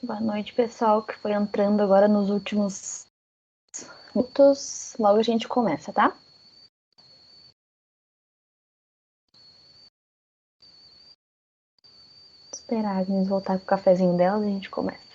Boa noite, pessoal, que foi entrando agora nos últimos minutos. Logo a gente começa, tá? Esperar a Agnes voltar com o cafezinho dela e a gente começa.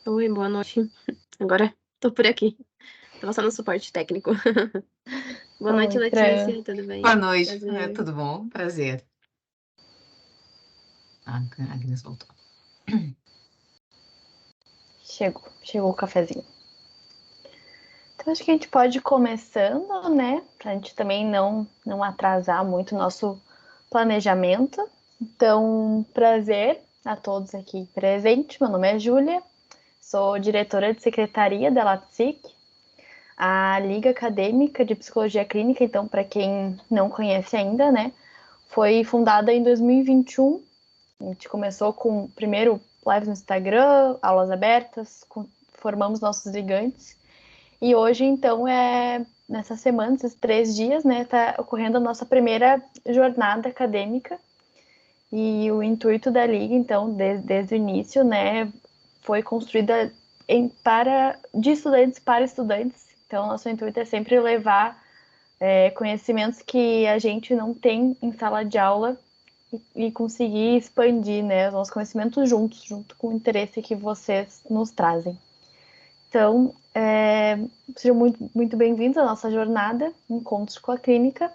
Oi, boa noite. Agora tô por aqui. Tava só no suporte técnico. Boa noite, Oi, Letícia. Tudo bem? Boa noite, Prazer. tudo bom? Prazer. A Agnes voltou. Chegou o cafezinho. Então acho que a gente pode ir começando, né? Pra gente também não atrasar muito o nosso planejamento. Então, prazer a todos aqui presentes. Meu nome é Júlia, sou diretora de secretaria da LAPSIC, a Liga Acadêmica de Psicologia Clínica. Então, para quem não conhece ainda, né, foi fundada em 2021. A gente começou com, primeiro, lives no Instagram, aulas abertas, formamos nossos ligantes. E hoje, então, nessa semana, esses 3 dias, né, tá ocorrendo a nossa primeira jornada acadêmica. E o intuito da Liga, então, desde o início, né, foi construída de estudantes para estudantes. Então, nosso intuito é sempre levar conhecimentos que a gente não tem em sala de aula e conseguir expandir, né, os nossos conhecimentos junto com o interesse que vocês nos trazem. Então, sejam muito bem-vindos à nossa jornada Encontros com a Clínica.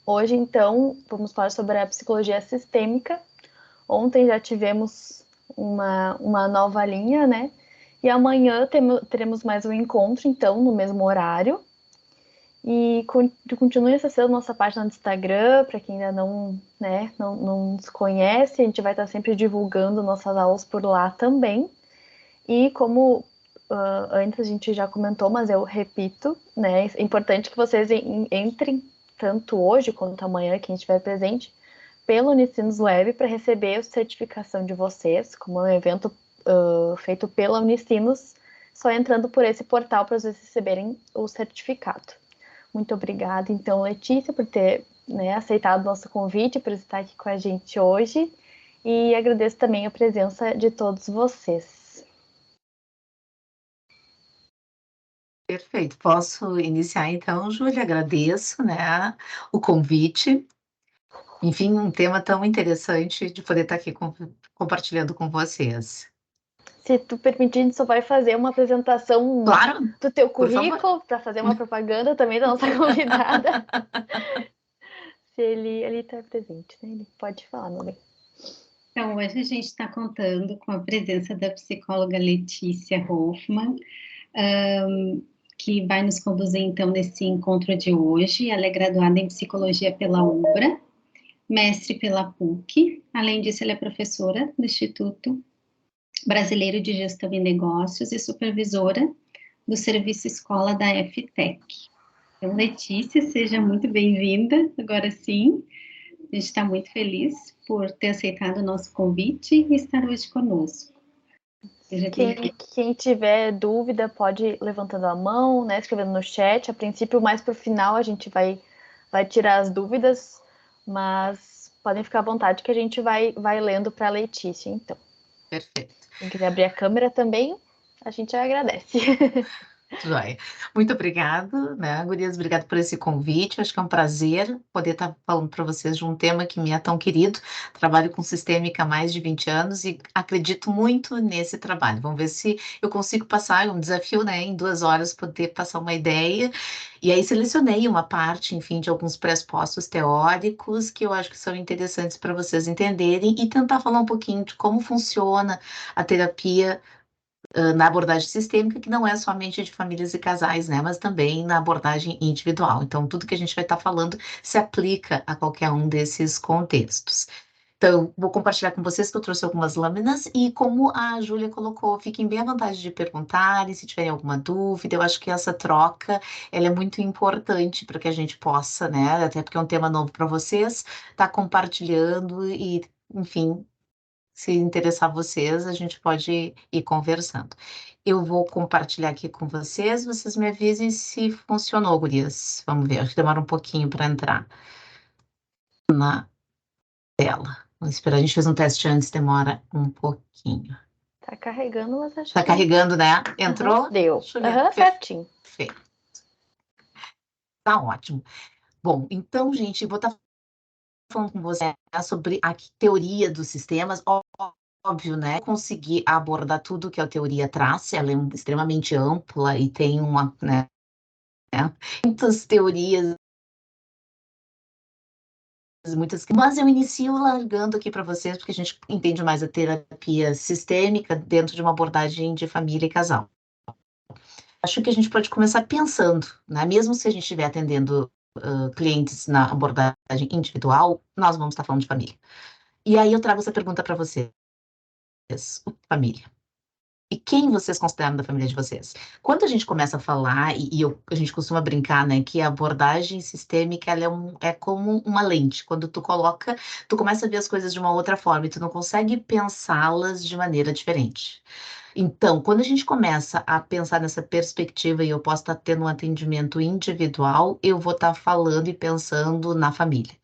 Hoje, então, vamos falar sobre a psicologia sistêmica. Ontem já tivemos uma nova linha, né? E amanhã teremos mais um encontro, então, no mesmo horário. E continue acessando nossa página do Instagram, para quem ainda não nos conhece, a gente vai estar sempre divulgando nossas aulas por lá também. E como antes a gente já comentou, mas eu repito, né? É importante que vocês entrem tanto hoje quanto amanhã, quem estiver presente, pelo Unicinos Web para receber a certificação de vocês, como é um evento feito pela Unicinos, só entrando por esse portal para vocês receberem o certificado. Muito obrigada, então, Letícia, por ter aceitado o nosso convite, por estar aqui com a gente hoje, e agradeço também a presença de todos vocês. Perfeito. Posso iniciar então, Júlia? Agradeço, né, o convite. Enfim, um tema tão interessante de poder estar aqui compartilhando com vocês. Se tu permitir, a gente só vai fazer uma apresentação Claro, do teu por favor. currículo, para fazer uma propaganda também da nossa convidada. Se ele está presente, né? Ele pode falar, meu bem. Então, hoje a gente está contando com a presença da psicóloga Letícia Hoffmann, que vai nos conduzir, então, nesse encontro de hoje. Ela é graduada em Psicologia pela UBRA, mestre pela PUC. Além disso, ela é professora do Instituto Brasileiro de Gestão e Negócios e supervisora do Serviço Escola da FTEC. Então, Letícia, seja muito bem-vinda, agora sim. A gente está muito feliz por ter aceitado o nosso convite e estar hoje conosco. Quem tiver dúvida pode ir levantando a mão, né, escrevendo no chat. A princípio, mais para o final, a gente vai tirar as dúvidas, mas podem ficar à vontade que a gente vai lendo para a Letícia, então. Perfeito. Quem quiser abrir a câmera também, a gente agradece. Joia. Muito obrigado, né, gurias? Obrigado por esse convite. Acho que é um prazer poder estar falando para vocês de um tema que me é tão querido. Trabalho com sistêmica há mais de 20 anos e acredito muito nesse trabalho. Vamos ver se eu consigo passar, é um desafio, né, em 2 horas poder passar uma ideia. E aí selecionei uma parte, enfim, de alguns pressupostos teóricos que eu acho que são interessantes para vocês entenderem e tentar falar um pouquinho de como funciona a terapia na abordagem sistêmica, que não é somente de famílias e casais, né, mas também na abordagem individual. Então, tudo que a gente vai estar falando se aplica a qualquer um desses contextos. Então, vou compartilhar com vocês que eu trouxe algumas lâminas e como a Júlia colocou, fiquem bem à vontade de perguntarem se tiverem alguma dúvida. Eu acho que essa troca, ela é muito importante para que a gente possa, né, até porque é um tema novo para vocês, estar compartilhando e, enfim, se interessar vocês, a gente pode ir conversando. Eu vou compartilhar aqui com vocês, vocês me avisem se funcionou, gurias. Vamos ver, acho que demora um pouquinho para entrar na tela. Vamos esperar, a gente fez um teste antes, demora um pouquinho. Tá carregando, mas acho Tá que carregando, né? Entrou? deu. Deixa eu ver. Certinho. Perfeito. Tá ótimo. Bom, então, gente, vou estar falando com você sobre a teoria dos sistemas. Óbvio, né? Conseguir abordar tudo que a teoria traz, ela é extremamente ampla e tem uma, né, muitas teorias, muitas, mas eu inicio largando aqui para vocês, porque a gente entende mais a terapia sistêmica dentro de uma abordagem de família e casal. Acho que a gente pode começar pensando, né? Mesmo se a gente estiver atendendo clientes na abordagem individual, nós vamos estar falando de família. E aí eu trago essa pergunta para vocês: família. E quem vocês consideram da família de vocês? Quando a gente começa a falar, a gente costuma brincar, né, que a abordagem sistêmica, ela é como uma lente. Quando tu coloca, tu começa a ver as coisas de uma outra forma e tu não consegue pensá-las de maneira diferente. Então, quando a gente começa a pensar nessa perspectiva e eu posso estar tendo um atendimento individual, eu vou estar falando e pensando na família.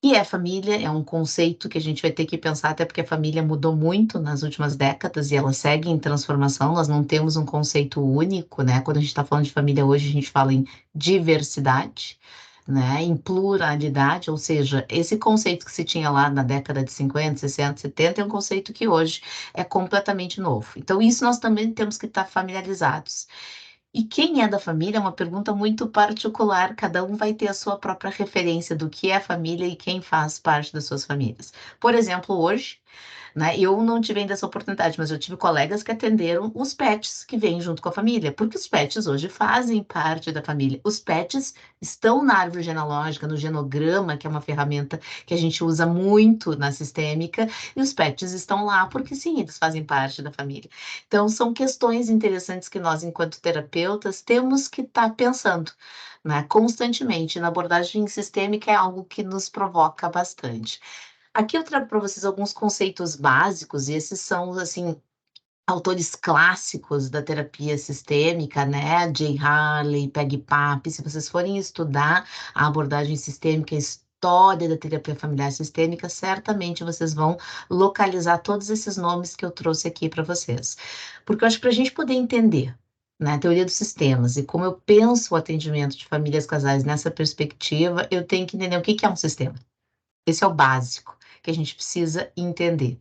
E é família, é um conceito que a gente vai ter que pensar, até porque a família mudou muito nas últimas décadas e ela segue em transformação. Nós não temos um conceito único, né? Quando a gente está falando de família hoje, a gente fala em diversidade, né? Em pluralidade, ou seja, esse conceito que se tinha lá na década de 50, 60, 70 é um conceito que hoje é completamente novo. Então, isso nós também temos que estar familiarizados. E quem é da família é uma pergunta muito particular, cada um vai ter a sua própria referência do que é família e quem faz parte das suas famílias. Por exemplo, hoje, né, eu não tive ainda essa oportunidade, mas eu tive colegas que atenderam os pets que vêm junto com a família, porque os pets hoje fazem parte da família. Os pets estão na árvore genealógica, no genograma, que é uma ferramenta que a gente usa muito na sistêmica, e os pets estão lá porque sim, eles fazem parte da família. Então, são questões interessantes que nós, enquanto terapeutas, temos que estar pensando, né, constantemente. Na abordagem sistêmica é algo que nos provoca bastante. Aqui eu trago para vocês alguns conceitos básicos, e esses são, assim, autores clássicos da terapia sistêmica, né? Jay Harley, Peggy Pape. Se vocês forem estudar a abordagem sistêmica, a história da terapia familiar sistêmica, certamente vocês vão localizar todos esses nomes que eu trouxe aqui para vocês. Porque eu acho que para a gente poder entender, né, a teoria dos sistemas e como eu penso o atendimento de famílias casais nessa perspectiva, eu tenho que entender o que é um sistema. Esse é o básico que a gente precisa entender.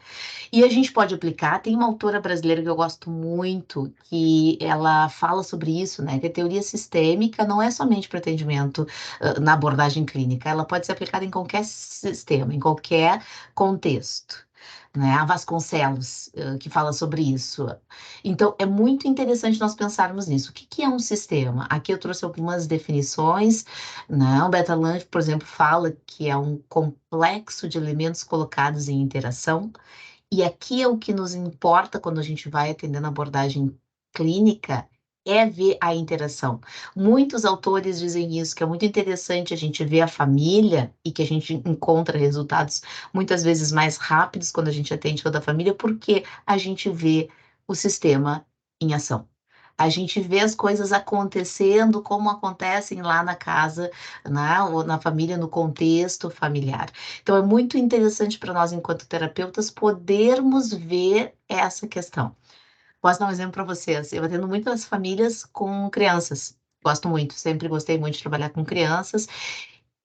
E a gente pode aplicar, tem uma autora brasileira que eu gosto muito, que ela fala sobre isso, né? Que a teoria sistêmica não é somente para atendimento na abordagem clínica, ela pode ser aplicada em qualquer sistema, em qualquer contexto. Né, a Vasconcelos, que fala sobre isso. Então, é muito interessante nós pensarmos nisso. O que é um sistema? Aqui eu trouxe algumas definições, né? O Beta Lange, por exemplo, fala que é um complexo de elementos colocados em interação, e aqui é o que nos importa quando a gente vai atendendo a abordagem clínica, é ver a interação. Muitos autores dizem isso, que é muito interessante a gente ver a família e que a gente encontra resultados muitas vezes mais rápidos quando a gente atende toda a família, porque a gente vê o sistema em ação. A gente vê as coisas acontecendo como acontecem lá na casa, ou na família, no contexto familiar. Então, é muito interessante para nós, enquanto terapeutas, podermos ver essa questão. Posso dar um exemplo para vocês? Eu atendo muitas famílias com crianças. Gosto muito, sempre gostei muito de trabalhar com crianças.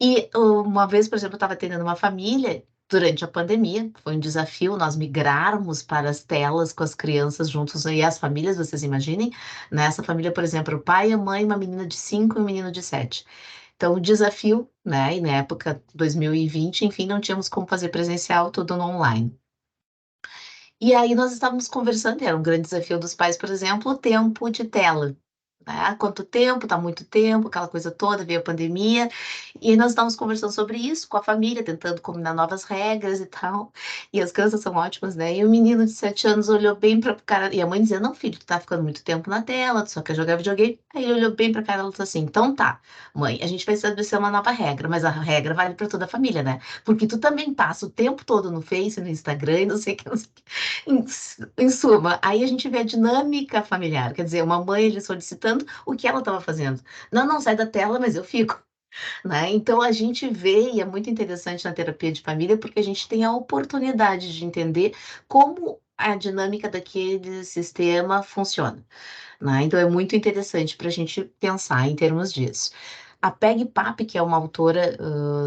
E uma vez, por exemplo, eu estava atendendo uma família durante a pandemia, foi um desafio nós migrarmos para as telas com as crianças juntos e as famílias, vocês imaginem, nessa família, por exemplo, o pai, a mãe, uma menina de 5 e um menino de 7. Então, o desafio, né, e na época 2020, enfim, não tínhamos como fazer presencial, tudo no online. E aí nós estávamos conversando, e era um grande desafio dos pais, por exemplo, o tempo de tela, né, quanto tempo, tá muito tempo, aquela coisa toda, veio a pandemia, e aí nós estávamos conversando sobre isso com a família, tentando combinar novas regras e tal, e as crianças são ótimas, né, e o menino de 7 anos olhou bem para o cara, e a mãe dizia, não filho, tu tá ficando muito tempo na tela, tu só quer jogar videogame, aí ele olhou bem pra cara e ela falou assim, então tá, mãe, a gente vai estabelecer uma nova regra, mas a regra vale para toda a família, né, porque tu também passa o tempo todo no Face, no Instagram, e não sei o que, não sei o que. Em suma, aí a gente vê a dinâmica familiar, quer dizer, uma mãe ele solicitando o que ela estava fazendo. Não, não, sai da tela, mas eu fico, né? Então a gente vê, e é muito interessante na terapia de família, porque a gente tem a oportunidade de entender como a dinâmica daquele sistema funciona, né? Então é muito interessante para a gente pensar em termos disso. A Peggy Papp, que é uma autora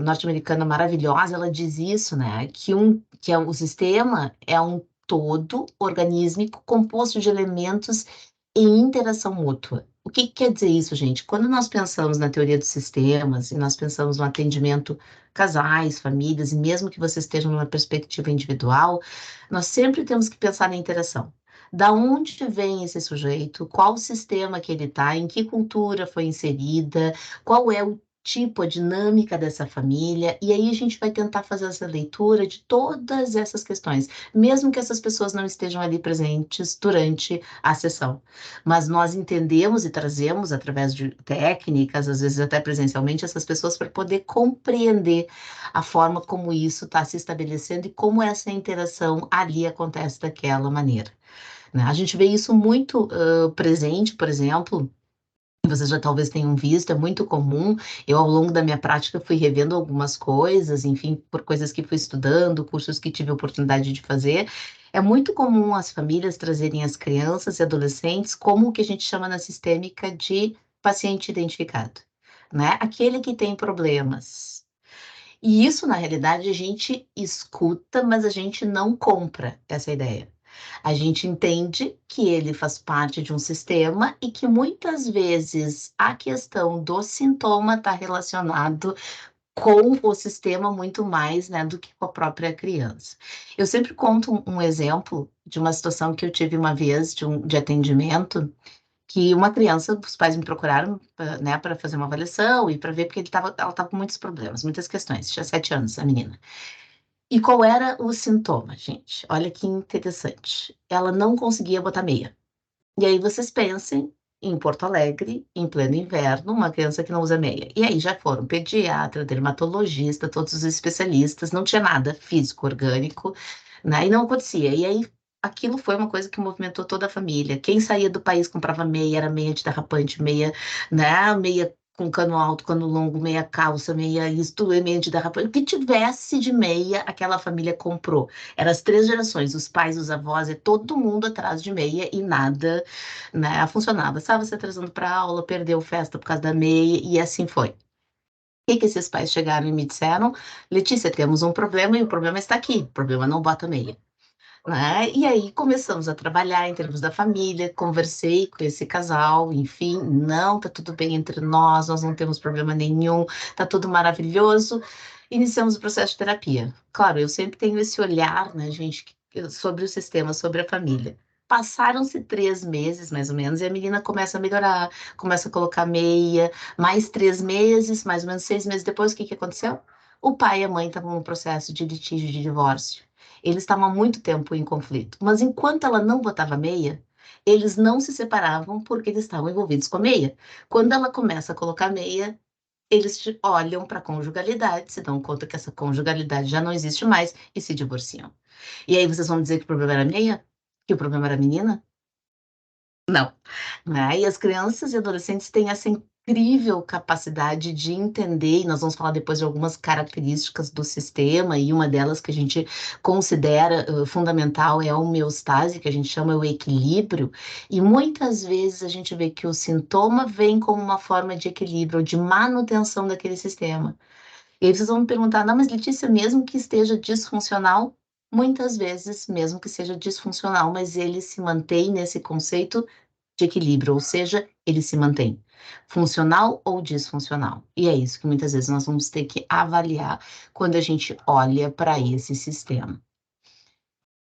norte-americana maravilhosa, ela diz isso, né? Que o sistema é um todo organísmico composto de elementos em interação mútua. O que quer dizer isso, gente? Quando nós pensamos na teoria dos sistemas e nós pensamos no atendimento casais, famílias, e mesmo que vocês estejam numa perspectiva individual, nós sempre temos que pensar na interação. Da onde vem esse sujeito? Qual o sistema que ele está? Em que cultura foi inserida? Qual é o tipo, a dinâmica dessa família? E aí a gente vai tentar fazer essa leitura de todas essas questões, mesmo que essas pessoas não estejam ali presentes durante a sessão. Mas nós entendemos e trazemos, através de técnicas, às vezes até presencialmente, essas pessoas para poder compreender a forma como isso está se estabelecendo e como essa interação ali acontece daquela maneira, né? A gente vê isso muito presente, por exemplo, vocês já talvez tenham visto, é muito comum. Eu, ao longo da minha prática, fui revendo algumas coisas, enfim, por coisas que fui estudando, cursos que tive a oportunidade de fazer. É muito comum as famílias trazerem as crianças e adolescentes como o que a gente chama na sistêmica de paciente identificado, né? Aquele que tem problemas. E isso, na realidade, a gente escuta, mas a gente não compra essa ideia. A gente entende que ele faz parte de um sistema e que muitas vezes a questão do sintoma está relacionado com o sistema muito mais, né, do que com a própria criança. Eu sempre conto um exemplo de uma situação que eu tive uma vez de atendimento, que uma criança, os pais me procuraram, né, para fazer uma avaliação e para ver porque ela estava com muitos problemas, muitas questões. Tinha 7 anos, a menina. E qual era o sintoma, gente? Olha que interessante. Ela não conseguia botar meia. E aí vocês pensem em Porto Alegre, em pleno inverno, uma criança que não usa meia. E aí já foram pediatra, dermatologista, todos os especialistas, não tinha nada físico, orgânico, né? E não acontecia. E aí aquilo foi uma coisa que movimentou toda a família. Quem saía do país comprava meia, era meia de derrapante, meia, né? Meia com cano alto, cano longo, meia calça, meia isto, meia de derrapante. O que tivesse de meia, aquela família comprou. Eram as 3 gerações, os pais, os avós, e todo mundo atrás de meia e nada, né, funcionava. Estava se atrasando para aula, perdeu festa por causa da meia e assim foi. O que esses pais chegaram e me disseram? Letícia, temos um problema e o problema está aqui. O problema não bota meia. Né? E aí começamos a trabalhar em termos da família, conversei com esse casal, enfim, não, tá tudo bem entre nós não temos problema nenhum, tá tudo maravilhoso. Iniciamos o processo de terapia. Claro, eu sempre tenho esse olhar, né, gente, sobre o sistema, sobre a família. Passaram-se 3 meses, mais ou menos, e a menina começa a melhorar, começa a colocar meia, mais 3 meses, mais ou menos 6 meses depois, o que aconteceu? O pai e a mãe estavam no processo de litígio de divórcio. Eles estavam há muito tempo em conflito, mas enquanto ela não botava meia, eles não se separavam porque eles estavam envolvidos com a meia. Quando ela começa a colocar meia, eles olham para a conjugalidade, se dão conta que essa conjugalidade já não existe mais e se divorciam. E aí vocês vão dizer que o problema era a meia? Que o problema era a menina? Não, né? E as crianças e adolescentes têm essa incrível capacidade de entender, e nós vamos falar depois de algumas características do sistema, e uma delas que a gente considera fundamental é a homeostase, que a gente chama o equilíbrio, e muitas vezes a gente vê que o sintoma vem como uma forma de equilíbrio, de manutenção daquele sistema. E aí vocês vão me perguntar, não, mas Letícia, mesmo que esteja disfuncional, muitas vezes, mesmo que seja disfuncional, mas ele se mantém nesse conceito de equilíbrio, ou seja, ele se mantém funcional ou disfuncional. E é isso que muitas vezes nós vamos ter que avaliar quando a gente olha para esse sistema.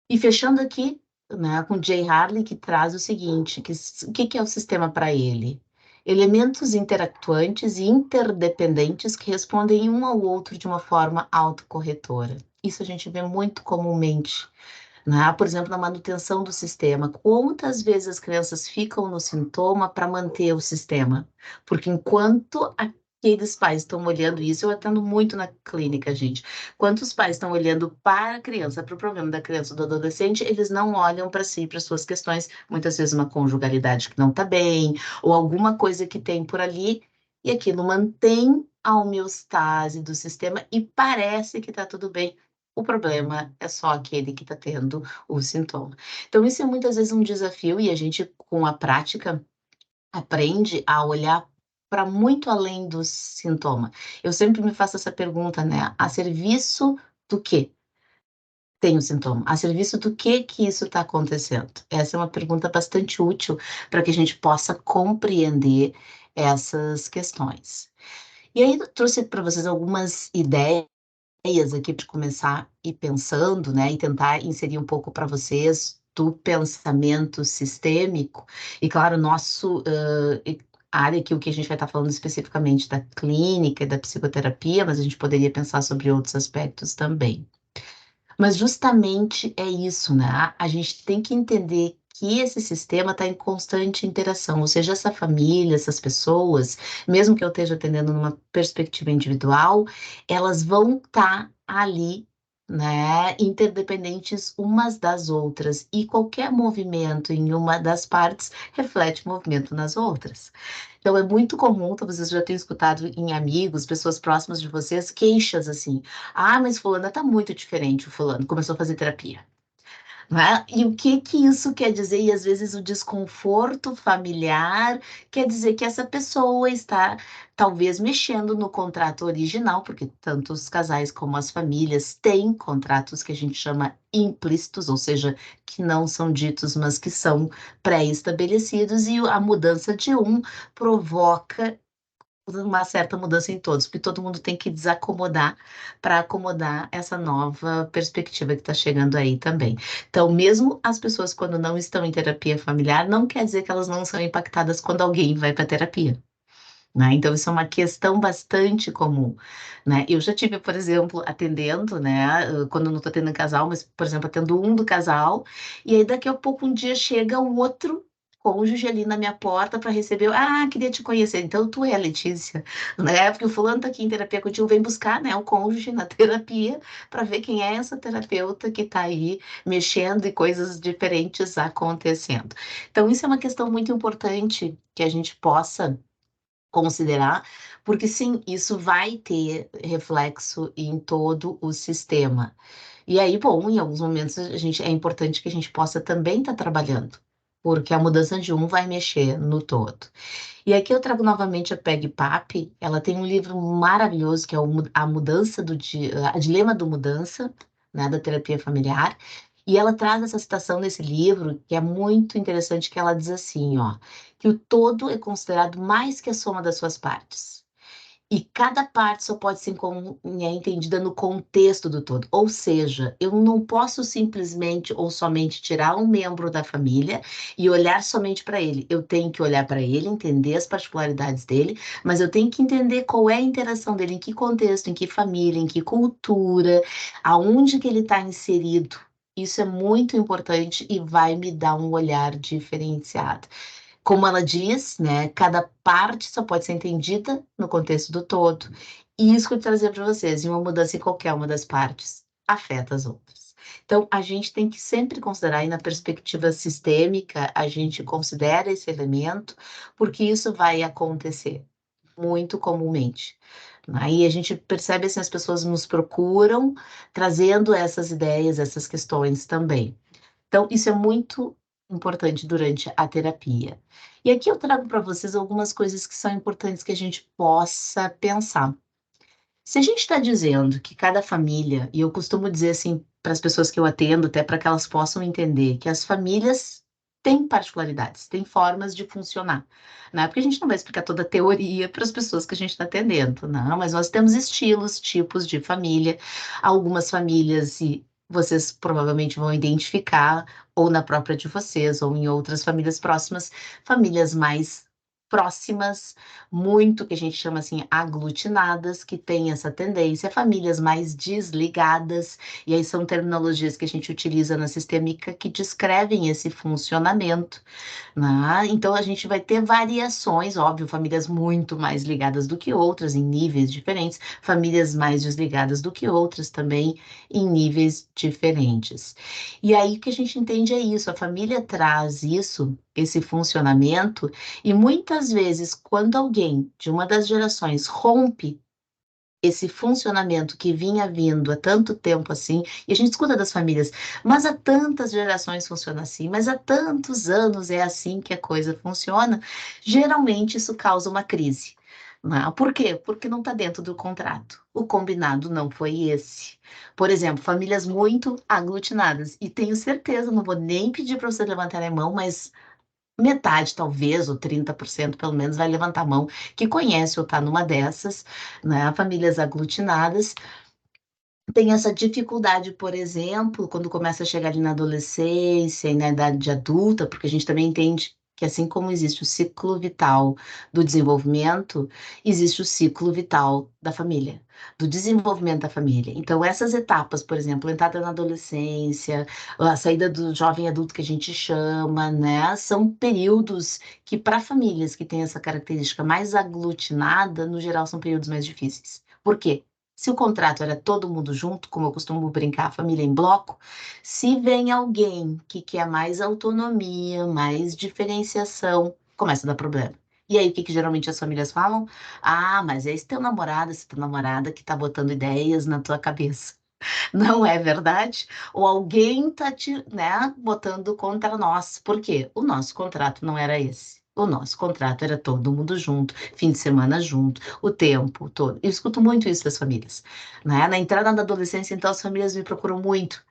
E fechando aqui, né, com Jay Harley, que traz o seguinte, o que é o sistema para ele? Elementos interactuantes e interdependentes que respondem um ao outro de uma forma autocorretora. Isso a gente vê muito comumente, né? Por exemplo, na manutenção do sistema. Quantas vezes as crianças ficam no sintoma para manter o sistema? Porque enquanto aqueles pais estão olhando isso, eu atendo muito na clínica, gente. Quantos pais estão olhando para a criança, para o problema da criança ou do adolescente, eles não olham para si, para suas questões, muitas vezes uma conjugalidade que não está bem, ou alguma coisa que tem por ali, e aquilo mantém a homeostase do sistema e parece que está tudo bem. O problema é só aquele que está tendo o sintoma. Então, isso é muitas vezes um desafio, e a gente, com a prática, aprende a olhar para muito além do sintoma. Eu sempre me faço essa pergunta, né? A serviço do quê tem o sintoma? A serviço do que isso está acontecendo? Essa é uma pergunta bastante útil para que a gente possa compreender essas questões. E aí, eu trouxe para vocês algumas ideias aqui para começar a ir pensando, né, e tentar inserir um pouco para vocês do pensamento sistêmico. E claro, nosso área aqui, o que a gente vai estar falando especificamente da clínica e da psicoterapia, mas a gente poderia pensar sobre outros aspectos também. Mas justamente é isso, né? A gente tem que entender que esse sistema está em constante interação, ou seja, essa família, essas pessoas, mesmo que eu esteja atendendo numa perspectiva individual, elas vão estar ali, né, interdependentes umas das outras, e qualquer movimento em uma das partes reflete movimento nas outras. Então é muito comum, talvez vocês já tenham escutado em amigos, pessoas próximas de vocês, queixas assim: ah, mas fulana tá muito diferente, o fulano começou a fazer terapia. Né? E o que que isso quer dizer? E às vezes o desconforto familiar quer dizer que essa pessoa está talvez mexendo no contrato original, porque tanto os casais como as famílias têm contratos que a gente chama implícitos, ou seja, que não são ditos, mas que são pré-estabelecidos, e a mudança de um provoca uma certa mudança em todos, porque todo mundo tem que desacomodar para acomodar essa nova perspectiva que está chegando aí também. Então, mesmo as pessoas, quando não estão em terapia familiar, não quer dizer que elas não são impactadas quando alguém vai para terapia. Né? Então, isso é uma questão bastante comum, né? Eu já tive, por exemplo, atendendo, né? Quando eu não estou atendendo casal, mas, por exemplo, atendo um do casal, e aí daqui a pouco um dia chega o outro cônjuge ali na minha porta para receber, ah, queria te conhecer, então tu é a Letícia, né? Porque o fulano tá aqui em terapia contigo, vem buscar, né, o cônjuge na terapia para ver quem é essa terapeuta que tá aí mexendo e coisas diferentes acontecendo. Então, isso é uma questão muito importante que a gente possa considerar, porque sim, isso vai ter reflexo em todo o sistema. E aí, bom, em alguns momentos é importante que a gente possa também estar trabalhando, porque a mudança de um vai mexer no todo. E aqui eu trago novamente a Peggy Pape, ela tem um livro maravilhoso que é A Mudança a Dilema do Mudança, né, da terapia familiar, e ela traz essa citação nesse livro, que é muito interessante, que ela diz assim, ó, que o todo é considerado mais que a soma das suas partes. E cada parte só pode ser entendida no contexto do todo. Ou seja, eu não posso simplesmente ou somente tirar um membro da família e olhar somente para ele. Eu tenho que olhar para ele, entender as particularidades dele, mas eu tenho que entender qual é a interação dele, em que contexto, em que família, em que cultura, aonde que ele está inserido. Isso é muito importante e vai me dar um olhar diferenciado. Como ela diz, né, cada parte só pode ser entendida no contexto do todo. E isso que eu trazer para vocês, e uma mudança em qualquer uma das partes afeta as outras. Então, a gente tem que sempre considerar, e na perspectiva sistêmica, a gente considera esse elemento, porque isso vai acontecer. muito comumente. Aí a gente percebe assim, as pessoas nos procuram trazendo essas ideias, essas questões também. Então, isso é muito importante durante a terapia. E aqui eu trago para vocês algumas coisas que são importantes que a gente possa pensar. Se a gente está dizendo que cada família, e eu costumo dizer assim para as pessoas que eu atendo, até para que elas possam entender que as famílias têm particularidades, têm formas de funcionar, né? Porque a gente não vai explicar toda a teoria para as pessoas que a gente está atendendo, não, mas nós temos estilos, tipos de família, algumas famílias, e vocês provavelmente vão identificar, ou na própria de vocês, ou em outras famílias próximas, famílias mais próximas, muito que a gente chama assim aglutinadas, que tem essa tendência, famílias mais desligadas, e aí são terminologias que a gente utiliza na sistêmica que descrevem esse funcionamento, né? Então a gente vai ter variações, óbvio, famílias muito mais ligadas do que outras, em níveis diferentes, famílias mais desligadas do que outras também, em níveis diferentes. E aí o que a gente entende é isso, a família traz isso, esse funcionamento, e muitas vezes, quando alguém de uma das gerações rompe esse funcionamento que vinha vindo há tanto tempo assim, e a gente escuta das famílias, mas há tantas gerações funciona assim, mas há tantos anos é assim que a coisa funciona, geralmente isso causa uma crise. Né? Por quê? Porque não está dentro do contrato. O combinado não foi esse. Por exemplo, famílias muito aglutinadas, e tenho certeza, não vou nem pedir para vocês levantarem a mão, mas metade, talvez, ou 30% pelo menos, vai levantar a mão, que conhece ou está numa dessas, né? Famílias aglutinadas. Tem essa dificuldade, por exemplo, quando começa a chegar ali na adolescência e na idade adulta, porque a gente também entende que assim como existe o ciclo vital do desenvolvimento, existe o ciclo vital da família, do desenvolvimento da família. Então, essas etapas, por exemplo, a entrada na adolescência, a saída do jovem adulto que a gente chama, né, são períodos que, para famílias que têm essa característica mais aglutinada, no geral, são períodos mais difíceis. Por quê? Se o contrato era todo mundo junto, como eu costumo brincar, família em bloco, se vem alguém que quer mais autonomia, mais diferenciação, começa a dar problema. E aí, o que geralmente as famílias falam? Ah, mas é esse teu namorado, essa tua namorada que tá botando ideias na tua cabeça. Não é verdade? Ou alguém tá te, né, botando contra nós. Por quê? O nosso contrato não era esse. O nosso contrato era todo mundo junto, fim de semana junto, o tempo todo. Eu escuto muito isso das famílias, né? Na entrada da adolescência, então, as famílias me procuram muito,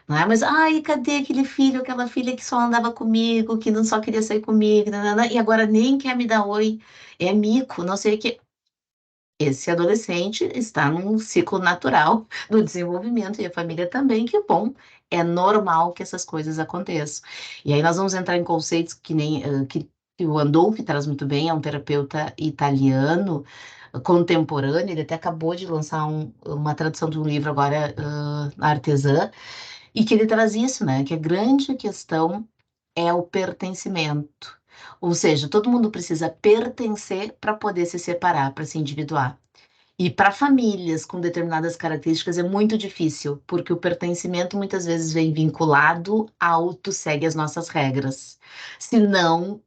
né? Mas, ai, cadê aquele filho, aquela filha que só andava comigo, que não só queria sair comigo, nanana, e agora nem quer me dar oi, é mico, não sei o que. Esse adolescente está num ciclo natural do desenvolvimento e a família também, que bom, é normal que essas coisas aconteçam. E aí nós vamos entrar em conceitos que nem que o Andolfi traz muito bem, é um terapeuta italiano contemporâneo, ele até acabou de lançar uma tradução de um livro agora, Artesã, e que ele traz isso, né? Que a grande questão é o pertencimento. Ou seja, todo mundo precisa pertencer para poder se separar, para se individuar. E para famílias com determinadas características é muito difícil, porque o pertencimento muitas vezes vem vinculado ao tu segue as nossas regras. Senão,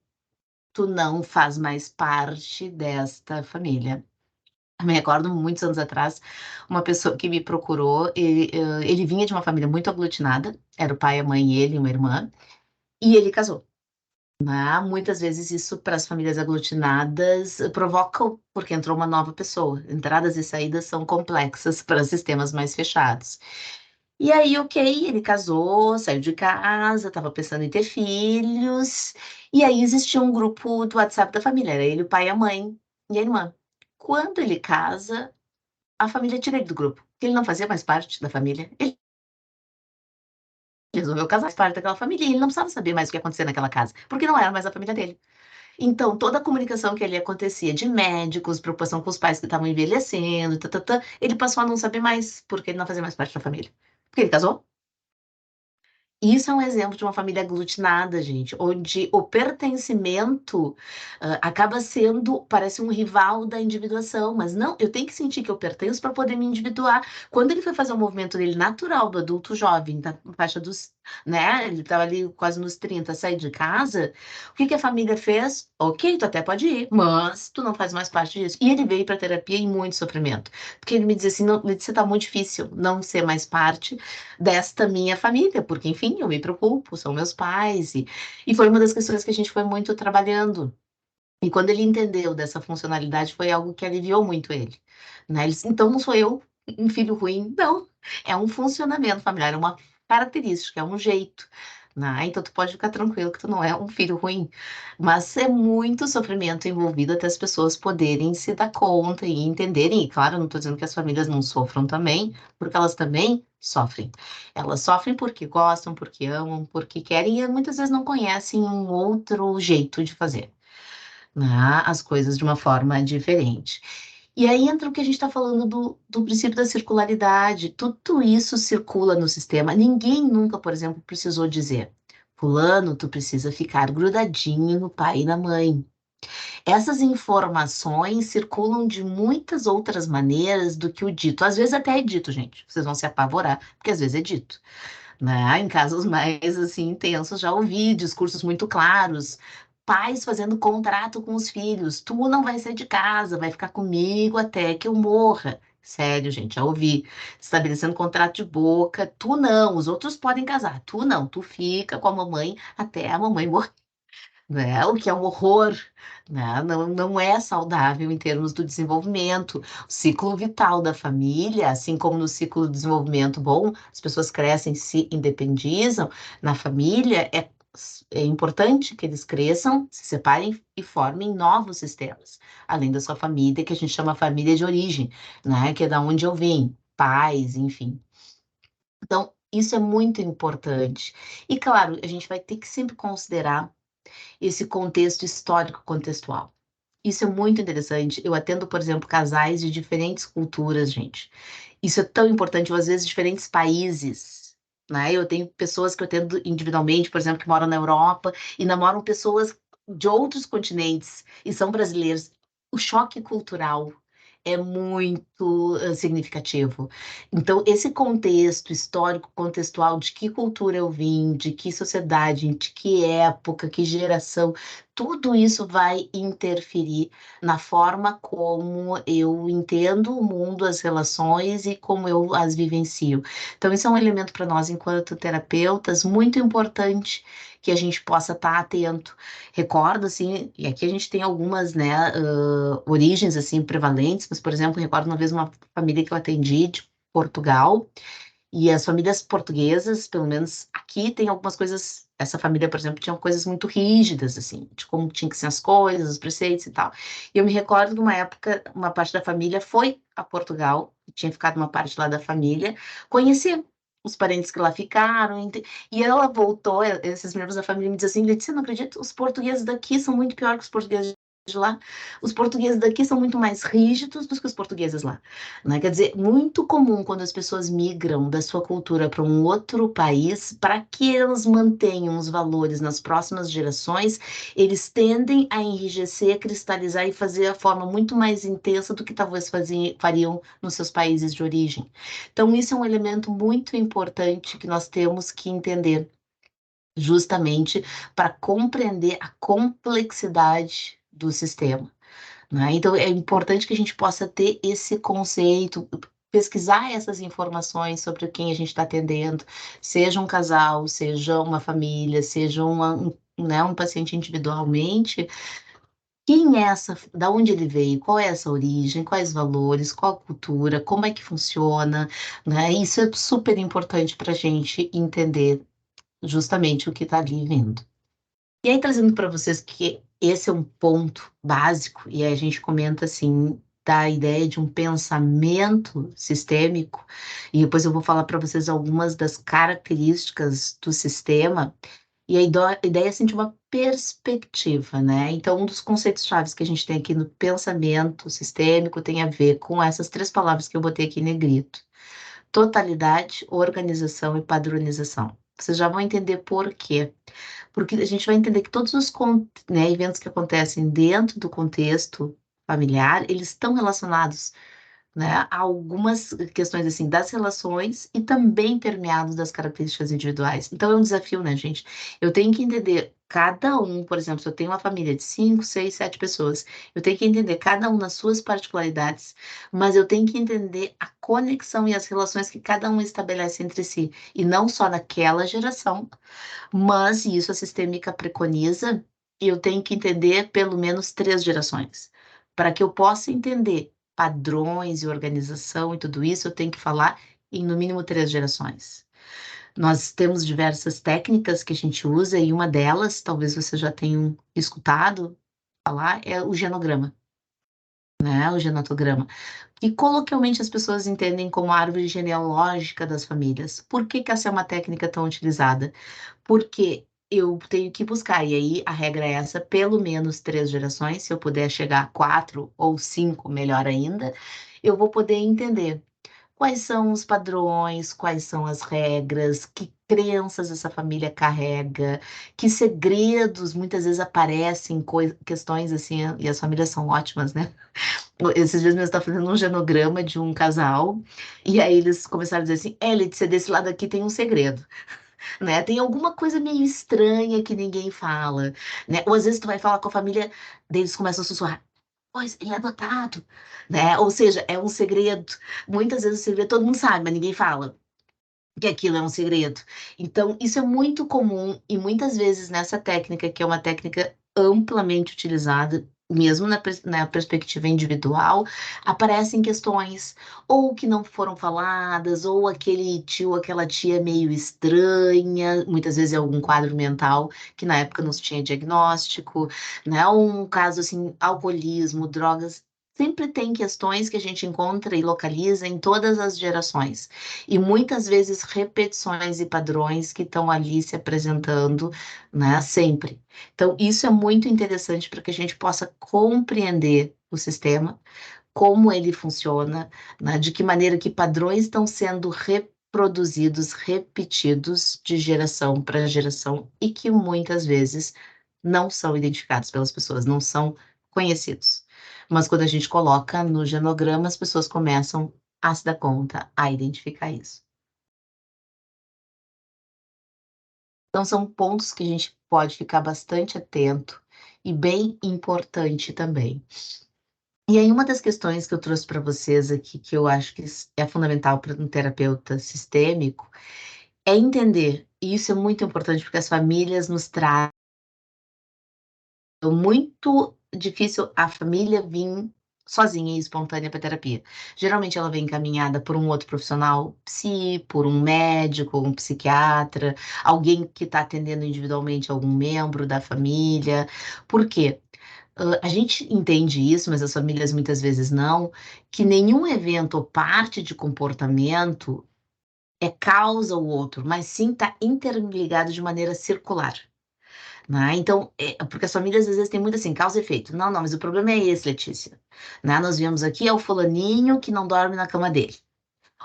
tu não faz mais parte desta família. Eu me recordo muitos anos atrás, uma pessoa que me procurou, ele vinha de uma família muito aglutinada, era o pai, a mãe, ele e uma irmã, e ele casou. Né? Muitas vezes isso para as famílias aglutinadas provoca, porque entrou uma nova pessoa. Entradas e saídas são complexas para sistemas mais fechados. E aí, ok, ele casou, saiu de casa, estava pensando em ter filhos, e aí existia um grupo do WhatsApp da família, era ele, o pai, a mãe e a irmã. Quando ele casa, a família tira ele do grupo, porque ele não fazia mais parte da família. Ele resolveu casar, faz parte daquela família, e ele não precisava saber mais o que ia acontecer naquela casa, porque não era mais a família dele. Então, toda a comunicação que ali acontecia de médicos, preocupação com os pais que estavam envelhecendo, ele passou a não saber mais, porque ele não fazia mais parte da família. Porque ele casou. Isso é um exemplo de uma família aglutinada, gente, onde o pertencimento acaba sendo, parece um rival da individuação, mas não, eu tenho que sentir que eu pertenço para poder me individuar. Quando ele foi fazer o movimento dele natural, do adulto jovem, da faixa dos, né, ele estava ali quase nos 30, sair de casa, o que que a família fez? Ok, tu até pode ir, mas tu não faz mais parte disso. E ele veio para terapia em muito sofrimento, porque ele me dizia assim, não, Letícia, tá muito difícil não ser mais parte desta minha família, porque, enfim, eu me preocupo, são meus pais, e foi uma das questões que a gente foi muito trabalhando. E quando ele entendeu dessa funcionalidade, foi algo que aliviou muito ele, né? Ele disse, então não sou eu um filho ruim, não, é um funcionamento familiar, é uma característica, é um jeito, né? Então tu pode ficar tranquilo que tu não é um filho ruim, mas é muito sofrimento envolvido até as pessoas poderem se dar conta e entenderem, e claro, eu não estou dizendo que as famílias não sofram também, porque elas também sofrem. Elas sofrem porque gostam, porque amam, porque querem e muitas vezes não conhecem um outro jeito de fazer, né, as coisas de uma forma diferente. E aí entra o que a gente está falando do princípio da circularidade. Tudo isso circula no sistema. Ninguém nunca, por exemplo, precisou dizer: Fulano, tu precisa ficar grudadinho no pai e na mãe. Essas informações circulam de muitas outras maneiras do que o dito. Às vezes até é dito, gente. Vocês vão se apavorar, porque às vezes é dito, né? Em casos mais assim intensos, já ouvi discursos muito claros, pais fazendo contrato com os filhos: tu não vai sair de casa, vai ficar comigo até que eu morra. Sério, gente, já ouvi. Estabelecendo contrato de boca: tu não, os outros podem casar, tu não, tu fica com a mamãe até a mamãe morrer, né? O que é um horror, né? Não é saudável em termos do desenvolvimento. O ciclo vital da família, assim como no ciclo do desenvolvimento bom, as pessoas crescem, se independizam. Na família, é importante que eles cresçam, se separem e formem novos sistemas, além da sua família, que a gente chama família de origem, né? Que é da onde eu venho, pais, enfim. Então, isso é muito importante. E, claro, a gente vai ter que sempre considerar esse contexto histórico contextual. Isso é muito interessante. Eu atendo, por exemplo, casais de diferentes culturas, gente. Isso é tão importante, ou às vezes diferentes países, né? Eu tenho pessoas que eu atendo individualmente, por exemplo, que moram na Europa e namoram pessoas de outros continentes e são brasileiros. O choque cultural é muito significativo. Então, esse contexto histórico, contextual, de que cultura eu vim, de que sociedade, de que época, que geração, tudo isso vai interferir na forma como eu entendo o mundo, as relações e como eu as vivencio. Então, isso é um elemento para nós, enquanto terapeutas, muito importante que a gente possa estar atento. Recordo, assim, e aqui a gente tem algumas, né, origens, assim, prevalentes, mas, por exemplo, recordo uma vez uma família que eu atendi de Portugal, e as famílias portuguesas, pelo menos aqui, tem algumas coisas. Essa família, por exemplo, tinha coisas muito rígidas, assim, de como tinha que ser as coisas, os preceitos e tal. E eu me recordo que uma época, uma parte da família foi a Portugal, tinha ficado uma parte lá da família, conhecer os parentes que lá ficaram, e ela voltou, esses membros da família me diziam assim: Letícia, não acredito, os portugueses daqui são muito piores que os portugueses de lá. Os portugueses daqui são muito mais rígidos do que os portugueses lá, né? Quer dizer, muito comum quando as pessoas migram da sua cultura para um outro país, para que elas mantenham os valores nas próximas gerações, eles tendem a enrijecer, cristalizar e fazer a forma muito mais intensa do que talvez fariam nos seus países de origem. Então, isso é um elemento muito importante que nós temos que entender, justamente para compreender a complexidade do sistema, né? Então, é importante que a gente possa ter esse conceito, pesquisar essas informações sobre quem a gente está atendendo, seja um casal, seja uma família, seja né, um paciente individualmente. Quem é essa, da onde ele veio, qual é essa origem, quais valores, qual a cultura, como é que funciona, né? Isso é super importante para a gente entender justamente o que está ali vindo. E aí, trazendo para vocês que esse é um ponto básico, e aí a gente comenta assim, da ideia de um pensamento sistêmico, e depois eu vou falar para vocês algumas das características do sistema, e a ideia assim, de uma perspectiva, né? Então, um dos conceitos chaves que a gente tem aqui no pensamento sistêmico tem a ver com essas três palavras que eu botei aqui em negrito: totalidade, organização e padronização. Vocês já vão entender por quê. Porque a gente vai entender que todos os eventos que acontecem dentro do contexto familiar, eles estão relacionados, né, a algumas questões assim das relações e também permeados das características individuais. Então é um desafio, né, gente? Eu tenho que entender cada um, por exemplo, se eu tenho uma família de 5, 6, 7 pessoas, eu tenho que entender cada um nas suas particularidades, mas eu tenho que entender a conexão e as relações que cada um estabelece entre si, e não só naquela geração, mas isso a sistêmica preconiza, e eu tenho que entender pelo menos 3 gerações. Para que eu possa entender padrões e organização e tudo isso, eu tenho que falar em no mínimo 3 gerações. Nós temos diversas técnicas que a gente usa, e uma delas, talvez vocês já tenham escutado falar, é o genograma, né? O genotograma. E coloquialmente as pessoas entendem como a árvore genealógica das famílias. Por que que essa é uma técnica tão utilizada? Porque eu tenho que buscar, e aí a regra é essa, pelo menos 3 gerações, se eu puder chegar a 4 ou 5, melhor ainda, eu vou poder entender quais são os padrões, quais são as regras, que crenças essa família carrega, que segredos muitas vezes aparecem, questões assim, e as famílias são ótimas, né? Esses dias mesmo eu estava fazendo um genograma de um casal, e aí eles começaram a dizer assim, Letícia, desse lado aqui tem um segredo, né? Tem alguma coisa meio estranha que ninguém fala, né? Ou às vezes tu vai falar com a família, deles começam a sussurrar, pois ele é adotado, né? Ou seja, é um segredo. Muitas vezes o segredo todo mundo sabe, mas ninguém fala que aquilo é um segredo. Então, isso é muito comum e muitas vezes nessa técnica, que é uma técnica amplamente utilizada, mesmo na perspectiva individual, aparecem questões ou que não foram faladas, ou aquele tio, aquela tia meio estranha, muitas vezes é algum quadro mental que na época não se tinha diagnóstico, né? Um caso assim, alcoolismo, drogas. Sempre tem questões que a gente encontra e localiza em todas as gerações e muitas vezes repetições e padrões que estão ali se apresentando, né, sempre. Então, isso é muito interessante para que a gente possa compreender o sistema, como ele funciona, né, de que maneira que padrões estão sendo reproduzidos, repetidos de geração para geração e que muitas vezes não são identificados pelas pessoas, não são conhecidos. Mas quando a gente coloca no genograma, as pessoas começam a se dar conta, a identificar isso. Então, são pontos que a gente pode ficar bastante atento e bem importante também. E aí, uma das questões que eu trouxe para vocês aqui, que eu acho que é fundamental para um terapeuta sistêmico, é entender, e isso é muito importante porque as famílias nos trazem muito difícil a família vir sozinha e espontânea para terapia. Geralmente ela vem encaminhada por um outro profissional, por um médico, um psiquiatra, alguém que está atendendo individualmente algum membro da família. Por quê? A gente entende isso, mas as famílias muitas vezes não, que nenhum evento ou parte de comportamento é causa o outro, mas sim está interligado de maneira circular. Né? Então, porque as famílias às vezes têm muito assim, causa e efeito. Não, não, mas o problema é esse, Letícia. Né? Nós viemos aqui, é o fulaninho que não dorme na cama dele.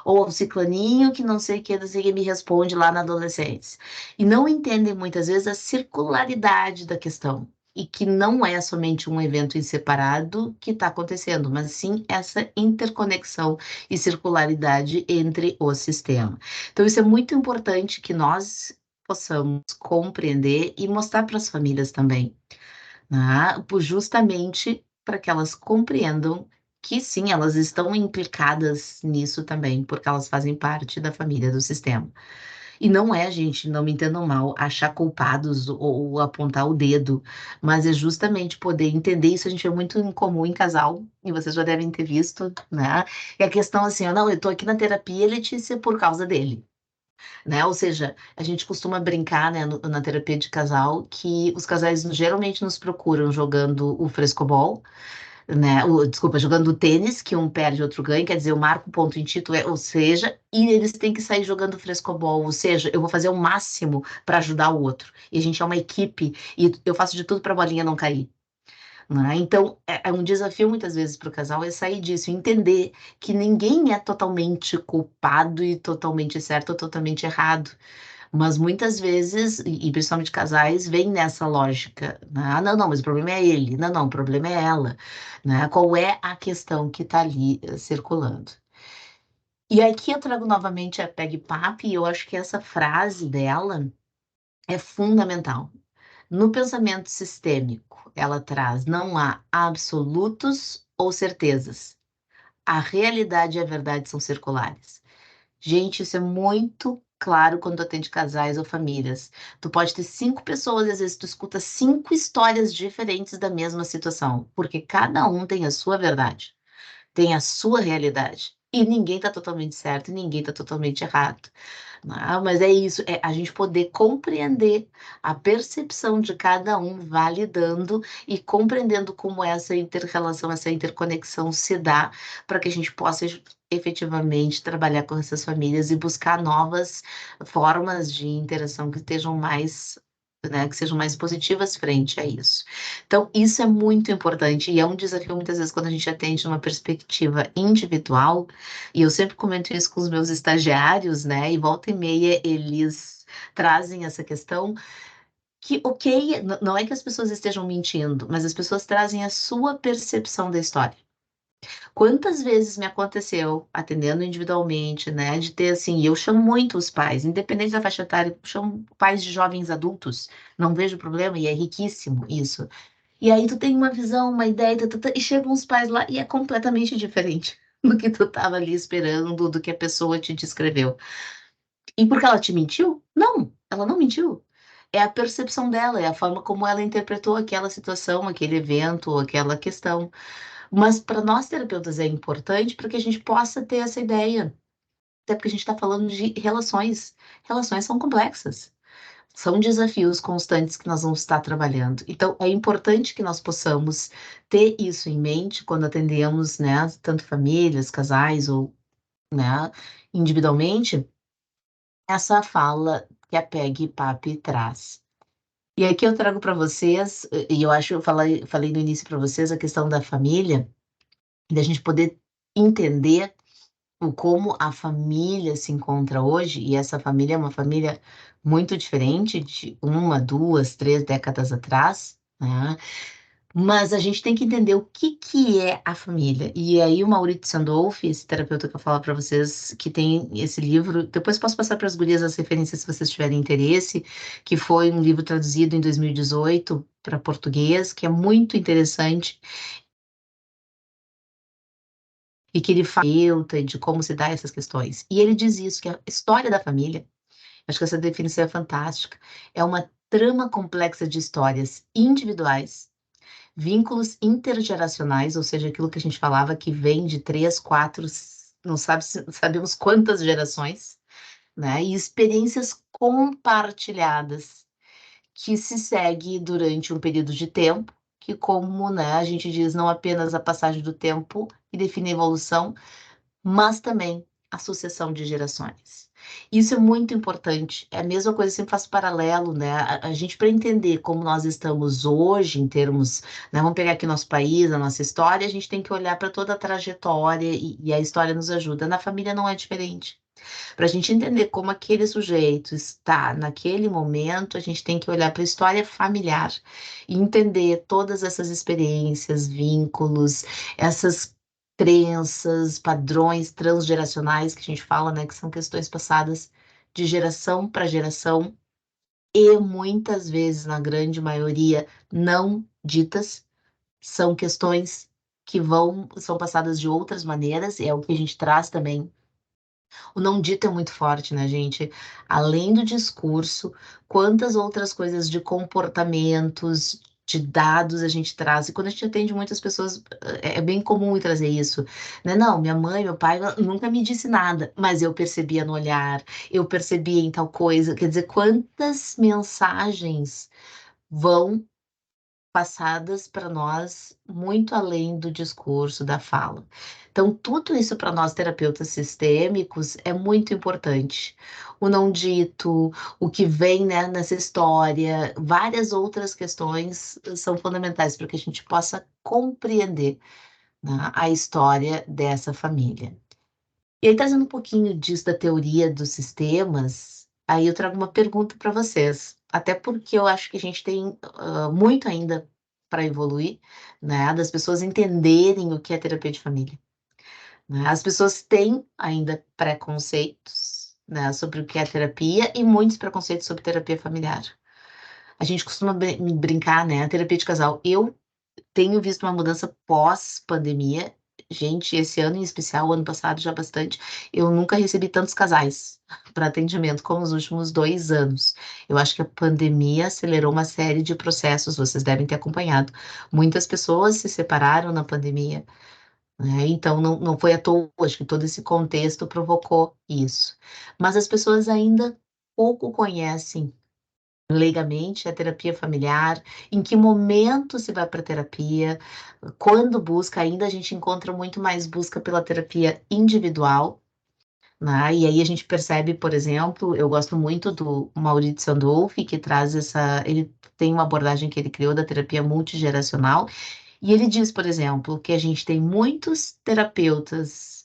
Ou o ciclaninho que não sei o que, não sei o que me responde lá na adolescência. E não entendem muitas vezes a circularidade da questão. E que não é somente um evento em separado que está acontecendo, mas sim essa interconexão e circularidade entre o sistema. Então, isso é muito importante que nós possamos compreender e mostrar para as famílias também, né? Justamente para que elas compreendam que sim, elas estão implicadas nisso também, porque elas fazem parte da família, do sistema. E não é, gente, não me entendam mal, achar culpados ou apontar o dedo, mas é justamente poder entender isso. A gente é muito incomum em casal, e vocês já devem ter visto, né? E a questão assim, ó, não, eu tô aqui na terapia, Letícia, por causa dele. Né? Ou seja, a gente costuma brincar, né, na terapia de casal, que os casais geralmente nos procuram jogando o frescobol, né? Desculpa, jogando o tênis, que um perde, outro ganha, quer dizer, eu marco o ponto em título, ou seja, e eles têm que sair jogando frescobol, ou seja, eu vou fazer o máximo para ajudar o outro. E a gente é uma equipe, e eu faço de tudo para a bolinha não cair. Né? Então, é um desafio muitas vezes para o casal é sair disso, entender que ninguém é totalmente culpado e totalmente certo ou totalmente errado, Mas muitas vezes, e principalmente casais, vêm nessa lógica, né? Ah, não, não, mas o problema é ele. Não, não, o problema é ela, né? Qual é a questão que está ali circulando? E aqui eu trago novamente a Peggy Pape, e eu acho que essa frase dela é fundamental. No pensamento sistêmico, ela traz: não há absolutos ou certezas. A realidade e a verdade são circulares. Gente, isso é muito claro quando tu atende casais ou famílias. Tu pode ter 5 pessoas, às vezes tu escuta 5 histórias diferentes da mesma situação, porque cada um tem a sua verdade, tem a sua realidade. E ninguém está totalmente certo e ninguém está totalmente errado. Ah, mas é isso, é a gente poder compreender a percepção de cada um, validando e compreendendo como essa inter-relação, essa interconexão se dá, para que a gente possa efetivamente trabalhar com essas famílias e buscar novas formas de interação que estejam mais, né, que sejam mais positivas frente a isso. Então, isso é muito importante e é um desafio muitas vezes quando a gente atende uma perspectiva individual, e eu sempre comento isso com os meus estagiários, né? E volta e meia eles trazem essa questão que, ok, não é que as pessoas estejam mentindo, mas as pessoas trazem a sua percepção da história. Quantas vezes me aconteceu, atendendo individualmente, né, de ter assim, e eu chamo muito os pais, independente da faixa etária, eu chamo pais de jovens adultos, não vejo problema, e é riquíssimo isso. E aí tu tem uma visão, uma ideia, e chegam os pais lá e é completamente diferente do que tu estava ali esperando, do que a pessoa te descreveu. E porque ela te mentiu? Não, ela não mentiu. É a percepção dela, é a forma como ela interpretou aquela situação, aquele evento, aquela questão. Mas para nós terapeutas é importante para que a gente possa ter essa ideia. Até porque a gente está falando de relações. Relações são complexas. São desafios constantes que nós vamos estar trabalhando. Então, é importante que nós possamos ter isso em mente quando atendemos, né, tanto famílias, casais ou, né, individualmente, essa fala que a Peggy Pape traz. E aqui eu trago para vocês, e eu acho, eu falei no início para vocês a questão da família, da gente poder entender o como a família se encontra hoje, e essa família é uma família muito diferente de 1, 2, 3 décadas atrás, né? Mas a gente tem que entender o que é a família. E aí o Maurício Sandolfi, esse terapeuta que eu falo para vocês, que tem esse livro, depois posso passar para as gurias as referências se vocês tiverem interesse, que foi um livro traduzido em 2018 para português, que é muito interessante e que ele fala de como se dá essas questões. E ele diz isso, que a história da família, acho que essa definição é fantástica, é uma trama complexa de histórias individuais, vínculos intergeracionais, ou seja, aquilo que a gente falava que vem de 3, 4, não sabe, sabemos quantas gerações, né? E experiências compartilhadas que se segue durante um período de tempo, que como, né, a gente diz, não apenas a passagem do tempo que define a evolução, mas também a sucessão de gerações. Isso é muito importante. É a mesma coisa, sempre faço paralelo, né? A gente, para entender como nós estamos hoje, em termos, né, vamos pegar aqui nosso país, a nossa história, a gente tem que olhar para toda a trajetória e a história nos ajuda. Na família não é diferente. Para a gente entender como aquele sujeito está naquele momento, a gente tem que olhar para a história familiar e entender todas essas experiências, vínculos, essas crenças, padrões transgeracionais que a gente fala, né, que são questões passadas de geração para geração e muitas vezes, na grande maioria, não ditas, são questões que são passadas de outras maneiras, e é o que a gente traz também. O não dito é muito forte, né, gente? Além do discurso, quantas outras coisas de comportamentos, de dados a gente traz. E quando a gente atende muitas pessoas, é bem comum trazer isso, né? Não, minha mãe, meu pai nunca me disse nada, mas eu percebia no olhar, eu percebia em tal coisa. Quer dizer, quantas mensagens vão passadas para nós muito além do discurso, da fala. Então, tudo isso para nós terapeutas sistêmicos é muito importante. O não dito, o que vem, né, nessa história, várias outras questões são fundamentais para que a gente possa compreender, né, a história dessa família. E aí, trazendo um pouquinho disso da teoria dos sistemas, aí eu trago uma pergunta para vocês, até porque eu acho que a gente tem muito ainda para evoluir, né? Das pessoas entenderem o que é terapia de família, né? As pessoas têm ainda preconceitos, né, sobre o que é terapia e muitos preconceitos sobre terapia familiar. A gente costuma brincar, né? A terapia de casal. Eu tenho visto uma mudança pós-pandemia. Gente, esse ano em especial, o ano passado já bastante, eu nunca recebi tantos casais para atendimento como nos últimos 2 anos. Eu acho que a pandemia acelerou uma série de processos, vocês devem ter acompanhado. Muitas pessoas se separaram na pandemia, né? Então não foi à toa, acho que todo esse contexto provocou isso. Mas as pessoas ainda pouco conhecem leigamente a terapia familiar, em que momento se vai para terapia, quando busca, ainda a gente encontra muito mais busca pela terapia individual, né? E aí a gente percebe, por exemplo, eu gosto muito do Maurício Sandolfi, que traz ele tem uma abordagem que ele criou da terapia multigeracional, e ele diz, por exemplo, que a gente tem muitos terapeutas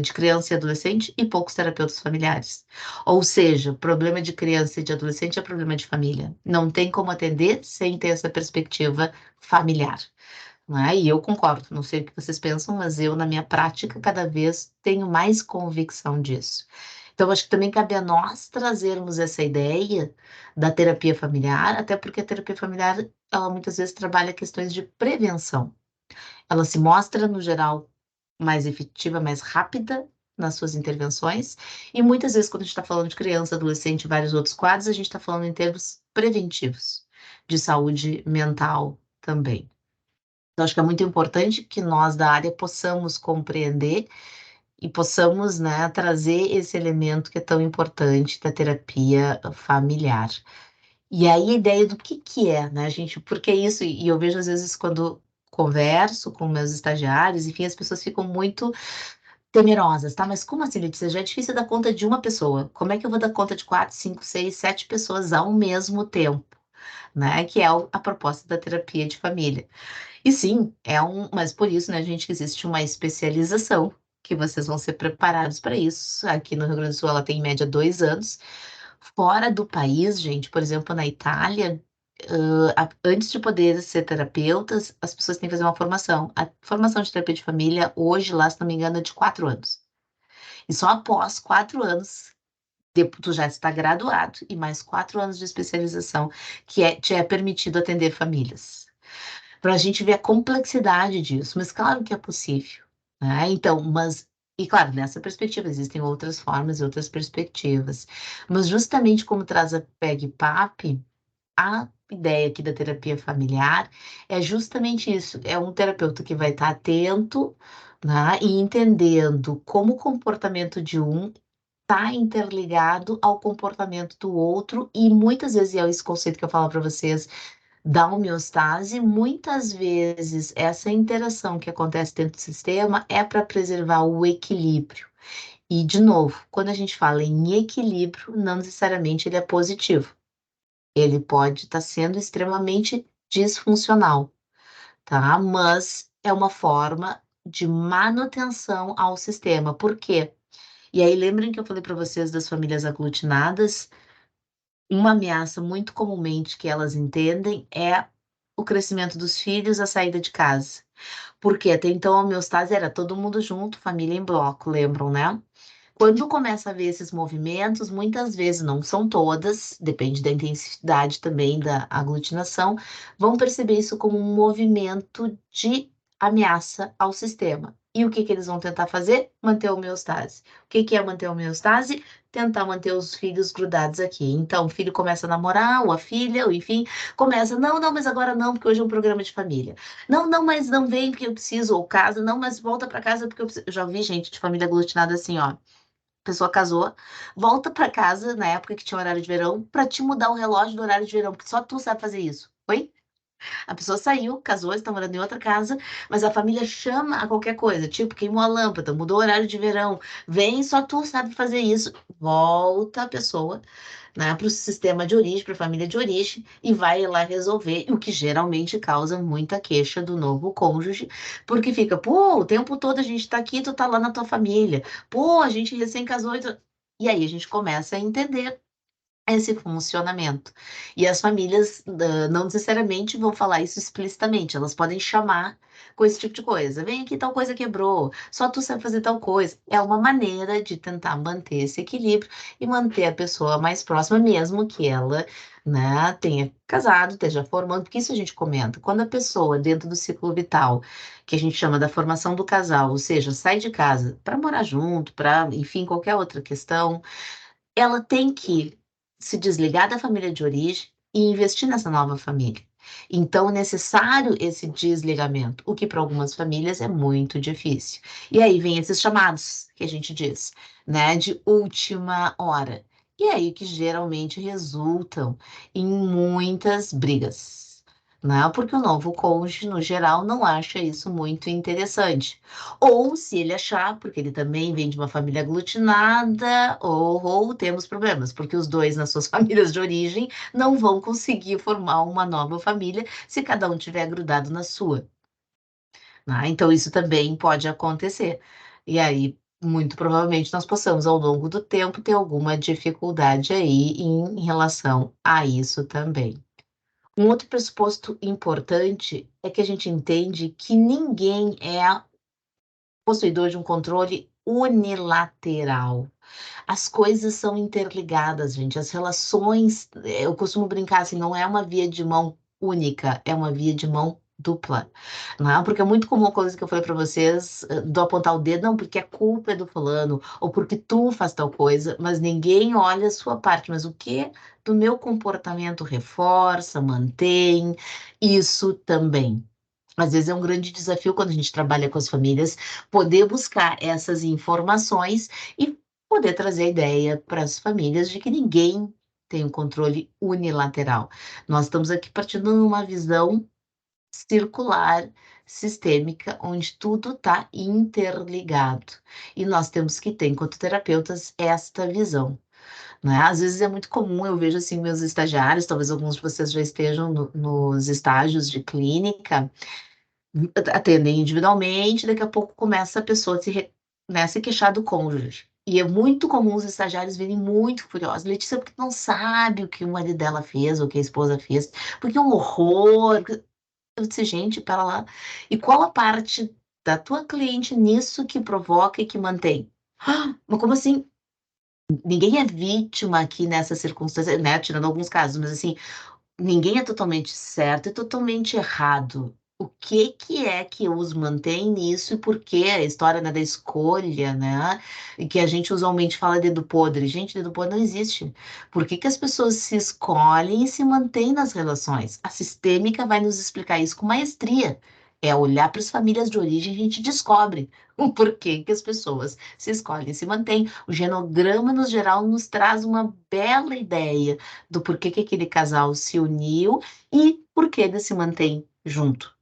de criança e adolescente e poucos terapeutas familiares. Ou seja, problema de criança e de adolescente é problema de família. Não tem como atender sem ter essa perspectiva familiar, né? E eu concordo, não sei o que vocês pensam, mas eu, na minha prática, cada vez tenho mais convicção disso. Então, acho que também cabe a nós trazermos essa ideia da terapia familiar, até porque a terapia familiar, ela muitas vezes trabalha questões de prevenção. Ela se mostra, no geral, mais efetiva, mais rápida nas suas intervenções, e muitas vezes, quando a gente está falando de criança, adolescente e vários outros quadros, a gente está falando em termos preventivos, de saúde mental também. Então, acho que é muito importante que nós da área possamos compreender e possamos, né, trazer esse elemento que é tão importante da terapia familiar. E aí a ideia do que é, né, gente? Porque isso, e eu vejo às vezes quando converso com meus estagiários, enfim, as pessoas ficam muito temerosas, tá? Mas como assim, Letícia? Já é difícil dar conta de uma pessoa. Como é que eu vou dar conta de 4, 5, 6, 7 pessoas ao mesmo tempo, né? Que é a proposta da terapia de família. E sim, mas por isso, né, gente, que existe uma especialização, que vocês vão ser preparados para isso. Aqui no Rio Grande do Sul, ela tem em média 2 anos. Fora do país, gente, por exemplo, na Itália, antes de poder ser terapeutas, as pessoas têm que fazer uma formação. A formação de terapia de família, hoje, lá, se não me engano, é de 4 anos. E só após 4 anos, tu já está graduado, e mais 4 anos de especialização, te é permitido atender famílias. Para a gente ver a complexidade disso, mas claro que é possível, né? Então, e claro, nessa perspectiva existem outras formas e outras perspectivas, mas justamente como traz a PEG PAP, a ideia aqui da terapia familiar é justamente isso, é um terapeuta que vai estar atento, né, e entendendo como o comportamento de um está interligado ao comportamento do outro, e muitas vezes, e é esse conceito que eu falo para vocês, da homeostase, muitas vezes essa interação que acontece dentro do sistema é para preservar o equilíbrio. E, de novo, quando a gente fala em equilíbrio, não necessariamente ele é positivo. Ele pode estar sendo extremamente disfuncional, tá? Mas é uma forma de manutenção ao sistema. Por quê? E aí, lembrem que eu falei para vocês das famílias aglutinadas? Uma ameaça muito comumente que elas entendem é o crescimento dos filhos, a saída de casa. Porque até então a homeostase era todo mundo junto, família em bloco, lembram, né? Quando começa a ver esses movimentos, muitas vezes, não são todas, depende da intensidade também da aglutinação, vão perceber isso como um movimento de ameaça ao sistema. E o que que eles vão tentar fazer? Manter a homeostase. O que que é manter a homeostase? Tentar manter os filhos grudados aqui. Então, o filho começa a namorar, ou a filha, ou enfim, começa, não, não, mas agora não, porque hoje é um programa de família. Não, não, mas não vem porque eu preciso, ou casa, não, mas volta para casa porque eu preciso. Eu já vi gente de família aglutinada assim, ó. Pessoa casou, volta para casa na época que tinha horário de verão para te mudar o relógio do horário de verão, porque só tu sabe fazer isso. Oi? A pessoa saiu, casou, está morando em outra casa, mas a família chama a qualquer coisa, tipo, queimou a lâmpada, mudou o horário de verão, vem, só tu sabe fazer isso. Volta a pessoa, né, para o sistema de origem, para a família de origem, e vai lá resolver, o que geralmente causa muita queixa do novo cônjuge, porque fica, pô, o tempo todo a gente tá aqui, tu tá lá na tua família, pô, a gente recém casou, e aí a gente começa a entender esse funcionamento. E as famílias não necessariamente vão falar isso explicitamente, elas podem chamar com esse tipo de coisa. Vem aqui, tal coisa quebrou, só tu sabe fazer tal coisa. É uma maneira de tentar manter esse equilíbrio e manter a pessoa mais próxima, mesmo que ela, né, tenha casado, esteja formando, porque isso a gente comenta. Quando a pessoa, dentro do ciclo vital, que a gente chama da formação do casal, ou seja, sai de casa para morar junto, para, enfim, qualquer outra questão, ela tem que se desligar da família de origem e investir nessa nova família. Então, é necessário esse desligamento, o que para algumas famílias é muito difícil. E aí vem esses chamados que a gente diz, né, de última hora. E aí que geralmente resultam em muitas brigas, né? Porque o novo cônjuge, no geral, não acha isso muito interessante. Ou se ele achar, porque ele também vem de uma família aglutinada, ou temos problemas, porque os dois nas suas famílias de origem não vão conseguir formar uma nova família se cada um tiver grudado na sua, né? Então isso também pode acontecer. E aí, muito provavelmente, nós possamos, ao longo do tempo, ter alguma dificuldade aí em relação a isso também. Um outro pressuposto importante é que a gente entende que ninguém é possuidor de um controle unilateral. As coisas são interligadas, gente. As relações, eu costumo brincar assim, não é uma via de mão única, é uma via de mão dupla, não é? Porque é muito comum a coisa que eu falei para vocês, do apontar o dedo, não, porque a culpa é do fulano, ou porque tu faz tal coisa, mas ninguém olha a sua parte, mas o que do meu comportamento reforça, mantém, isso também. Às vezes é um grande desafio quando a gente trabalha com as famílias, poder buscar essas informações e poder trazer a ideia para as famílias de que ninguém tem um controle unilateral. Nós estamos aqui partindo de uma visão circular, sistêmica, onde tudo está interligado. E nós temos que ter, enquanto terapeutas, esta visão. Né? Às vezes é muito comum, eu vejo assim meus estagiários, talvez alguns de vocês já estejam nos estágios de clínica, atendem individualmente, daqui a pouco começa a pessoa a né, se queixar do cônjuge. E é muito comum os estagiários virem muito furiosos. Letícia, porque não sabe o que o marido dela fez, ou o que a esposa fez, porque é um horror. Eu disse, gente, pera lá. E qual a parte da tua cliente nisso que provoca e que mantém? Ah, mas como assim? Ninguém é vítima aqui nessa circunstância, né? Tirando alguns casos, mas assim, ninguém é totalmente certo e totalmente errado. O que é que os mantém nisso e por que a história, né, da escolha, né? E que a gente usualmente fala dedo podre. Gente, dedo podre não existe. Por que que as pessoas se escolhem e se mantêm nas relações? A sistêmica vai nos explicar isso com maestria. É olhar para as famílias de origem e a gente descobre o porquê que as pessoas se escolhem e se mantêm. O genograma, no geral, nos traz uma bela ideia do porquê que aquele casal se uniu e por que ele se mantém junto.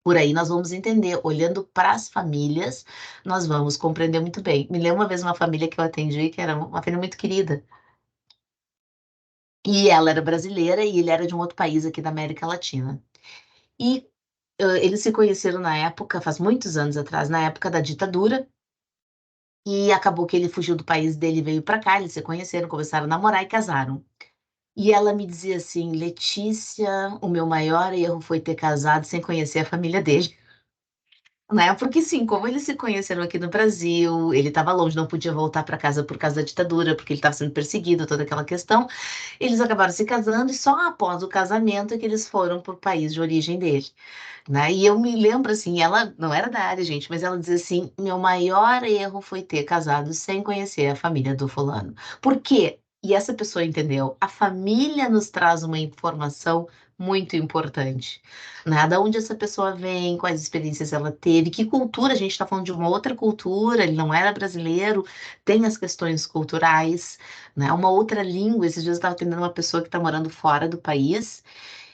Por aí nós vamos entender, olhando para as famílias, nós vamos compreender muito bem. Me lembro uma vez uma família que eu atendi, que era uma família muito querida. E ela era brasileira e ele era de um outro país aqui da América Latina. E eles se conheceram na época, faz muitos anos atrás, na época da ditadura, e acabou que ele fugiu do país dele e veio para cá, eles se conheceram, começaram a namorar e casaram. E ela me dizia assim: Letícia, o meu maior erro foi ter casado sem conhecer a família dele. Né? Porque sim, como eles se conheceram aqui no Brasil, ele estava longe, não podia voltar para casa por causa da ditadura, porque ele estava sendo perseguido, toda aquela questão. Eles acabaram se casando e só após o casamento é que eles foram para o país de origem dele, né? E eu me lembro assim, ela não era da área, gente, mas ela dizia assim: meu maior erro foi ter casado sem conhecer a família do fulano. Por quê? E essa pessoa entendeu. A família nos traz uma informação muito importante, né? Da onde essa pessoa vem, quais experiências ela teve, que cultura, a gente está falando de uma outra cultura, ele não era brasileiro, tem as questões culturais, né? Uma outra língua. Esses dias eu estava atendendo uma pessoa que está morando fora do país.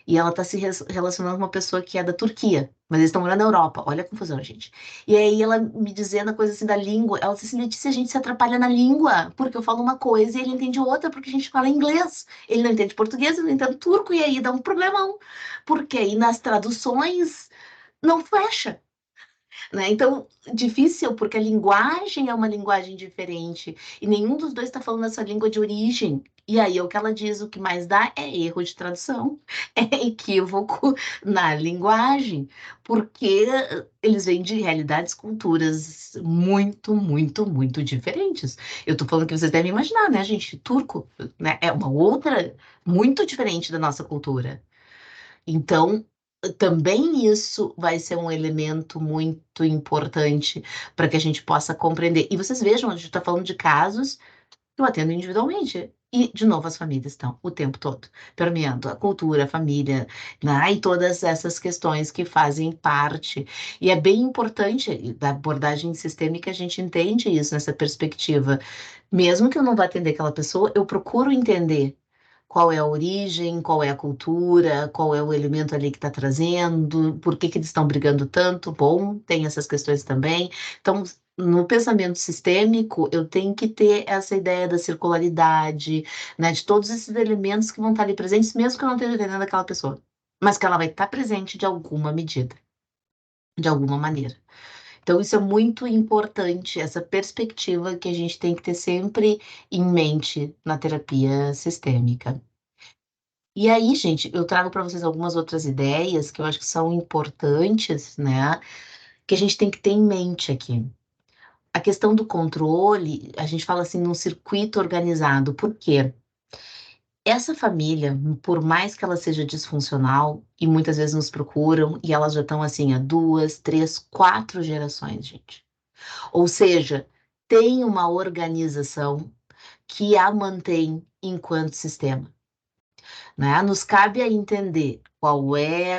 E ela está se relacionando com uma pessoa que é da Turquia, mas eles estão morando na Europa. Olha a confusão, gente. E aí ela me dizendo a coisa assim da língua. Ela disse assim: Letícia, a gente se atrapalha na língua, porque eu falo uma coisa e ele entende outra, porque a gente fala inglês. Ele não entende português, ele não entende turco, e aí dá um problemão. Porque aí nas traduções não fecha. Né? Então, difícil, porque a linguagem é uma linguagem diferente, e nenhum dos dois está falando essa língua de origem. E aí é o que ela diz, o que mais dá é erro de tradução, é equívoco na linguagem, porque eles vêm de realidades, culturas muito, muito, muito diferentes. Eu tô falando que vocês devem imaginar, né, gente? Turco, né, é uma outra, muito diferente da nossa cultura. Então, também isso vai ser um elemento muito importante para que a gente possa compreender. E vocês vejam, a gente está falando de casos que eu atendo individualmente. E, de novo, as famílias estão o tempo todo permeando a cultura, a família, né? E todas essas questões que fazem parte. E é bem importante da abordagem sistêmica a gente entende isso nessa perspectiva. Mesmo que eu não vá atender aquela pessoa, eu procuro entender qual é a origem, qual é a cultura, qual é o elemento ali que está trazendo, por que que eles estão brigando tanto. Bom, tem essas questões também. Então, no pensamento sistêmico, eu tenho que ter essa ideia da circularidade, né, de todos esses elementos que vão estar ali presentes, mesmo que eu não esteja entendendo aquela pessoa, mas que ela vai estar presente de alguma medida, de alguma maneira. Então, isso é muito importante, essa perspectiva que a gente tem que ter sempre em mente na terapia sistêmica. E aí, gente, eu trago para vocês algumas outras ideias que eu acho que são importantes, né? Que a gente tem que ter em mente aqui. A questão do controle, a gente fala assim num circuito organizado. Por quê? Essa família, por mais que ela seja disfuncional, e muitas vezes nos procuram, e elas já estão assim há 2, 3, 4 gerações, gente. Ou seja, tem uma organização que a mantém enquanto sistema. Né? Nos cabe a entender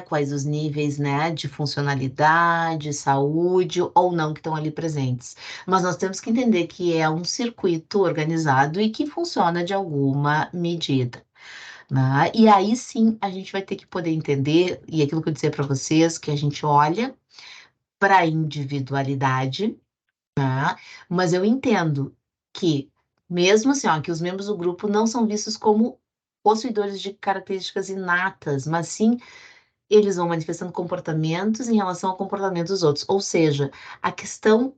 quais os níveis, né, de funcionalidade, saúde ou não que estão ali presentes. Mas nós temos que entender que é um circuito organizado e que funciona de alguma medida. Né? E aí sim a gente vai ter que poder entender, e aquilo que eu disse para vocês, que a gente olha para a individualidade, né? Mas eu entendo que, mesmo assim, ó, que os membros do grupo não são vistos como possuidores de características inatas, mas sim eles vão manifestando comportamentos em relação ao comportamento dos outros. Ou seja, a questão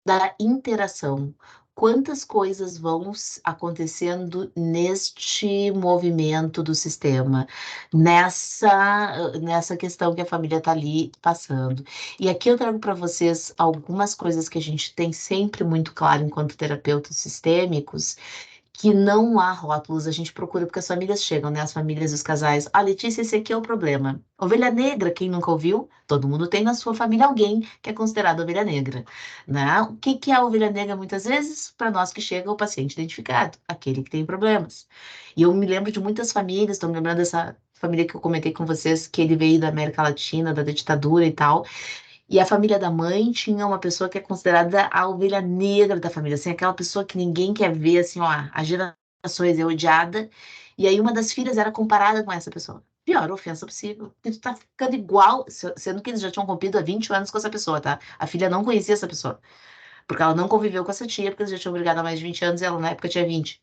da interação. Quantas coisas vão acontecendo neste movimento do sistema, nessa questão que a família está ali passando. E aqui eu trago para vocês algumas coisas que a gente tem sempre muito claro enquanto terapeutas sistêmicos, que não há rótulos, a gente procura, porque as famílias chegam, né? As famílias, os casais. Ah, Letícia, esse aqui é o problema. Ovelha negra, quem nunca ouviu? Todo mundo tem na sua família alguém que é considerado ovelha negra, né? O que que é a ovelha negra muitas vezes? Para nós que chega o paciente identificado, aquele que tem problemas. E eu me lembro de muitas famílias, estou me lembrando dessa família que eu comentei com vocês, que ele veio da América Latina, da ditadura e tal. E a família da mãe tinha uma pessoa que é considerada a ovelha negra da família, assim, aquela pessoa que ninguém quer ver, assim, ó, há gerações é odiada. E aí uma das filhas era comparada com essa pessoa. Pior ofensa possível. Porque tu tá ficando igual, sendo que eles já tinham rompido há 20 anos com essa pessoa, tá? A filha não conhecia essa pessoa. Porque ela não conviveu com essa tia, porque eles já tinham brigado há mais de 20 anos e ela na época tinha 20.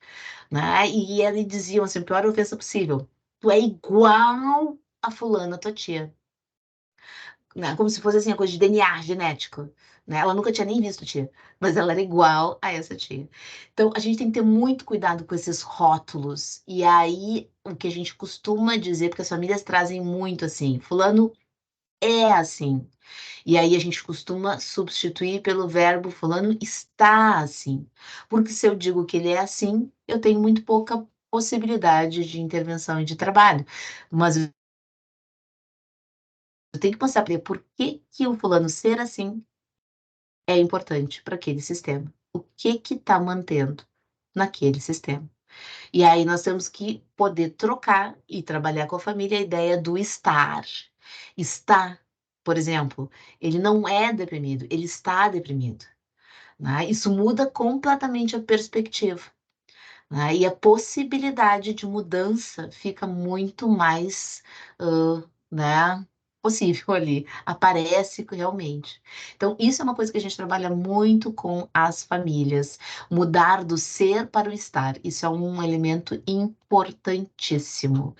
Né? E eles diziam assim, pior ofensa possível. Tu é igual a fulana, tua tia, né? Como se fosse assim, a coisa de DNA genético, né? Ela nunca tinha nem visto tia, mas ela era igual a essa tia. Então, a gente tem que ter muito cuidado com esses rótulos. E aí, o que a gente costuma dizer, porque as famílias trazem muito assim, fulano é assim. E aí a gente costuma substituir pelo verbo fulano está assim. Porque se eu digo que ele é assim, eu tenho muito pouca possibilidade de intervenção e de trabalho. Mas eu tenho que mostrar para ele por que que o fulano ser assim é importante para aquele sistema. O que que está mantendo naquele sistema. E aí nós temos que poder trocar e trabalhar com a família a ideia do estar. Estar, por exemplo, ele não é deprimido, ele está deprimido. Né? Isso muda completamente a perspectiva. Né? E a possibilidade de mudança fica muito mais, né, possível ali, aparece realmente. Então, isso é uma coisa que a gente trabalha muito com as famílias, mudar do ser para o estar. Isso é um elemento importantíssimo.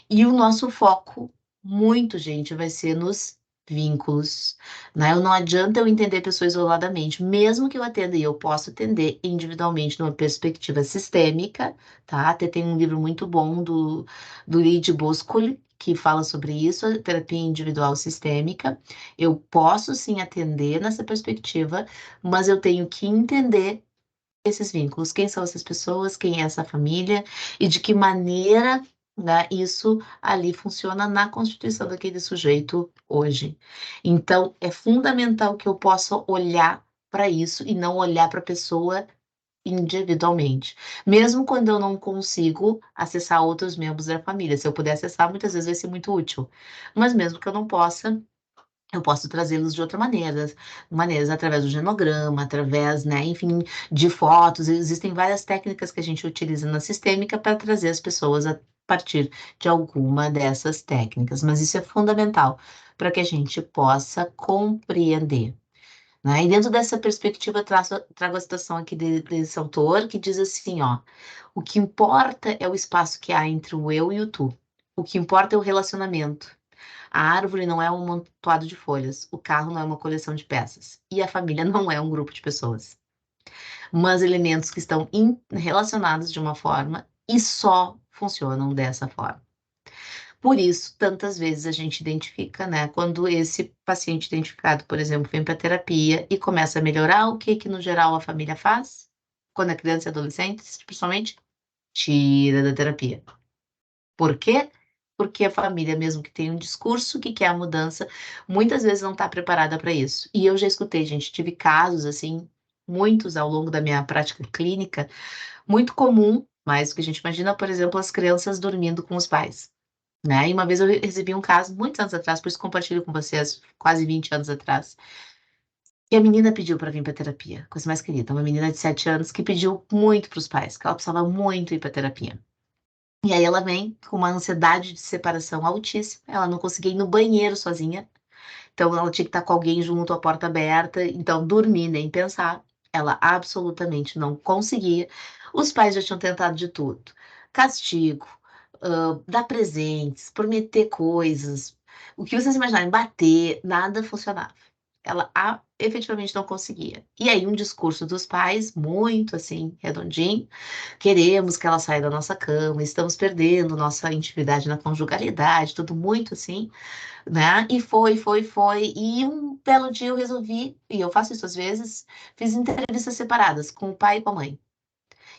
E o nosso foco, muito, gente, vai ser nos vínculos, né? Não adianta eu entender pessoas isoladamente, mesmo que eu atenda, e eu posso atender individualmente numa perspectiva sistêmica, tá? Até tem um livro muito bom do Leigh Boscoli, que fala sobre isso, a terapia individual sistêmica. Eu posso sim atender nessa perspectiva, mas eu tenho que entender esses vínculos, quem são essas pessoas, quem é essa família e de que maneira, né, isso ali funciona na constituição daquele sujeito hoje. Então, é fundamental que eu possa olhar para isso e não olhar para a pessoa individualmente, mesmo quando eu não consigo acessar outros membros da família. Se eu puder acessar, muitas vezes vai ser muito útil, mas mesmo que eu não possa, eu posso trazê-los de outra maneira, maneiras através do genograma, através, né, enfim, de fotos. Existem várias técnicas que a gente utiliza na sistêmica para trazer as pessoas a partir de alguma dessas técnicas, mas isso é fundamental para que a gente possa compreender, né? E dentro dessa perspectiva, eu trago a citação aqui desse autor, que diz assim, ó, o que importa é o espaço que há entre o eu e o tu. O que importa é o relacionamento. A árvore não é um amontoado de folhas, o carro não é uma coleção de peças, e a família não é um grupo de pessoas, mas elementos que estão relacionados de uma forma e só funcionam dessa forma. Por isso, tantas vezes a gente identifica, né, quando esse paciente identificado, por exemplo, vem para terapia e começa a melhorar, o que no geral a família faz? Quando é criança e adolescente, principalmente, tira da terapia. Por quê? Porque a família, mesmo que tenha um discurso que quer a mudança, muitas vezes não está preparada para isso. E eu já escutei, gente, tive casos assim, muitos ao longo da minha prática clínica, muito comum, mais do que a gente imagina, por exemplo, as crianças dormindo com os pais, né? E uma vez eu recebi um caso, muitos anos atrás, por isso compartilho com vocês, quase 20 anos atrás, e a menina pediu para vir para terapia, coisa mais querida, uma menina de 7 anos que pediu muito para os pais, que ela precisava muito ir para terapia. E aí ela vem com uma ansiedade de separação altíssima, ela não conseguia ir no banheiro sozinha, então ela tinha que estar com alguém junto, a porta aberta, então dormir nem pensar, ela absolutamente não conseguia. Os pais já tinham tentado de tudo, castigo, dar presentes, prometer coisas, o que vocês imaginarem, bater, nada funcionava. Ela efetivamente não conseguia. E aí um discurso dos pais, muito assim, redondinho, queremos que ela saia da nossa cama, estamos perdendo nossa intimidade na conjugalidade, tudo muito assim, né? E foi. E um belo dia eu resolvi, e eu faço isso às vezes, fiz entrevistas separadas com o pai e com a mãe.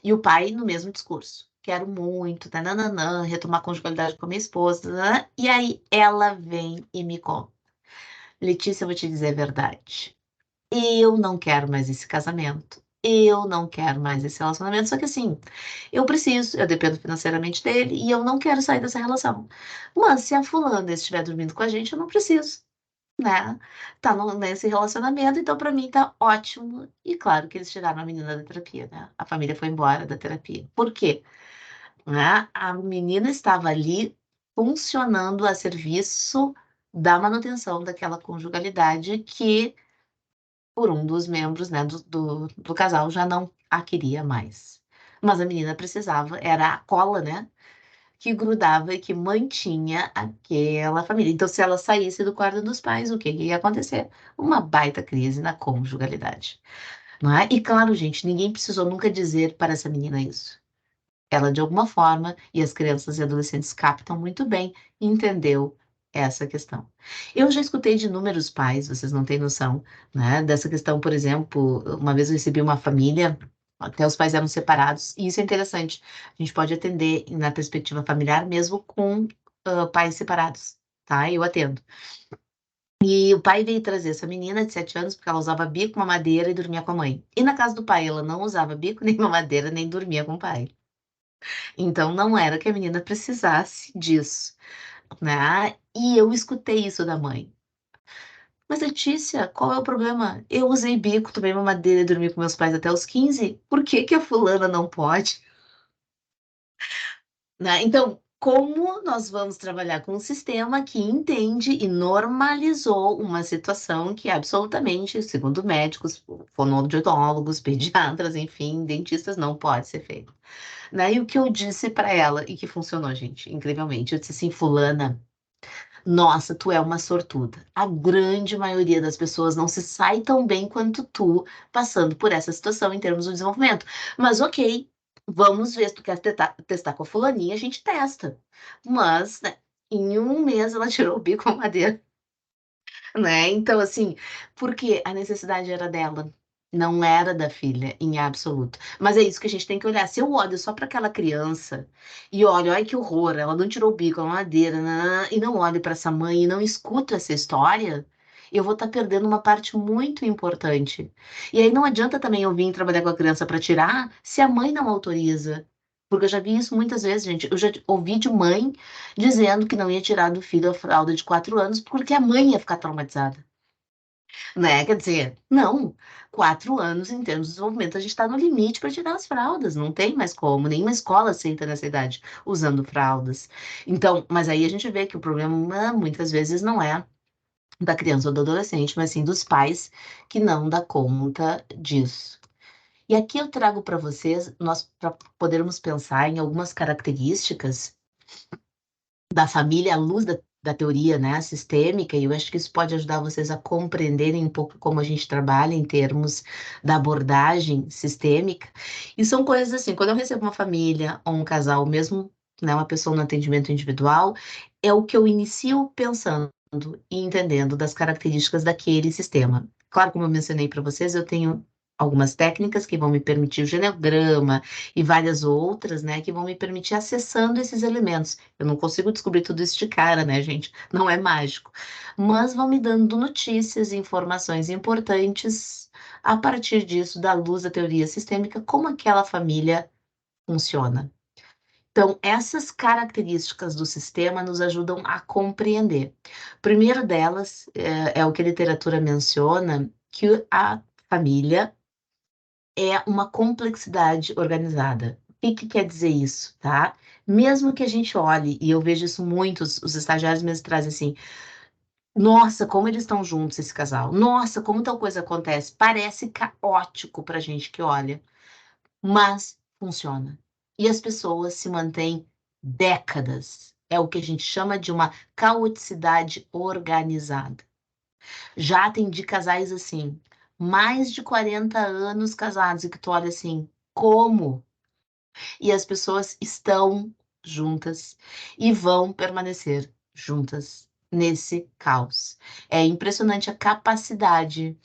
E o pai no mesmo discurso. Quero muito, nananã, retomar a conjugalidade com a minha esposa. Nananã. E aí ela vem e me conta. Letícia, eu vou te dizer a verdade. Eu não quero mais esse casamento. Eu não quero mais esse relacionamento. Só que assim, eu preciso, eu dependo financeiramente dele e eu não quero sair dessa relação. Mas se a fulana estiver dormindo com a gente, eu não preciso, né? Tá nesse relacionamento, então pra mim tá ótimo. E claro que eles tiraram a menina da terapia, né? A família foi embora da terapia. Por quê? Né? A menina estava ali funcionando a serviço da manutenção daquela conjugalidade que por um dos membros, né, do casal já não a queria mais. Mas a menina precisava, era a cola, né, que grudava e que mantinha aquela família. Então, se ela saísse do quarto dos pais, o que ia acontecer? Uma baita crise na conjugalidade, não é? E claro, gente, ninguém precisou nunca dizer para essa menina isso. Ela, de alguma forma, e as crianças e adolescentes captam muito bem, entendeu essa questão. Eu já escutei de inúmeros pais, vocês não têm noção, né, dessa questão, por exemplo, uma vez eu recebi uma família, até os pais eram separados, e isso é interessante, a gente pode atender na perspectiva familiar mesmo com pais separados, tá? Eu atendo. E o pai veio trazer essa menina de 7 anos, porque ela usava bico, mamadeira e dormia com a mãe. E na casa do pai, ela não usava bico, nem mamadeira, nem dormia com o pai. Então, não era que a menina precisasse disso, né? E eu escutei isso da mãe. Mas, Letícia, qual é o problema? Eu usei bico, tomei mamadeira e dormi com meus pais até os 15. Por que que a fulana não pode? Né? Então, como nós vamos trabalhar com um sistema que entende e normalizou uma situação que absolutamente, segundo médicos, fonoaudiólogos, pediatras, enfim, dentistas, não pode ser feito. Né? E o que eu disse para ela, e que funcionou, gente, incrivelmente, eu disse assim, fulana, Nossa, tu é uma sortuda. A grande maioria das pessoas não se sai tão bem quanto tu passando por essa situação em termos de desenvolvimento. Mas ok, vamos ver se tu quer testar com a fulaninha, a gente testa. Mas, né, em um mês ela tirou o bico com madeira, né? Então, assim, porque a necessidade era dela, não era da filha, em absoluto. Mas é isso que a gente tem que olhar. Se eu olho só para aquela criança e olho, ai que horror, ela não tirou o bico, a madeira, nanã, e não olho para essa mãe e não escuto essa história, eu vou estar perdendo uma parte muito importante. E aí não adianta também eu vir trabalhar com a criança para tirar se a mãe não autoriza. Porque eu já vi isso muitas vezes, gente. Eu já ouvi de mãe dizendo que não ia tirar do filho a fralda de 4 anos porque a mãe ia ficar traumatizada, né? Quer dizer, não, 4 anos em termos de desenvolvimento, a gente está no limite para tirar as fraldas, não tem mais como, nenhuma escola aceita nessa idade usando fraldas. Então, mas aí a gente vê que o problema muitas vezes não é da criança ou do adolescente, mas sim dos pais que não dá conta disso. E aqui eu trago para vocês, nós para podermos pensar em algumas características da família à luz da teoria, né, sistêmica, e eu acho que isso pode ajudar vocês a compreenderem um pouco como a gente trabalha em termos da abordagem sistêmica. E são coisas assim, quando eu recebo uma família ou um casal, mesmo, né, uma pessoa no atendimento individual, é o que eu inicio pensando e entendendo das características daquele sistema. Claro, como eu mencionei para vocês, eu tenho algumas técnicas que vão me permitir o geneograma e várias outras, né, que vão me permitir acessando esses elementos. Eu não consigo descobrir tudo isso de cara, né, gente? Não é mágico. Mas vão me dando notícias e informações importantes a partir disso, da luz da teoria sistêmica, como aquela família funciona. Então, essas características do sistema nos ajudam a compreender. O primeiro delas é o que a literatura menciona, que a família é uma complexidade organizada. O que que quer dizer isso, tá? Mesmo que a gente olhe, e eu vejo isso muito, os estagiários mesmo trazem assim, nossa, como eles estão juntos, esse casal. Nossa, como tal coisa acontece. Parece caótico pra gente que olha, mas funciona. E as pessoas se mantêm décadas. É o que a gente chama de uma caoticidade organizada. Já atendi casais assim, mais de 40 anos casados, e que tu olha assim, como? E as pessoas estão juntas e vão permanecer juntas nesse caos. É impressionante a capacidade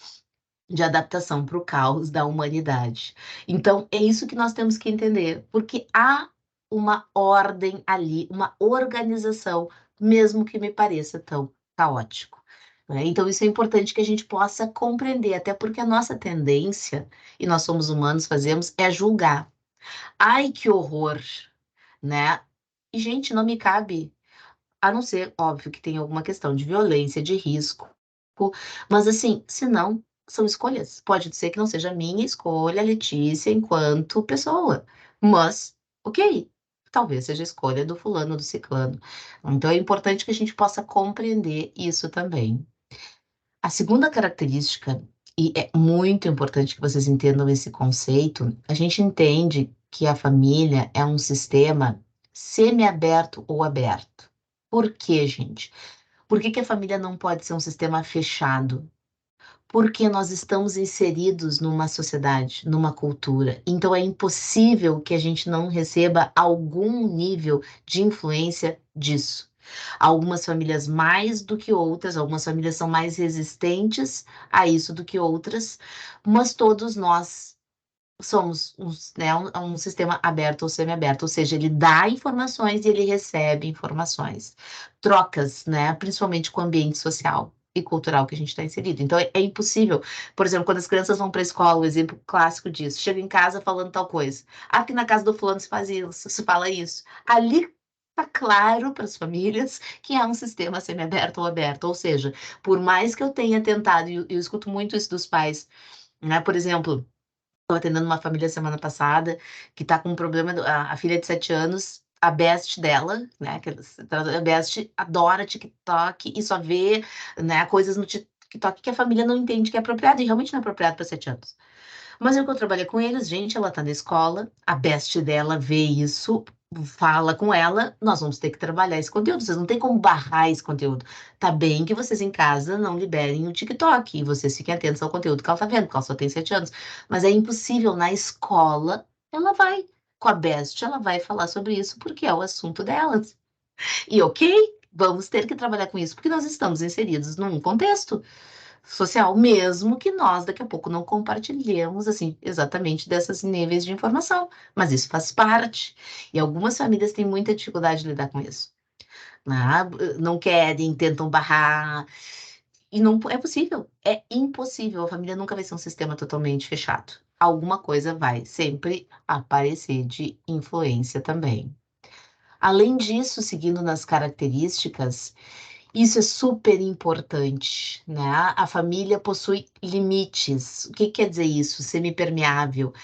de adaptação para o caos da humanidade. Então, é isso que nós temos que entender, porque há uma ordem ali, uma organização, mesmo que me pareça tão caótico, né? Então, isso é importante que a gente possa compreender, até porque a nossa tendência, e nós somos humanos, fazemos, é julgar. Ai, que horror, né? E, gente, não me cabe, a não ser, óbvio, que tem alguma questão de violência, de risco, mas assim, se não, são escolhas. Pode ser que não seja a minha escolha, Letícia, enquanto pessoa, mas, ok, talvez seja a escolha do fulano, do ciclano. Então é importante que a gente possa compreender isso também. A segunda característica, e é muito importante que vocês entendam esse conceito, a gente entende que a família é um sistema semiaberto ou aberto. Por quê, gente? Por que que a família não pode ser um sistema fechado? Porque nós estamos inseridos numa sociedade, numa cultura. Então é impossível que a gente não receba algum nível de influência disso. Algumas famílias mais do que outras, algumas famílias são mais resistentes a isso do que outras, mas todos nós somos né, um sistema aberto ou semiaberto, ou seja, ele dá informações e ele recebe informações. Trocas, né, principalmente com o ambiente social e cultural que a gente está inserido. Então, é impossível. Por exemplo, quando as crianças vão para a escola, o exemplo clássico disso, chega em casa falando tal coisa. Aqui na casa do fulano se faz isso, se fala isso. Ali está claro para as famílias que é um sistema semiaberto ou aberto. Ou seja, por mais que eu tenha tentado, e eu escuto muito isso dos pais, né, por exemplo, estava atendendo uma família semana passada que está com um problema, a filha de 7 anos, a best dela, né, a best adora TikTok e só vê, né, coisas no TikTok que a família não entende que é apropriado, e realmente não é apropriado para 7 anos. Mas eu trabalhei com eles, gente, ela tá na escola, a best dela vê isso, fala com ela, nós vamos ter que trabalhar esse conteúdo. Vocês não tem como barrar esse conteúdo. Tá bem que vocês em casa não liberem o TikTok e vocês fiquem atentos ao conteúdo que ela tá vendo, porque ela só tem 7 anos. Mas é impossível, na escola, ela vai, com a Best, ela vai falar sobre isso, porque é o assunto delas. E ok, vamos ter que trabalhar com isso, porque nós estamos inseridos num contexto social, mesmo que nós daqui a pouco não compartilhemos assim exatamente desses níveis de informação, mas isso faz parte. E algumas famílias têm muita dificuldade de lidar com isso, né? Não querem, tentam barrar, e não é possível, é impossível. A família nunca vai ser um sistema totalmente fechado. Alguma coisa vai sempre aparecer de influência também. Além disso, seguindo nas características, isso é super importante, né? A família possui limites. O que quer dizer isso? Semipermeável.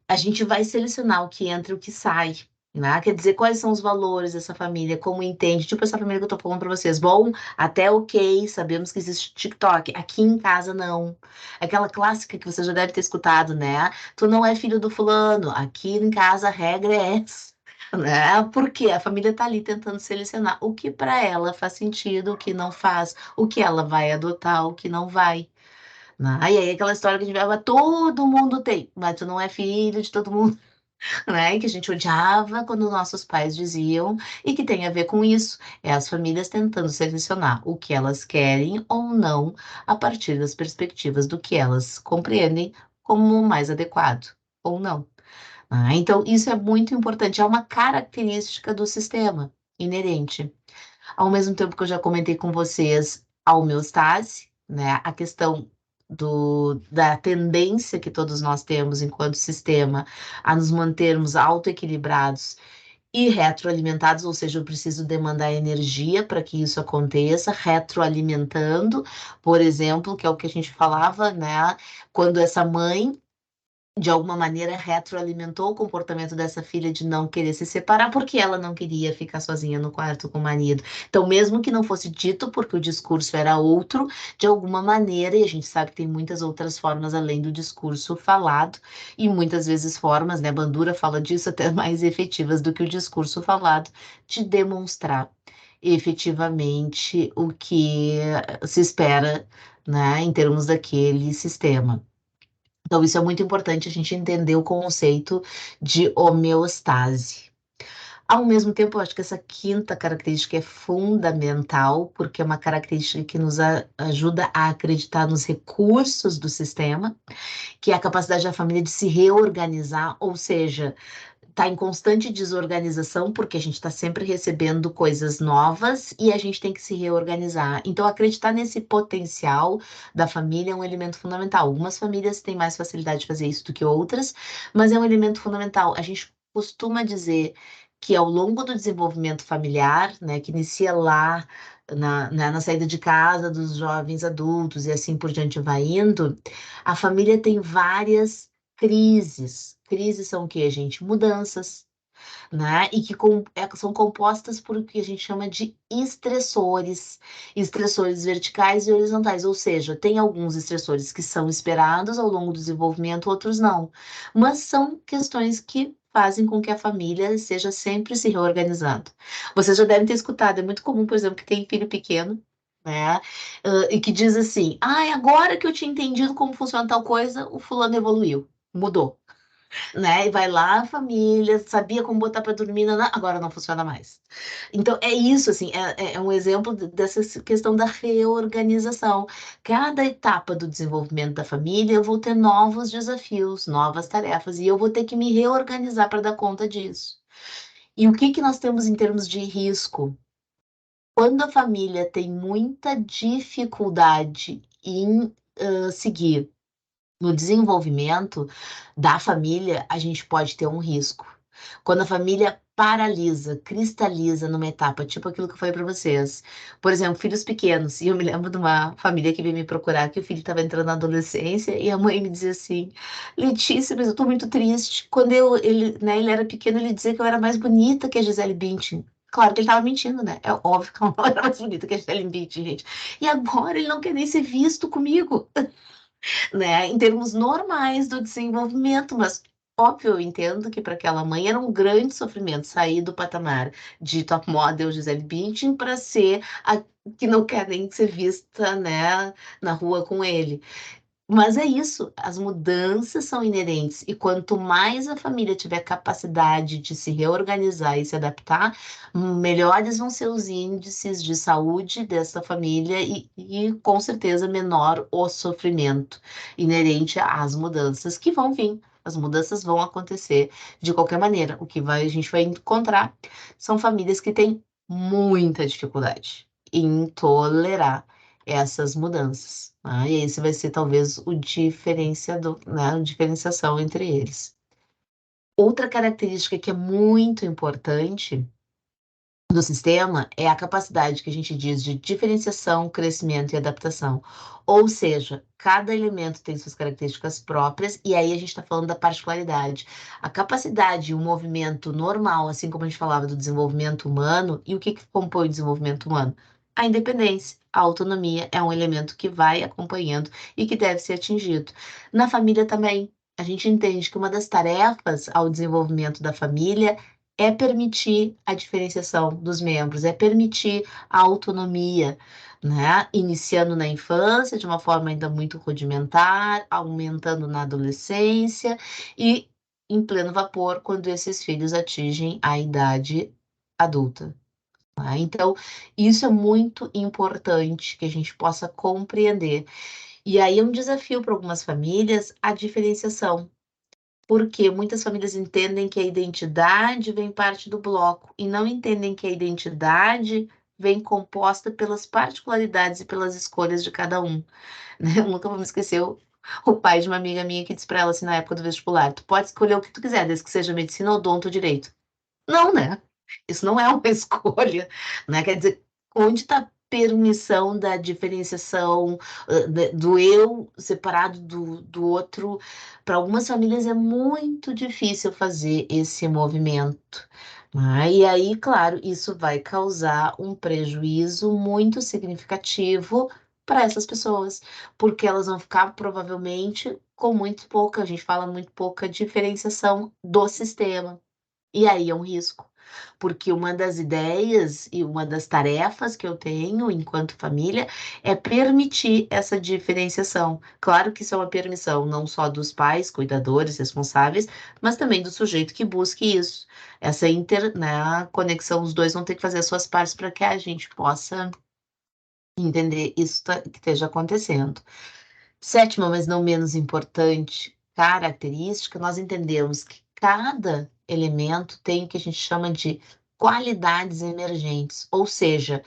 A gente vai selecionar o que entra e o que sai, né? Quer dizer, quais são os valores dessa família, como entende. Tipo essa família que eu tô falando para vocês. Bom, até ok, sabemos que existe TikTok. Aqui em casa, não. Aquela clássica que você já deve ter escutado, né? Tu não é filho do fulano. Aqui em casa a regra é essa. Né? Porque a família tá ali tentando selecionar o que para ela faz sentido, o que não faz, o que ela vai adotar, o que não vai. Né? E aí aquela história que a gente vai, todo mundo tem, mas tu não é filho de todo mundo, né? Que a gente odiava quando nossos pais diziam, e que tem a ver com isso, é as famílias tentando selecionar o que elas querem ou não a partir das perspectivas do que elas compreendem como mais adequado ou não. Então, isso é muito importante, é uma característica do sistema inerente. Ao mesmo tempo que eu já comentei com vocês a homeostase, né, a questão da tendência que todos nós temos enquanto sistema a nos mantermos autoequilibrados e retroalimentados, ou seja, eu preciso demandar energia para que isso aconteça, retroalimentando, por exemplo, que é o que a gente falava, né, quando essa mãe de alguma maneira retroalimentou o comportamento dessa filha de não querer se separar porque ela não queria ficar sozinha no quarto com o marido. Então, mesmo que não fosse dito, porque o discurso era outro, de alguma maneira, e a gente sabe que tem muitas outras formas além do discurso falado, e muitas vezes formas, né, Bandura fala disso, até mais efetivas do que o discurso falado, de demonstrar efetivamente o que se espera, né, em termos daquele sistema. Então, isso é muito importante a gente entender o conceito de homeostase. Ao mesmo tempo, eu acho que essa quinta característica é fundamental, porque é uma característica que nos ajuda a acreditar nos recursos do sistema, que é a capacidade da família de se reorganizar, ou seja, está em constante desorganização, porque a gente está sempre recebendo coisas novas e a gente tem que se reorganizar. Então, acreditar nesse potencial da família é um elemento fundamental. Algumas famílias têm mais facilidade de fazer isso do que outras, mas é um elemento fundamental. A gente costuma dizer que ao longo do desenvolvimento familiar, né, que inicia lá na saída de casa dos jovens adultos e assim por diante vai indo, a família tem várias crises. Crises são o quê, gente? Mudanças, né? E que são compostas por o que a gente chama de estressores. Estressores verticais e horizontais, ou seja, tem alguns estressores que são esperados ao longo do desenvolvimento, outros não. Mas são questões que fazem com que a família seja sempre se reorganizando. Vocês já devem ter escutado, é muito comum, por exemplo, que tem filho pequeno, né? E que diz assim: ah, agora que eu tinha entendido como funciona tal coisa, o fulano evoluiu, mudou, né? E vai lá, a família, sabia como botar para dormir, agora não funciona mais. Então, é isso, assim, é um exemplo dessa questão da reorganização. Cada etapa do desenvolvimento da família, eu vou ter novos desafios, novas tarefas, e eu vou ter que me reorganizar para dar conta disso. E o que que nós temos em termos de risco? Quando a família tem muita dificuldade em seguir no desenvolvimento da família, a gente pode ter um risco. Quando a família paralisa, cristaliza numa etapa, tipo aquilo que eu falei para vocês. Por exemplo, filhos pequenos. E eu me lembro de uma família que veio me procurar, que o filho estava entrando na adolescência, e a mãe me dizia assim: Letícia, mas eu tô muito triste. Quando ele era pequeno, ele dizia que eu era mais bonita que a Gisele Bündchen. Claro que ele estava mentindo, né? É óbvio que ela não era mais bonita que a Gisele Bündchen, gente. E agora ele não quer nem ser visto comigo, né, em termos normais do desenvolvimento, mas óbvio, eu entendo que para aquela mãe era um grande sofrimento sair do patamar de top model Gisele Bündchen para ser a que não quer nem ser vista, né, na rua com ele. Mas é isso, as mudanças são inerentes, e quanto mais a família tiver capacidade de se reorganizar e se adaptar, melhores vão ser os índices de saúde dessa família e com certeza menor o sofrimento inerente às mudanças que vão vir. As mudanças vão acontecer de qualquer maneira. O que a gente vai encontrar são famílias que têm muita dificuldade em tolerar essas mudanças. E esse vai ser talvez o diferenciador, né, a diferenciação entre eles. Outra característica que é muito importante do sistema é a capacidade que a gente diz de diferenciação, crescimento e adaptação. Ou seja, cada elemento tem suas características próprias, e aí a gente está falando da particularidade. A capacidade, o movimento normal, assim como a gente falava do desenvolvimento humano, e o que compõe o desenvolvimento humano? A independência, a autonomia é um elemento que vai acompanhando e que deve ser atingido. Na família também, a gente entende que uma das tarefas ao desenvolvimento da família é permitir a diferenciação dos membros, é permitir a autonomia, né? Iniciando na infância, de uma forma ainda muito rudimentar, aumentando na adolescência e em pleno vapor quando esses filhos atingem a idade adulta. Então, isso é muito importante que a gente possa compreender. E aí é um desafio para algumas famílias a diferenciação, porque muitas famílias entendem que a identidade vem parte do bloco e não entendem que a identidade vem composta pelas particularidades e pelas escolhas de cada um, né? Eu nunca vou me esquecer o pai de uma amiga minha que disse para ela assim na época do vestibular: tu pode escolher o que tu quiser, desde que seja medicina, odonto ou direito. Não, né? Isso não é uma escolha, né? Quer dizer, onde está a permissão da diferenciação, do eu separado do outro? Para algumas famílias é muito difícil fazer esse movimento, né? E aí, claro, isso vai causar um prejuízo muito significativo para essas pessoas, porque elas vão ficar provavelmente com muito pouca, a gente fala muito pouca diferenciação do sistema. E aí é um risco, porque uma das ideias e uma das tarefas que eu tenho enquanto família é permitir essa diferenciação. Claro que isso é uma permissão não só dos pais, cuidadores, responsáveis, mas também do sujeito que busque isso. Essa né, conexão, os dois vão ter que fazer as suas partes para que a gente possa entender isso que esteja acontecendo. Sétima, mas não menos importante, característica, nós entendemos que cada elemento tem o que a gente chama de qualidades emergentes, ou seja,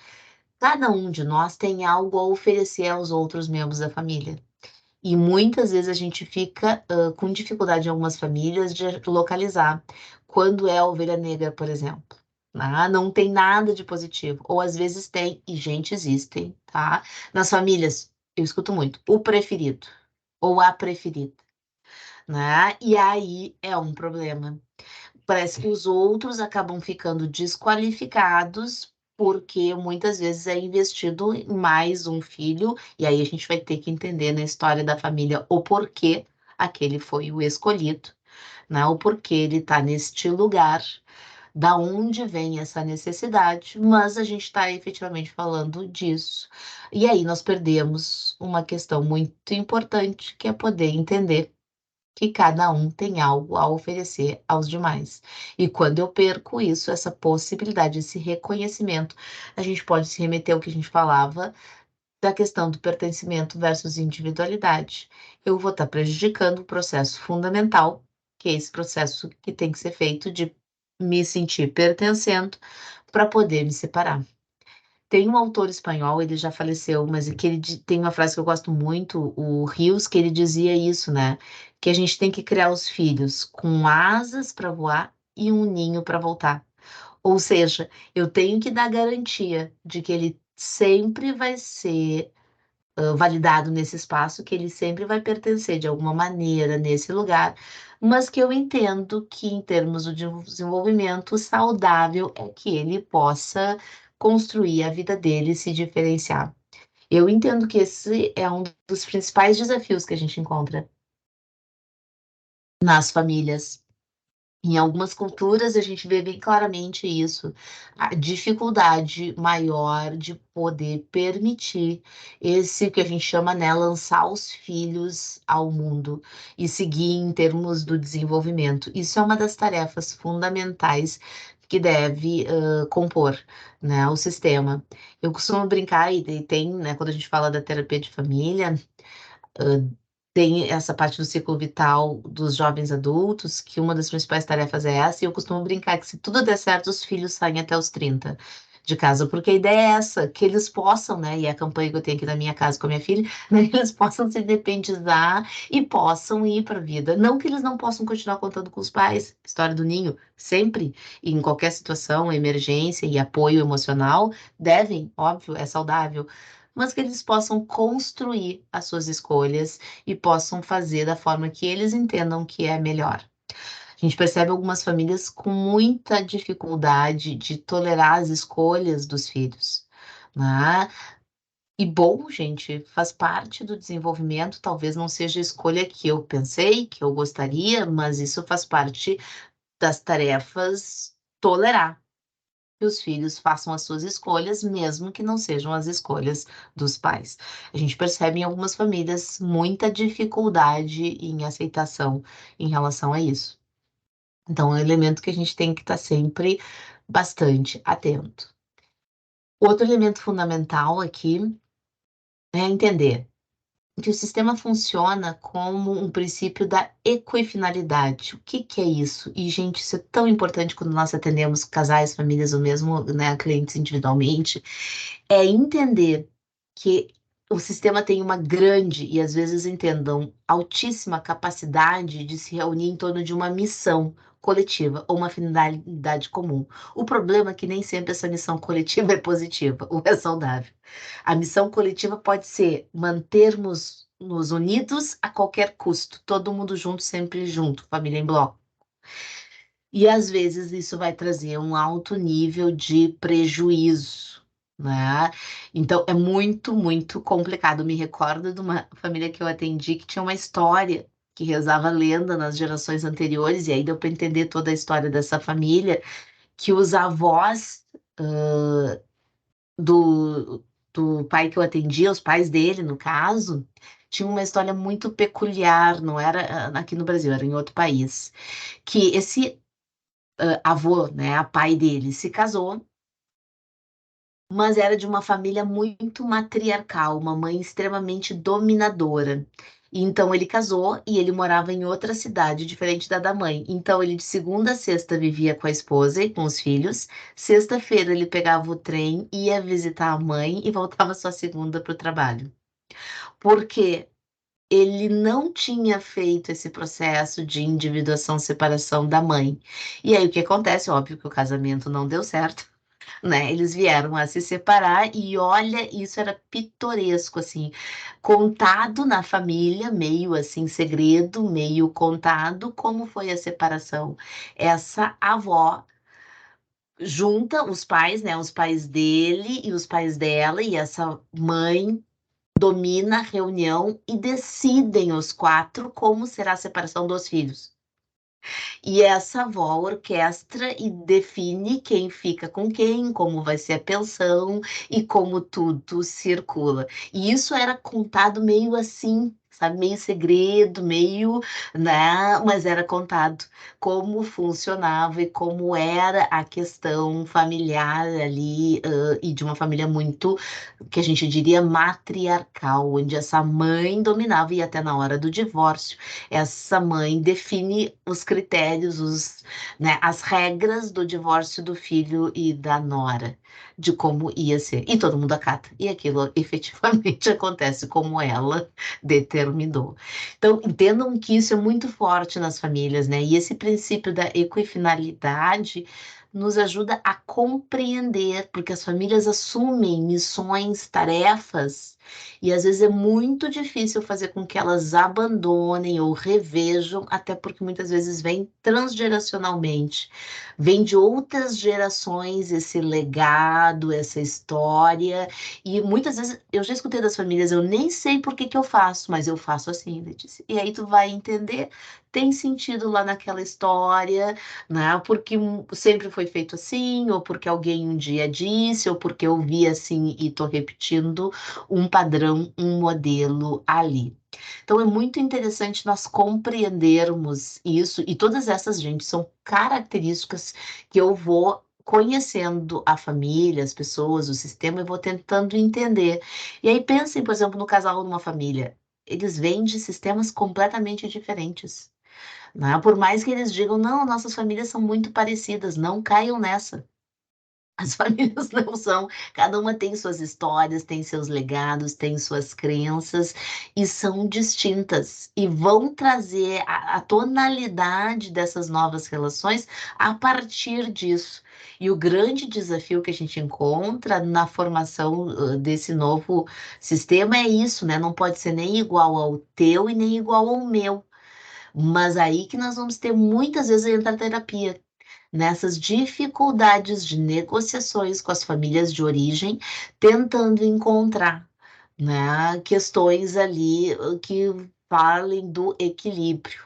cada um de nós tem algo a oferecer aos outros membros da família. E muitas vezes a gente fica com dificuldade em algumas famílias de localizar quando é a ovelha negra, por exemplo. Não tem nada de positivo. Ou às vezes tem, e gente, existem, tá? Nas famílias, eu escuto muito, o preferido ou a preferida, né? E aí é um problema. Parece que os outros acabam ficando desqualificados porque muitas vezes é investido em mais um filho, e aí a gente vai ter que entender na história da família o porquê aquele foi o escolhido, né? O porquê ele está neste lugar, da onde vem essa necessidade, mas a gente está efetivamente falando disso. E aí nós perdemos uma questão muito importante, que é poder entender que cada um tem algo a oferecer aos demais. E quando eu perco isso, essa possibilidade, esse reconhecimento, a gente pode se remeter ao que a gente falava da questão do pertencimento versus individualidade. Eu vou estar prejudicando o processo fundamental, que é esse processo que tem que ser feito de me sentir pertencendo para poder me separar. Tem um autor espanhol, ele já faleceu, mas que ele tem uma frase que eu gosto muito, o Rios, que ele dizia isso, né? Que a gente tem que criar os filhos com asas para voar e um ninho para voltar. Ou seja, eu tenho que dar garantia de que ele sempre vai ser validado nesse espaço, que ele sempre vai pertencer de alguma maneira nesse lugar, mas que eu entendo que, em termos de desenvolvimento saudável, é que ele possa construir a vida dele e se diferenciar. Eu entendo que esse é um dos principais desafios que a gente encontra nas famílias, Em algumas culturas, a gente vê bem claramente isso, a dificuldade maior de poder permitir esse que a gente chama, né, lançar os filhos ao mundo e seguir em termos do desenvolvimento. Isso é uma das tarefas fundamentais que deve compor, né, o sistema. Eu costumo brincar, e tem, né, quando a gente fala da terapia de família, tem essa parte do ciclo vital dos jovens adultos, que uma das principais tarefas é essa, e eu costumo brincar que se tudo der certo, os filhos saem até os 30 de casa, porque a ideia é essa, que eles possam, né, e é a campanha que eu tenho aqui na minha casa com a minha filha, né, que eles possam se independizar e possam ir para a vida. Não que eles não possam continuar contando com os pais, história do ninho, sempre, em qualquer situação, emergência e apoio emocional, devem, óbvio, é saudável, mas que eles possam construir as suas escolhas e possam fazer da forma que eles entendam que é melhor. A gente percebe algumas famílias com muita dificuldade de tolerar as escolhas dos filhos, né? E bom, gente, faz parte do desenvolvimento, talvez não seja a escolha que eu pensei, que eu gostaria, mas isso faz parte das tarefas tolerar que os filhos façam as suas escolhas, mesmo que não sejam as escolhas dos pais. A gente percebe em algumas famílias muita dificuldade em aceitação em relação a isso. Então, é um elemento que a gente tem que estar sempre bastante atento. Outro elemento fundamental aqui é entender que o sistema funciona como um princípio da equifinalidade. O que que é isso? E, gente, isso é tão importante quando nós atendemos casais, famílias ou mesmo, né, clientes individualmente, é entender que o sistema tem uma grande e, às vezes, entendam, altíssima capacidade de se reunir em torno de uma missão coletiva ou uma finalidade comum. O problema é que nem sempre essa missão coletiva é positiva ou é saudável. A missão coletiva pode ser mantermos-nos unidos a qualquer custo, todo mundo junto, sempre junto, família em bloco. E às vezes isso vai trazer um alto nível de prejuízo, né? Então é muito, muito complicado. Me recordo de uma família que eu atendi que tinha uma história que rezava lenda nas gerações anteriores, e aí deu para entender toda a história dessa família, que os avós do, do pai que eu atendia, os pais dele, no caso, tinham uma história muito peculiar, não era aqui no Brasil, era em outro país, que esse avô, né, a pai dele, se casou, mas era de uma família muito matriarcal, uma mãe extremamente dominadora. E então ele casou e ele morava em outra cidade diferente da mãe. Então ele de segunda a sexta vivia com a esposa e com os filhos. Sexta-feira ele pegava o trem, ia visitar a mãe e voltava só segunda para o trabalho. Porque ele não tinha feito esse processo de individuação, separação da mãe. E aí o que acontece? Óbvio que o casamento não deu certo, né? Eles vieram a se separar e olha, isso era pitoresco, assim, contado na família, meio assim, segredo, meio contado, como foi a separação. Essa avó junta os pais, né? Os pais dele e os pais dela, e essa mãe domina a reunião e decidem os quatro como será a separação dos filhos. E essa avó orquestra e define quem fica com quem, como vai ser a pensão e como tudo circula. E isso era contado meio assim, sabe, meio segredo, meio, né, mas era contado como funcionava e como era a questão familiar ali, e de uma família muito, que a gente diria, matriarcal, onde essa mãe dominava e até na hora do divórcio essa mãe define os critérios, né, as regras do divórcio do filho e da nora, de como ia ser. E todo mundo acata. E aquilo efetivamente acontece como ela determinou. Então, entendam que isso é muito forte nas famílias, né? E esse princípio da equifinalidade nos ajuda a compreender, porque as famílias assumem missões, tarefas E às vezes é muito difícil fazer com que elas abandonem ou revejam, até porque muitas vezes vem transgeracionalmente, vem de outras gerações esse legado, essa história. E muitas vezes eu já escutei das famílias, eu nem sei por que que eu faço, mas eu faço assim, Letícia. E aí tu vai entender, tem sentido lá naquela história, né? Porque sempre foi feito assim, ou porque alguém um dia disse, ou porque eu vi assim e tô repetindo um padrão, um modelo ali. Então é muito interessante nós compreendermos isso, e todas essas, gente, são características que eu vou conhecendo a família, as pessoas, o sistema, e vou tentando entender. E aí pensem, por exemplo, no casal ou numa família. Eles vêm de sistemas completamente diferentes, né? Por mais que eles digam, não, nossas famílias são muito parecidas, não caiam nessa. As famílias não são, cada uma tem suas histórias, tem seus legados, tem suas crenças e são distintas e vão trazer a tonalidade dessas novas relações a partir disso. E o grande desafio que a gente encontra na formação desse novo sistema é isso, né? Não pode ser nem igual ao teu e nem igual ao meu. Mas aí que nós vamos ter muitas vezes a entrar terapia nessas dificuldades de negociações com as famílias de origem, tentando encontrar, né, questões ali que falem do equilíbrio.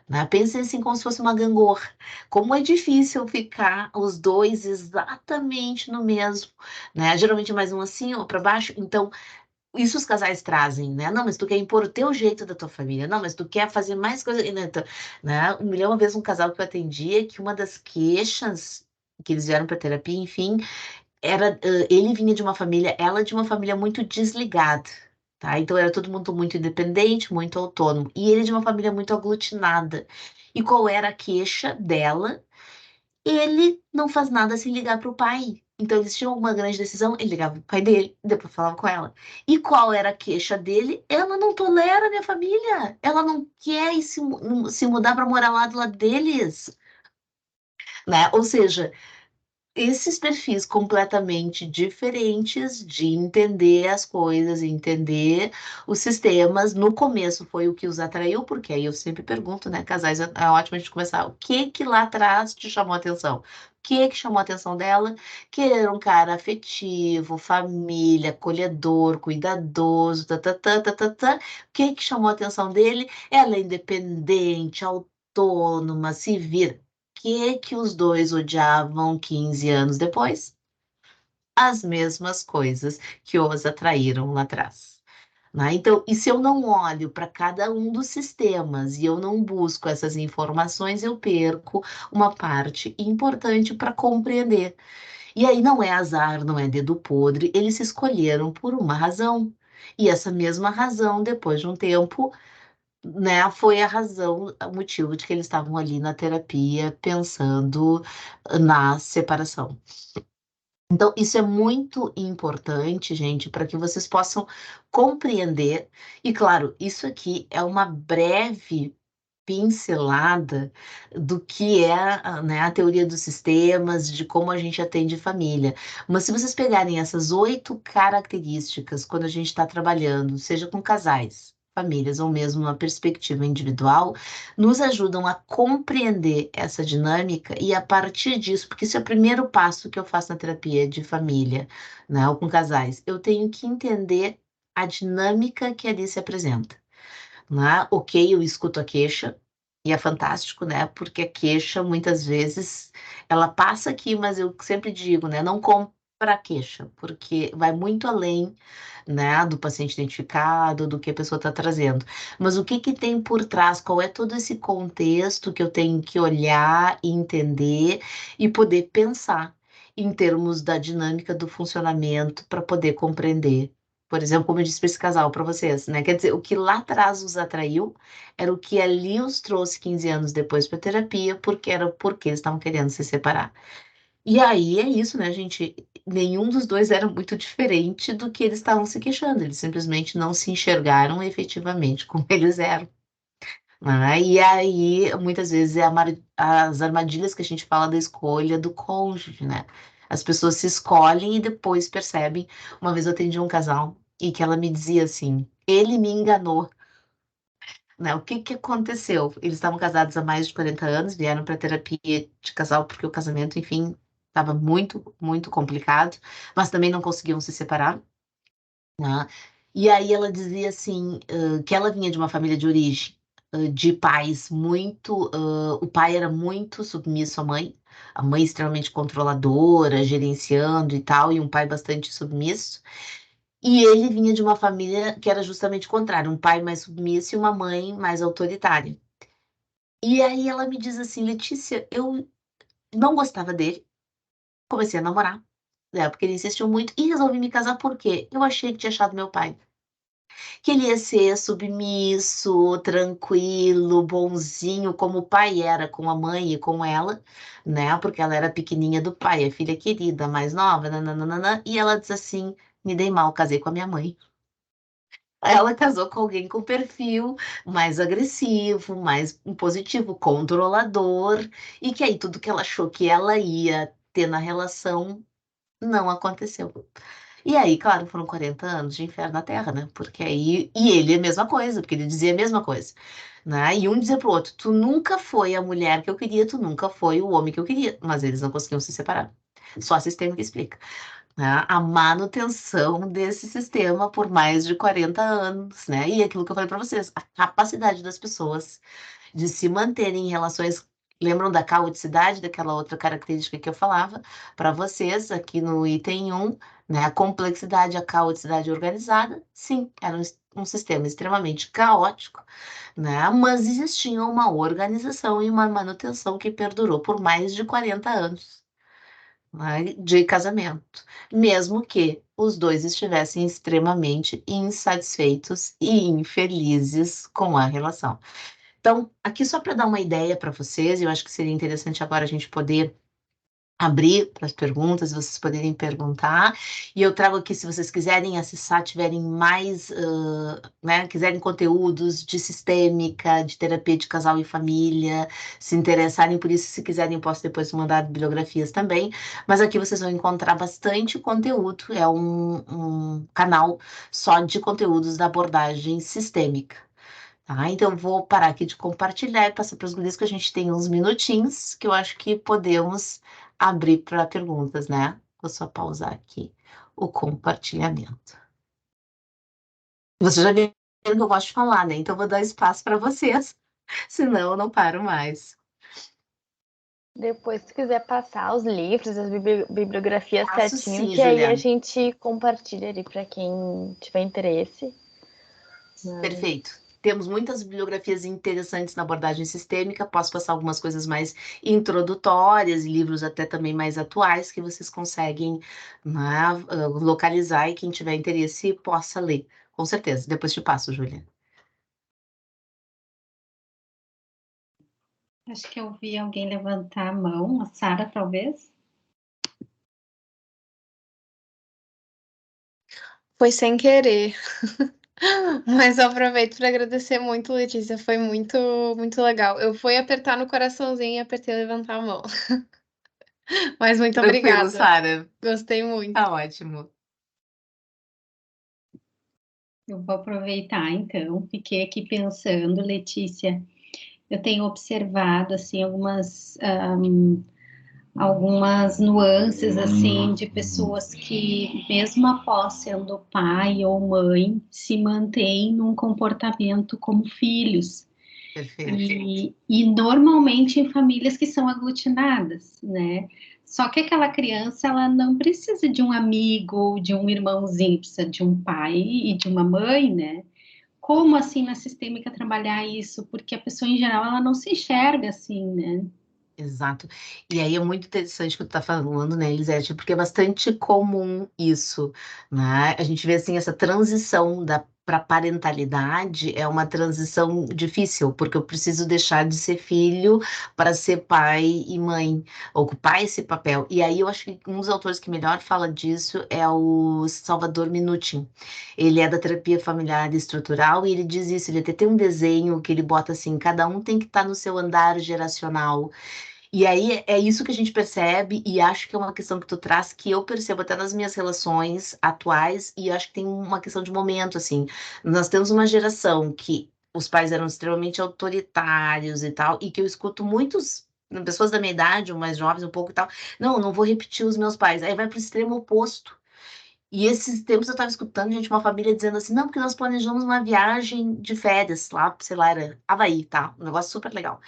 Né? Pensem assim como se fosse uma gangorra. Como é difícil ficar os dois exatamente no mesmo, né? Geralmente mais um assim ou para baixo. Então, isso os casais trazem, né? Não, mas tu quer impor o teu jeito da tua família. Não, mas tu quer fazer mais coisa. Né? Né? Me lembro uma vez um casal que eu atendia que uma das queixas que eles vieram para terapia, enfim, era ele vinha de uma família, ela de uma família muito desligada. Tá? Então era todo mundo muito independente, muito autônomo. E ele de uma família muito aglutinada. E qual era a queixa dela? Ele não faz nada sem ligar para o pai. Então, eles tinham alguma grande decisão, ele ligava para o pai dele, depois falava com ela. E qual era a queixa dele? Ela não tolera a minha família. Ela não quer se mudar para morar lá do lado deles. Né? Ou seja, esses perfis completamente diferentes de entender as coisas, entender os sistemas. No começo foi o que os atraiu, porque aí eu sempre pergunto, né, casais, é ótimo a gente começar, o que que lá atrás te chamou a atenção? O que que chamou a atenção dela? Querer um cara afetivo, família, acolhedor, cuidadoso, tá. O que que chamou a atenção dele? Ela é independente, autônoma, se vira. Que os dois odiavam 15 anos depois? As mesmas coisas que os atraíram lá atrás. Né? Então, e se eu não olho para cada um dos sistemas e eu não busco essas informações, eu perco uma parte importante para compreender. E aí não é azar, não é dedo podre, eles se escolheram por uma razão. E essa mesma razão, depois de um tempo, né, foi a razão, o motivo de que eles estavam ali na terapia pensando na separação. Então, isso é muito importante, gente, para que vocês possam compreender. E, claro, isso aqui é uma breve pincelada do que é, né, a teoria dos sistemas, de como a gente atende família. Mas se vocês pegarem essas 8 características quando a gente está trabalhando, seja com casais, famílias ou mesmo uma perspectiva individual, nos ajudam a compreender essa dinâmica e a partir disso, porque isso é o primeiro passo que eu faço na terapia de família, né, ou com casais, eu tenho que entender a dinâmica que ali se apresenta. Né? Ok, eu escuto a queixa, e é fantástico, né? Porque a queixa, muitas vezes, ela passa aqui, mas eu sempre digo, né? Não compra a queixa, porque vai muito além, né, do paciente identificado, do que a pessoa está trazendo. Mas o que que tem por trás? Qual é todo esse contexto que eu tenho que olhar e entender e poder pensar em termos da dinâmica do funcionamento para poder compreender. Por exemplo, como eu disse para esse casal, para vocês, né? Quer dizer, o que lá atrás os atraiu era o que ali os trouxe 15 anos depois para terapia, porque era porque eles estavam querendo se separar. E aí é isso, né, gente? Nenhum dos dois era muito diferente do que eles estavam se queixando, eles simplesmente não se enxergaram efetivamente como eles eram. Né? E aí, muitas vezes, as armadilhas que a gente fala da escolha do cônjuge, né? As pessoas se escolhem e depois percebem. Uma vez eu atendi um casal e que ela me dizia assim: ele me enganou. Né? O que que aconteceu? Eles estavam casados há mais de 40 anos, vieram para terapia de casal porque o casamento, enfim, estava muito, muito complicado, mas também não conseguiam se separar, né? E aí ela dizia assim, que ela vinha de uma família de origem, de pais muito, o pai era muito submisso à mãe, a mãe extremamente controladora, gerenciando e tal, e um pai bastante submisso. E ele vinha de uma família que era justamente o contrário, um pai mais submisso e uma mãe mais autoritária. E aí ela me diz assim, Letícia, eu não gostava dele, comecei a namorar, né, porque ele insistiu muito e resolvi me casar porque eu achei que tinha achado meu pai. Que ele ia ser submisso, tranquilo, bonzinho, como o pai era com a mãe e com ela, né? Porque ela era pequenininha do pai, a filha querida, mais nova, nananana, e ela diz assim: me dei mal, casei com a minha mãe. Ela casou com alguém com perfil mais agressivo, mais impositivo, controlador, e que aí tudo que ela achou que ela ia ter na relação não aconteceu. E aí, claro, foram 40 anos de inferno na Terra, né? Porque aí. E ele é a mesma coisa, porque ele dizia a mesma coisa. Né? E um dizia pro outro: tu nunca foi a mulher que eu queria, tu nunca foi o homem que eu queria. Mas eles não conseguiam se separar. Só a sistema que explica. Né? A manutenção desse sistema por mais de 40 anos, né? E aquilo que eu falei para vocês, a capacidade das pessoas de se manterem em relações. Lembram da caoticidade, daquela outra característica que eu falava para vocês aqui no item 1, né? A complexidade, a caoticidade organizada, sim, era um sistema extremamente caótico, né? Mas existia uma organização e uma manutenção que perdurou por mais de 40 anos, né, de casamento, mesmo que os dois estivessem extremamente insatisfeitos e infelizes com a relação. Então, aqui só para dar uma ideia para vocês, eu acho que seria interessante agora a gente poder abrir para as perguntas, vocês poderem perguntar. E eu trago aqui, se vocês quiserem acessar, tiverem mais, né, quiserem conteúdos de sistêmica, de terapia de casal e família, se interessarem por isso, se quiserem, posso depois mandar bibliografias também. Mas aqui vocês vão encontrar bastante conteúdo, é um canal só de conteúdos da abordagem sistêmica. Tá, então vou parar aqui de compartilhar e passar para os guris que a gente tem uns minutinhos que eu acho que podemos abrir para perguntas, né? Vou só pausar aqui o compartilhamento. Vocês já viram que eu gosto de falar, né? Então vou dar espaço para vocês, senão eu não paro mais. Depois, se quiser passar os livros, as bibliografias Passo certinho, sim, que aí a Juliana. gente compartilha ali para quem tiver interesse. Perfeito. Temos muitas bibliografias interessantes na abordagem sistêmica. Posso passar algumas coisas mais introdutórias, livros até também mais atuais que vocês conseguem, né, localizar e quem tiver interesse possa ler. Com certeza. Depois te passo, Júlia. Acho que eu vi alguém levantar a mão, a Sara, talvez. Foi sem querer. Mas eu aproveito para agradecer muito, Letícia. Foi muito, muito legal. Eu fui apertar no coraçãozinho e apertei levantar a mão. Mas muito Tranquilo, obrigada. Sara. Gostei muito. Tá ótimo. Eu vou aproveitar, então. Fiquei aqui pensando, Letícia. Eu tenho observado, assim, algumas nuances, assim, de pessoas que, mesmo após sendo pai ou mãe, se mantêm num comportamento como filhos. Perfeito. E normalmente em famílias que são aglutinadas, né? Só que aquela criança, ela não precisa de um amigo ou de um irmãozinho, precisa de um pai e de uma mãe, né? Como assim na sistêmica trabalhar isso? Porque a pessoa em geral, ela não se enxerga assim, né? Exato. E aí é muito interessante o que tu tá falando, né, Elisete, porque é bastante comum isso, né? A gente vê assim essa transição da para parentalidade é uma transição difícil, porque eu preciso deixar de ser filho para ser pai e mãe, ocupar esse papel. E aí eu acho que um dos autores que melhor fala disso é o Salvador Minuchin. Ele é da terapia familiar estrutural e ele diz isso, ele até tem um desenho que ele bota assim, cada um tem que estar no seu andar geracional. E aí é isso que a gente percebe, e acho que é uma questão que tu traz, que eu percebo até nas minhas relações atuais, e acho que tem uma questão de momento, assim. Nós temos uma geração que os pais eram extremamente autoritários e tal, e que eu escuto muitos, pessoas da minha idade, ou mais jovens um pouco e tal, não vou repetir os meus pais. Aí vai pro extremo oposto. E esses tempos eu estava escutando, gente, uma família dizendo assim, não, porque nós planejamos uma viagem de férias lá, sei lá, era Havaí, tá? Um negócio super legal.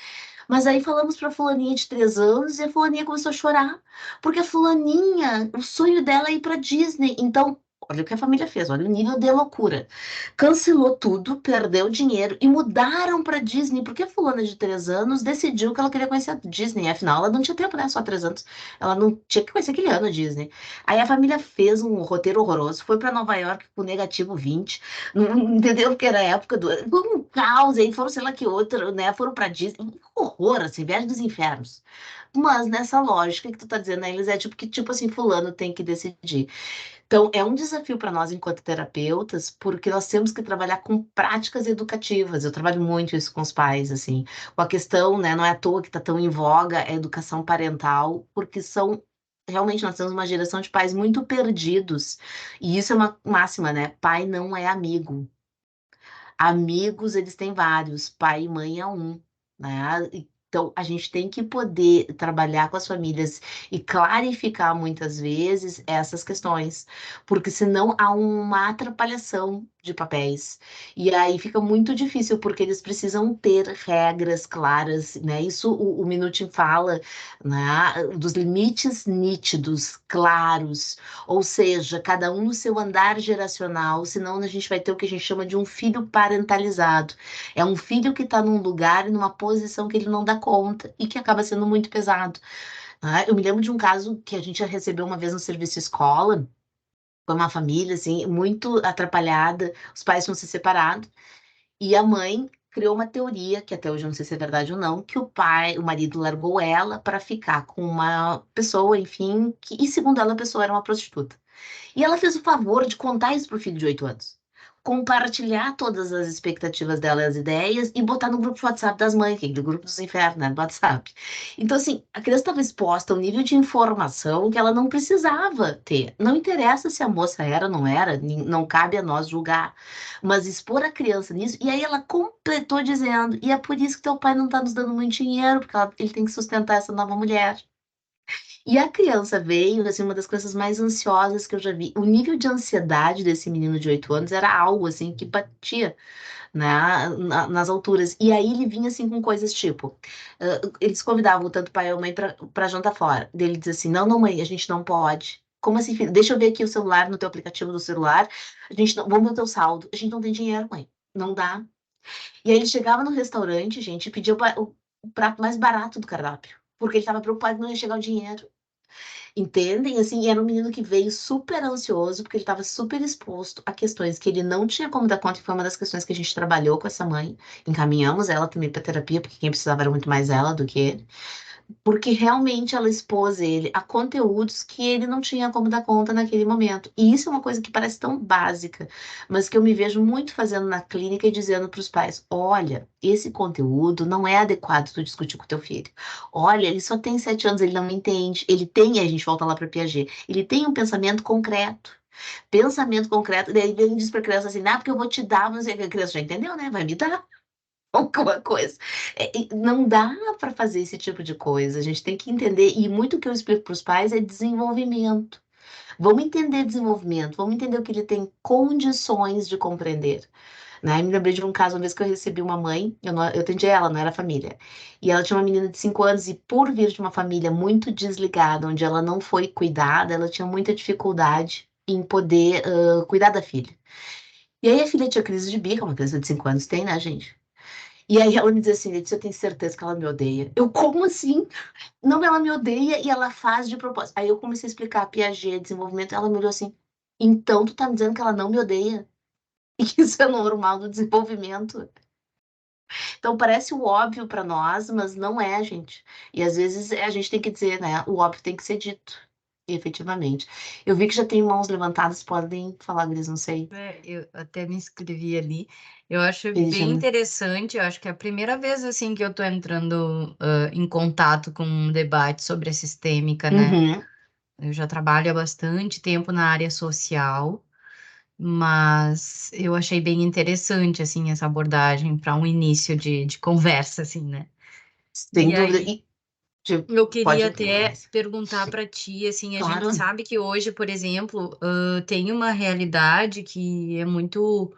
Mas aí falamos pra fulaninha de 3 anos e a fulaninha começou a chorar. Porque a fulaninha, o sonho dela é ir pra Disney. Então, olha o que a família fez, olha o nível de loucura. Cancelou tudo, perdeu dinheiro e mudaram pra Disney. Porque a fulana de 3 anos decidiu que ela queria conhecer a Disney. Afinal, ela não tinha tempo, né? Só 3 anos. Ela não tinha que conhecer aquele ano a Disney. Aí a família fez um roteiro horroroso, foi pra Nova York com negativo 20. Não entendeu? Porque era a época do. Foi um caos, aí foram, sei lá que outra, né? Foram pra Disney. Um horror, assim, viagem dos infernos. Mas nessa lógica que tu tá dizendo, né, Elis, é tipo que, tipo assim, fulano tem que decidir. Então, é um desafio para nós enquanto terapeutas, porque nós temos que trabalhar com práticas educativas. Eu trabalho muito isso com os pais, assim. Com a questão, né, não é à toa que tá tão em voga a educação parental, porque são. Realmente, nós temos uma geração de pais muito perdidos. E isso é uma máxima, né? Pai não é amigo. Amigos, eles têm vários, pai e mãe é um, né? Então, a gente tem que poder trabalhar com as famílias e clarificar muitas vezes essas questões, porque senão há uma atrapalhação de papéis. E aí fica muito difícil, porque eles precisam ter regras claras, né? Isso o Minuti fala, né? Dos limites nítidos, claros, ou seja, cada um no seu andar geracional, senão a gente vai ter o que a gente chama de um filho parentalizado. É um filho que está num lugar e numa posição que ele não dá conta e que acaba sendo muito pesado. Né? Eu me lembro de um caso que a gente já recebeu uma vez no serviço escola, foi uma família assim, muito atrapalhada, os pais tinham se separado e a mãe criou uma teoria, que até hoje eu não sei se é verdade ou não, que o marido largou ela para ficar com uma pessoa, enfim, e segundo ela, a pessoa era uma prostituta. E ela fez o favor de contar isso pro filho de 8 anos. Compartilhar todas as expectativas dela, as ideias, e botar no grupo de WhatsApp das mães, que é do grupo dos infernos, né, do WhatsApp. Então, assim, a criança estava exposta a um nível de informação que ela não precisava ter. Não interessa se a moça era ou não era, não cabe a nós julgar. Mas expor a criança nisso, e aí ela completou dizendo, e é por isso que teu pai não está nos dando muito dinheiro, porque ele tem que sustentar essa nova mulher. E a criança veio, assim, uma das crianças mais ansiosas que eu já vi. O nível de ansiedade desse menino de 8 anos era algo, assim, que batia, né, nas alturas. E aí ele vinha, assim, com coisas tipo... eles convidavam tanto o pai e a mãe pra jantar fora. Daí ele dizia assim, não, mãe, a gente não pode. Como assim, filho? Deixa eu ver aqui o celular, no teu aplicativo do celular. A gente não... Vamos ver o teu saldo. A gente não tem dinheiro, mãe. Não dá. E aí ele chegava no restaurante, gente, e pedia o prato mais barato do cardápio. Porque ele estava preocupado que não ia chegar o dinheiro. Entendem? Assim, era um menino que veio super ansioso, porque ele estava super exposto a questões que ele não tinha como dar conta, e foi uma das questões que a gente trabalhou com essa mãe. Encaminhamos ela também para terapia, porque quem precisava era muito mais ela do que ele. Porque realmente ela expôs ele a conteúdos que ele não tinha como dar conta naquele momento. E isso é uma coisa que parece tão básica, mas que eu me vejo muito fazendo na clínica e dizendo para os pais: olha, esse conteúdo não é adequado tu discutir com teu filho. Olha, ele só tem 7 anos, ele não entende. Ele tem, a gente volta lá para Piaget, ele tem um pensamento concreto. Pensamento concreto, daí ele diz para a criança assim: ah, porque eu vou te dar, mas a criança já entendeu, né? Vai me dar alguma coisa. E não dá para fazer esse tipo de coisa. A gente tem que entender, e muito que eu explico para os pais é desenvolvimento. Vamos entender desenvolvimento, vamos entender o que ele tem condições de compreender. Né? Eu me lembrei de um caso, uma vez que eu recebi uma mãe, eu atendi ela, não era família, e ela tinha uma menina de 5 anos, e por vir de uma família muito desligada, onde ela não foi cuidada, ela tinha muita dificuldade em poder cuidar da filha. E aí a filha tinha crise de bico, uma criança de 5 anos tem, né, gente? E aí ela me diz assim, Letícia, eu tenho certeza que ela me odeia. Eu, como assim? Não, ela me odeia e ela faz de propósito. Aí eu comecei a explicar Piaget, desenvolvimento, ela me olhou assim, então tu tá me dizendo que ela não me odeia? E que isso é normal do desenvolvimento? Então parece o óbvio pra nós, mas não é, gente. E às vezes a gente tem que dizer, né, o óbvio tem que ser dito. efetivamente. Eu vi que já tem mãos levantadas, podem falar, Gris, não sei. Eu até me inscrevi ali. Eu acho bem Virginia. interessante. Eu acho que é a primeira vez assim que eu tô entrando em contato com um debate sobre a sistêmica, né? Uhum. Eu já trabalho há bastante tempo na área social, mas eu achei bem interessante assim essa abordagem para um início de conversa, assim, né? Sem E dúvida. aí Pode eu queria até mais. perguntar para ti, assim, a gente Claro. sabe que hoje, por exemplo, tem uma realidade que é muito,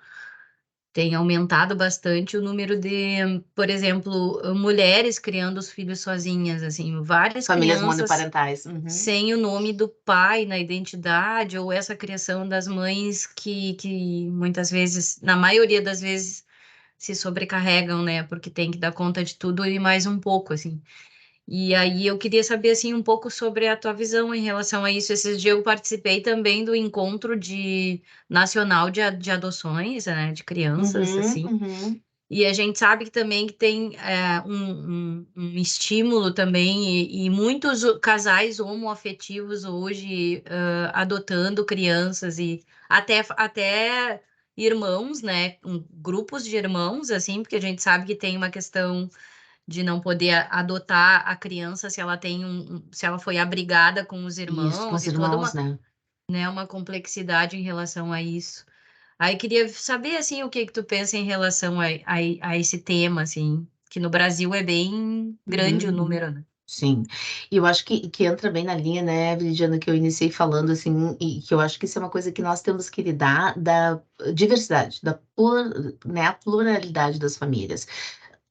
tem aumentado bastante o número de, por exemplo, mulheres criando os filhos sozinhas, assim, várias Famílias crianças monoparentais. Uhum. sem o nome do pai na identidade, ou essa criação das mães que muitas vezes, na maioria das vezes, se sobrecarregam, né, porque tem que dar conta de tudo e mais um pouco, assim. E aí eu queria saber assim um pouco sobre a tua visão em relação a isso. Esses dias eu participei também do encontro nacional de adoções, né, de crianças, Uhum, assim. uhum. E a gente sabe que também que tem um estímulo também e muitos casais homoafetivos hoje adotando crianças e até irmãos, né, grupos de irmãos, assim, porque a gente sabe que tem uma questão de não poder adotar a criança se ela tem se ela foi abrigada com os Isso, com irmãos os e toda irmãos, uma, né? né, uma complexidade em relação a isso. Aí queria saber assim o que que tu pensa em relação a esse tema, assim, que no Brasil é bem grande o Uhum. número, né? Sim, e eu acho que entra bem na linha, né, Viridiana, que eu iniciei falando, assim, e que eu acho que isso é uma coisa que nós temos que lidar da diversidade, né, a pluralidade das famílias.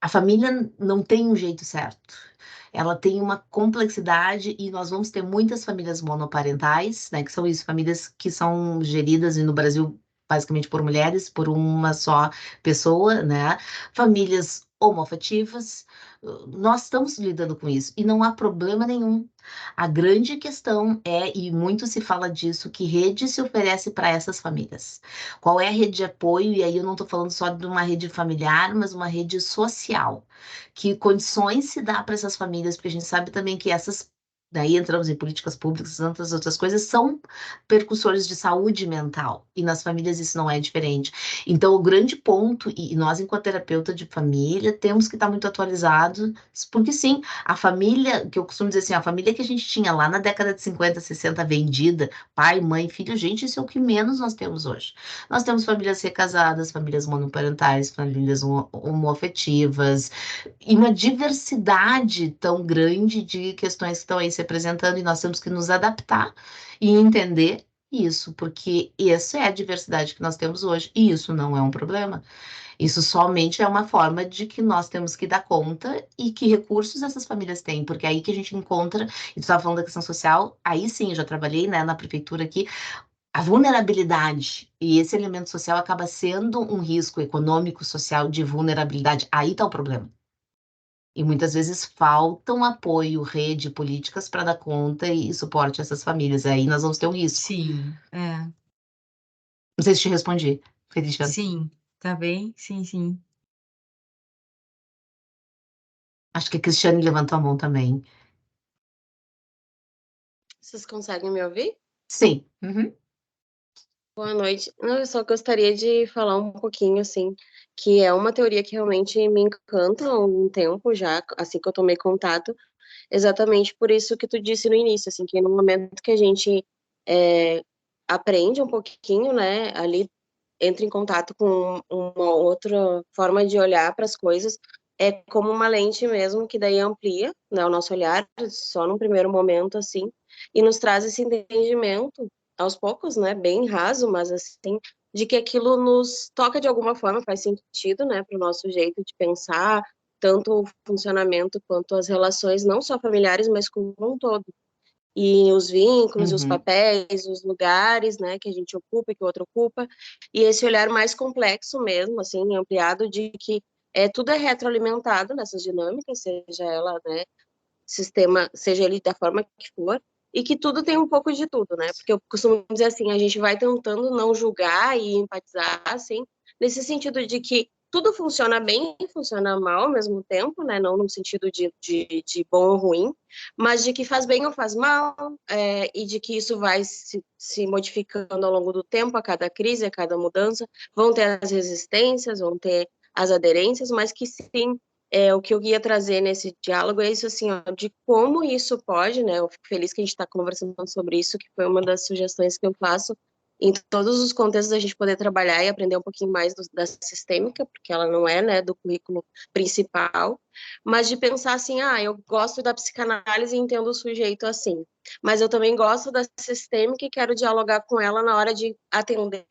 A família não tem um jeito certo. Ela tem uma complexidade e nós vamos ter muitas famílias monoparentais, né, que são isso, famílias que são geridas e no Brasil basicamente por mulheres, por uma só pessoa, né? Famílias homoafetivas, nós estamos lidando com isso e não há problema nenhum. A grande questão é, e muito se fala disso, que rede se oferece para essas famílias. Qual é a rede de apoio? E aí eu não estou falando só de uma rede familiar, mas uma rede social. Que condições se dá para essas famílias? Porque a gente sabe também que essas, daí entramos em políticas públicas, tantas outras coisas, são percussores de saúde mental. E nas famílias isso não é diferente. Então, o grande ponto, e nós, enquanto terapeuta de família, temos que estar muito atualizados, porque sim, a família, que eu costumo dizer assim, a família que a gente tinha lá na década de 50, 60, vendida, pai, mãe, filho, gente, isso é o que menos nós temos hoje. Nós temos famílias recasadas, famílias monoparentais, famílias homoafetivas, e uma diversidade tão grande de questões que estão aí se apresentando, e nós temos que nos adaptar e entender isso, porque essa é a diversidade que nós temos hoje, e isso não é um problema. Isso somente é uma forma de que nós temos que dar conta e que recursos essas famílias têm, porque é aí que a gente encontra, e tu estava falando da questão social, aí sim, eu já trabalhei, né, na prefeitura aqui, a vulnerabilidade, e esse elemento social acaba sendo um risco econômico, social de vulnerabilidade, aí está o problema. E muitas vezes faltam apoio, rede, políticas para dar conta e suporte a essas famílias, aí nós vamos ter um risco. Sim, Não sei se te respondi, Feliciano. sim, tá bem? Sim, sim. Acho que a Cristiane levantou a mão também. Vocês conseguem me ouvir? Sim. Uhum. Boa noite. Não, eu só gostaria de falar um pouquinho, assim, que é uma teoria que realmente me encanta há um tempo já, assim que eu tomei contato, exatamente por isso que tu disse no início, assim, que no momento que a gente aprende um pouquinho, né, ali entra em contato com uma outra forma de olhar para as coisas, é como uma lente mesmo, que daí amplia, né, o nosso olhar, só num primeiro momento, assim, e nos traz esse entendimento, aos poucos, né, bem raso, mas assim, de que aquilo nos toca de alguma forma, faz sentido, né, para o nosso jeito de pensar, tanto o funcionamento quanto as relações, não só familiares, mas como um todo. E os vínculos, os Uhum. papéis, os lugares, né, que a gente ocupa e que o outro ocupa, e esse olhar mais complexo mesmo, assim, ampliado, de que tudo é retroalimentado nessas dinâmicas, seja ela, né, sistema, seja ele da forma que for, e que tudo tem um pouco de tudo, né, porque eu costumo dizer assim, a gente vai tentando não julgar e empatizar, assim, nesse sentido de que tudo funciona bem e funciona mal ao mesmo tempo, né? Não no sentido de bom ou ruim, mas de que faz bem ou faz mal, e de que isso vai se modificando ao longo do tempo, a cada crise, a cada mudança. Vão ter as resistências, vão ter as aderências, mas que sim, o que eu ia trazer nesse diálogo é isso, assim, ó, de como isso pode, né? Eu fico feliz que a gente está conversando sobre isso, que foi uma das sugestões que eu faço, em todos os contextos a gente poder trabalhar e aprender um pouquinho mais da sistêmica, porque ela não é, né, do currículo principal, mas de pensar assim, eu gosto da psicanálise e entendo o sujeito assim, mas eu também gosto da sistêmica e quero dialogar com ela na hora de atender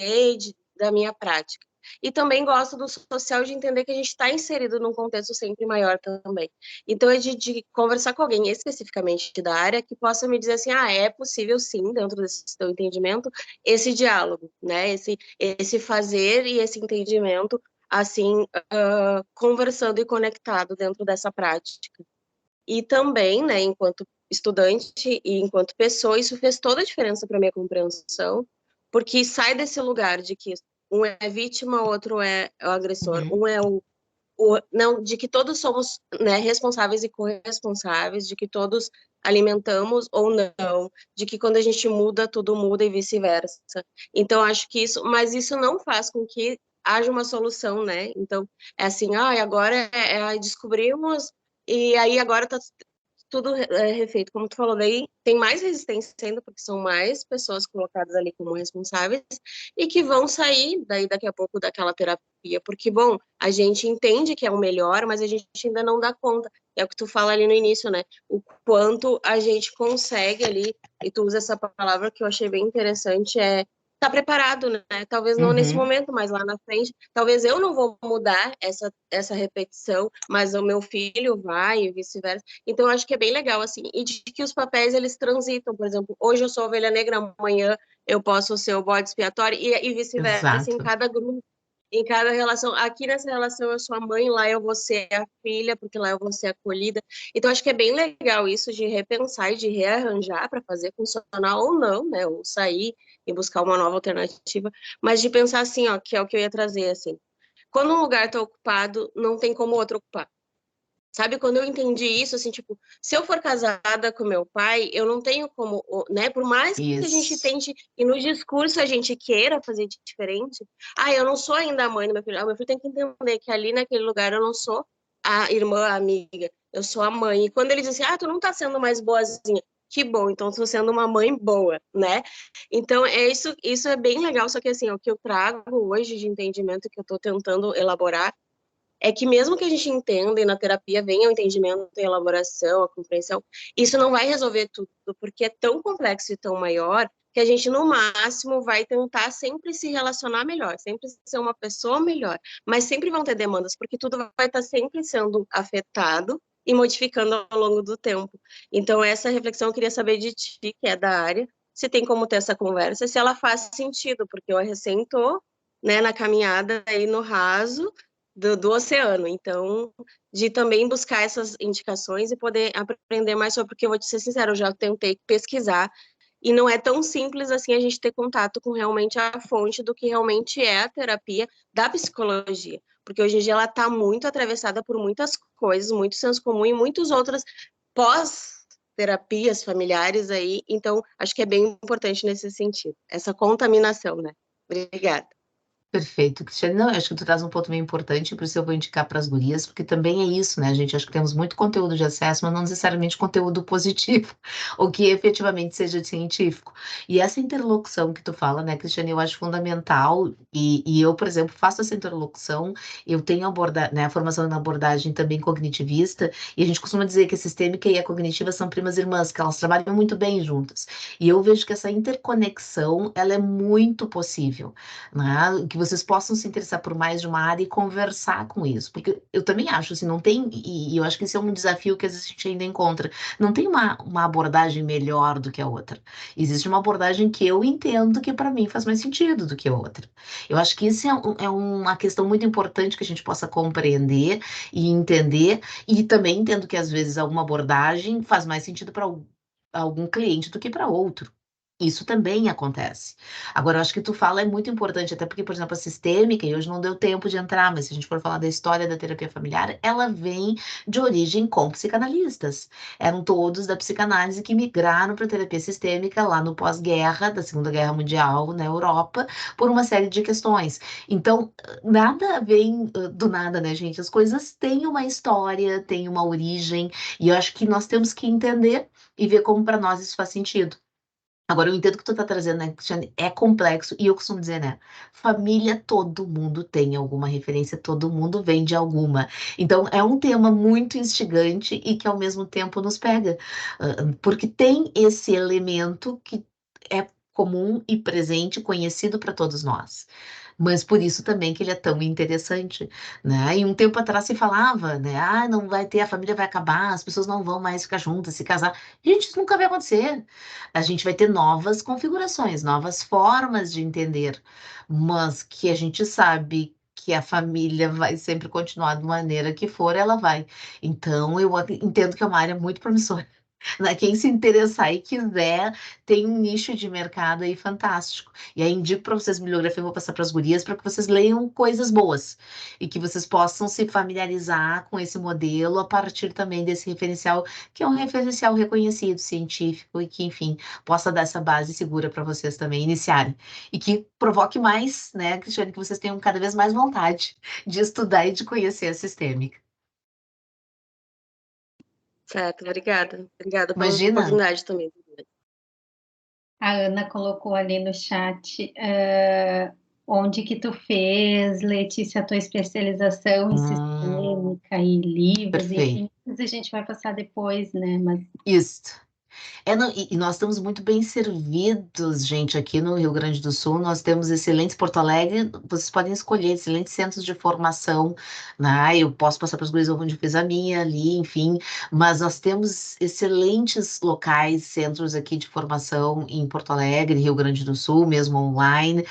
da minha prática. E também gosto do social, de entender que a gente está inserido num contexto sempre maior também. Então, é de conversar com alguém especificamente da área que possa me dizer assim, é possível sim, dentro desse teu entendimento, esse diálogo, né? Esse fazer e esse entendimento, assim, conversando e conectado dentro dessa prática. E também, né, enquanto estudante e enquanto pessoa, isso fez toda a diferença para minha compreensão, porque sai desse lugar de que um é vítima, o outro é o agressor, um é não, de que todos somos, né, responsáveis e corresponsáveis, de que todos alimentamos ou não, de que quando a gente muda, tudo muda e vice-versa. Então, acho que mas isso não faz com que haja uma solução, né? Então, é assim, agora descobrimos, e aí agora tá tudo refeito, como tu falou, daí tem mais resistência ainda, porque são mais pessoas colocadas ali como responsáveis, e que vão sair daí daqui a pouco daquela terapia, porque, bom, a gente entende que é o melhor, mas a gente ainda não dá conta. É o que tu fala ali no início, né? O quanto a gente consegue ali, e tu usa essa palavra que eu achei bem interessante, tá preparado, né? Talvez não nesse momento, mas lá na frente, talvez eu não vou mudar essa repetição, mas o meu filho vai e vice-versa. Então, eu acho que é bem legal, assim, e de que os papéis, eles transitam, por exemplo, hoje eu sou a ovelha negra, amanhã eu posso ser o bode expiatório, e vice-versa, em cada grupo, em cada relação. Aqui nessa relação eu sou a mãe, lá eu vou ser a filha, porque lá eu vou ser acolhida. Então, acho que é bem legal isso de repensar e de rearranjar para fazer funcionar ou não, né? Ou sair e buscar uma nova alternativa, mas de pensar assim, ó, que é o que eu ia trazer, assim. Quando um lugar está ocupado, não tem como outro ocupar. Sabe, quando eu entendi isso, assim, tipo, se eu for casada com meu pai, eu não tenho como, né, por mais que a gente tente, e no discurso a gente queira fazer diferente, eu não sou ainda a mãe do meu filho, o meu filho tem que entender que ali naquele lugar eu não sou a irmã, a amiga, eu sou a mãe, e quando ele diz assim, tu não tá sendo mais boazinha, que bom, então eu tô sendo uma mãe boa, né, então isso é bem legal, só que assim, o que eu trago hoje de entendimento que eu tô tentando elaborar, é que mesmo que a gente entenda e na terapia venha o entendimento, a elaboração, a compreensão, isso não vai resolver tudo, porque é tão complexo e tão maior que a gente, no máximo, vai tentar sempre se relacionar melhor, sempre ser uma pessoa melhor, mas sempre vão ter demandas, porque tudo vai estar sempre sendo afetado e modificando ao longo do tempo. Então, essa reflexão eu queria saber de ti, que é da área, se tem como ter essa conversa, se ela faz sentido, porque eu recém estou, né, na caminhada aí no raso, do oceano, então, de também buscar essas indicações e poder aprender mais sobre, porque eu vou te ser sincera, eu já tentei pesquisar, e não é tão simples assim a gente ter contato com realmente a fonte do que realmente é a terapia da psicologia, porque hoje em dia ela está muito atravessada por muitas coisas, muito senso comum e muitas outras pós-terapias familiares aí, então, acho que é bem importante nesse sentido, essa contaminação, né? Obrigada. Perfeito, Cristiane. Não, acho que tu traz um ponto bem importante, por isso eu vou indicar para as gurias, porque também é isso, né, gente? Acho que temos muito conteúdo de acesso, mas não necessariamente conteúdo positivo, ou que efetivamente seja científico. E essa interlocução que tu fala, né, Cristiane, eu acho fundamental, e eu, por exemplo, faço essa interlocução, eu tenho né, a formação na abordagem também cognitivista, e a gente costuma dizer que a sistêmica e a cognitiva são primas irmãs, que elas trabalham muito bem juntas. E eu vejo que essa interconexão, ela é muito possível, né? Que vocês possam se interessar por mais de uma área e conversar com isso, porque eu também acho assim, não tem, e eu acho que esse é um desafio que às vezes a gente ainda encontra, não tem uma abordagem melhor do que a outra, existe uma abordagem que eu entendo que para mim faz mais sentido do que a outra. Eu acho que isso é uma questão muito importante que a gente possa compreender e entender, e também entendo que às vezes alguma abordagem faz mais sentido para algum cliente do que para outro. Isso também acontece. Agora, eu acho que tu fala é muito importante, até porque, por exemplo, a sistêmica, e hoje não deu tempo de entrar, mas se a gente for falar da história da terapia familiar, ela vem de origem com psicanalistas. Eram todos da psicanálise que migraram para a terapia sistêmica lá no pós-guerra, da Segunda Guerra Mundial, na Europa, por uma série de questões. Então, nada vem do nada, né, gente? As coisas têm uma história, têm uma origem, e eu acho que nós temos que entender e ver como para nós isso faz sentido. Agora, eu entendo que tu tá trazendo, né, Cristiane, é complexo, e eu costumo dizer, né, família, todo mundo tem alguma referência, todo mundo vem de alguma. Então, é um tema muito instigante e que, ao mesmo tempo, nos pega, porque tem esse elemento que é comum e presente, conhecido para todos nós. Mas por isso também que ele é tão interessante, né? E um tempo atrás se falava, né? Ah, não vai ter, a família vai acabar, as pessoas não vão mais ficar juntas, se casar. Gente, isso nunca vai acontecer. A gente vai ter novas configurações, novas formas de entender, mas que a gente sabe que a família vai sempre continuar da maneira que for, ela vai. Então, eu entendo que é uma área muito promissora, né? Quem se interessar e quiser, tem um nicho de mercado aí fantástico. E aí indico para vocês bibliografia, eu vou passar para as gurias para que vocês leiam coisas boas e que vocês possam se familiarizar com esse modelo a partir também desse referencial, que é um referencial reconhecido, científico e que, enfim, possa dar essa base segura para vocês também iniciarem. E que provoque mais, né, Cristiane, que vocês tenham cada vez mais vontade de estudar e de conhecer a sistêmica. Certo, obrigada. Obrigada pela Imagina. oportunidade também. A Ana colocou ali no chat onde que tu fez, Letícia, a tua especialização em sistêmica e livros, e Perfeito. enfim, a gente vai passar depois, né? Mas Isso. E nós estamos muito bem servidos, gente, aqui no Rio Grande do Sul. Nós temos excelentes Porto Alegre, vocês podem escolher excelentes centros de formação, né? Eu posso passar para os guris onde eu fiz a minha ali, enfim, mas nós temos excelentes locais, centros aqui de formação em Porto Alegre, Rio Grande do Sul, mesmo online,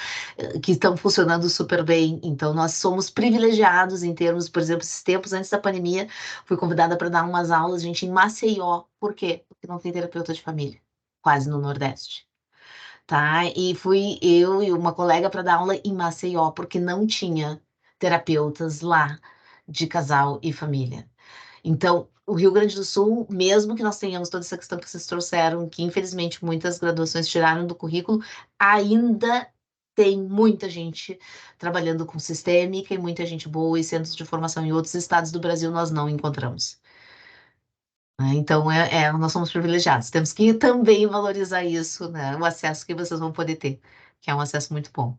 que estão funcionando super bem. Então, nós somos privilegiados em termos, por exemplo, esses tempos antes da pandemia, fui convidada para dar umas aulas, gente, em Maceió. Por quê? Porque não tem terapeuta de família, quase no Nordeste. Tá? E fui eu e uma colega para dar aula em Maceió, porque não tinha terapeutas lá de casal e família. Então, o Rio Grande do Sul, mesmo que nós tenhamos toda essa questão que vocês trouxeram, que infelizmente muitas graduações tiraram do currículo, ainda tem muita gente trabalhando com sistêmica e muita gente boa e centros de formação em outros estados do Brasil nós não encontramos. Né? Então, nós somos privilegiados. Temos que também valorizar isso, né? O acesso que vocês vão poder ter, que é um acesso muito bom.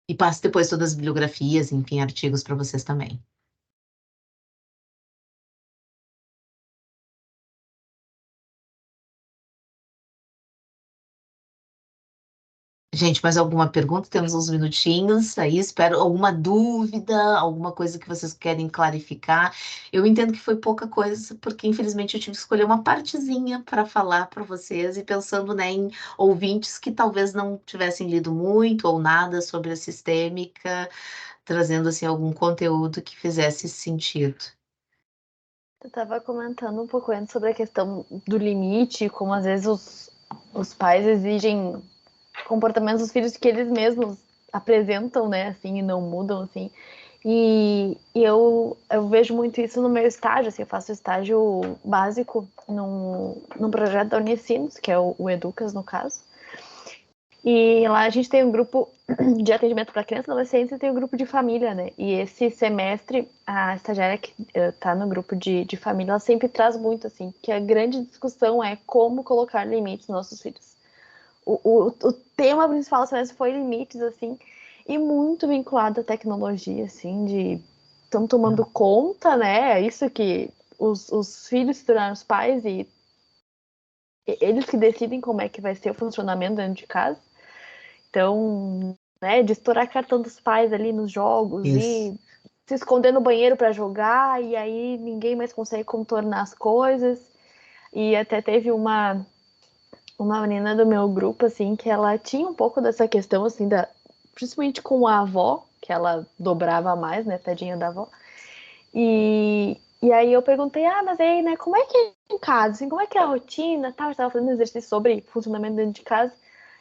E passo depois todas as bibliografias, enfim, artigos para vocês também. Gente, mais alguma pergunta? Temos uns minutinhos aí, espero alguma dúvida, alguma coisa que vocês querem clarificar. Eu entendo que foi pouca coisa, porque infelizmente eu tive que escolher uma partezinha para falar para vocês e pensando, né, em ouvintes que talvez não tivessem lido muito ou nada sobre a sistêmica, trazendo assim algum conteúdo que fizesse sentido. Eu estava comentando um pouco antes sobre a questão do limite, como às vezes os pais exigem comportamentos dos filhos que eles mesmos apresentam, né, assim, e não mudam, assim. E eu vejo muito isso no meu estágio, assim, eu faço estágio básico num projeto da Unicinos, que é o Educas, no caso. E lá a gente tem um grupo de atendimento para criança e adolescente e tem um grupo de família, né? E esse semestre, a estagiária que está no grupo de família, ela sempre traz muito, assim, que a grande discussão é como colocar limites nos nossos filhos. O tema principal do semestre foi limites, assim, e muito vinculado à tecnologia, assim, de estão tomando conta, né? É isso que os filhos se tornaram os pais e eles que decidem como é que vai ser o funcionamento dentro de casa. Então, né, de estourar cartão dos pais ali nos jogos e se esconder no banheiro para jogar, e aí ninguém mais consegue contornar as coisas. E até teve uma menina do meu grupo, assim, que ela tinha um pouco dessa questão, assim, principalmente com a avó, que ela dobrava mais, né, tadinha da avó. E E aí eu perguntei, mas aí, né, como é que é em casa, assim, como é que é a rotina, tal, eu estava fazendo exercício sobre funcionamento dentro de casa,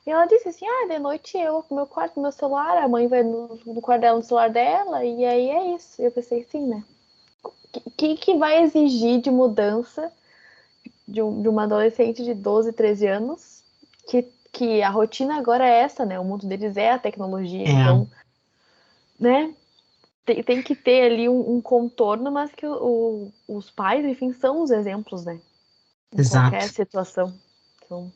e ela disse assim, de noite eu vou pro meu quarto, no meu celular, a mãe vai no quarto dela, no celular dela, e aí é isso. E eu pensei, sim, né, o que vai exigir de mudança de uma adolescente de 12, 13 anos, que a rotina agora é essa, né, o mundo deles é a tecnologia, então, né, tem que ter ali um contorno, mas que os pais, enfim, são os exemplos, né? Em qualquer Exato. situação. Então...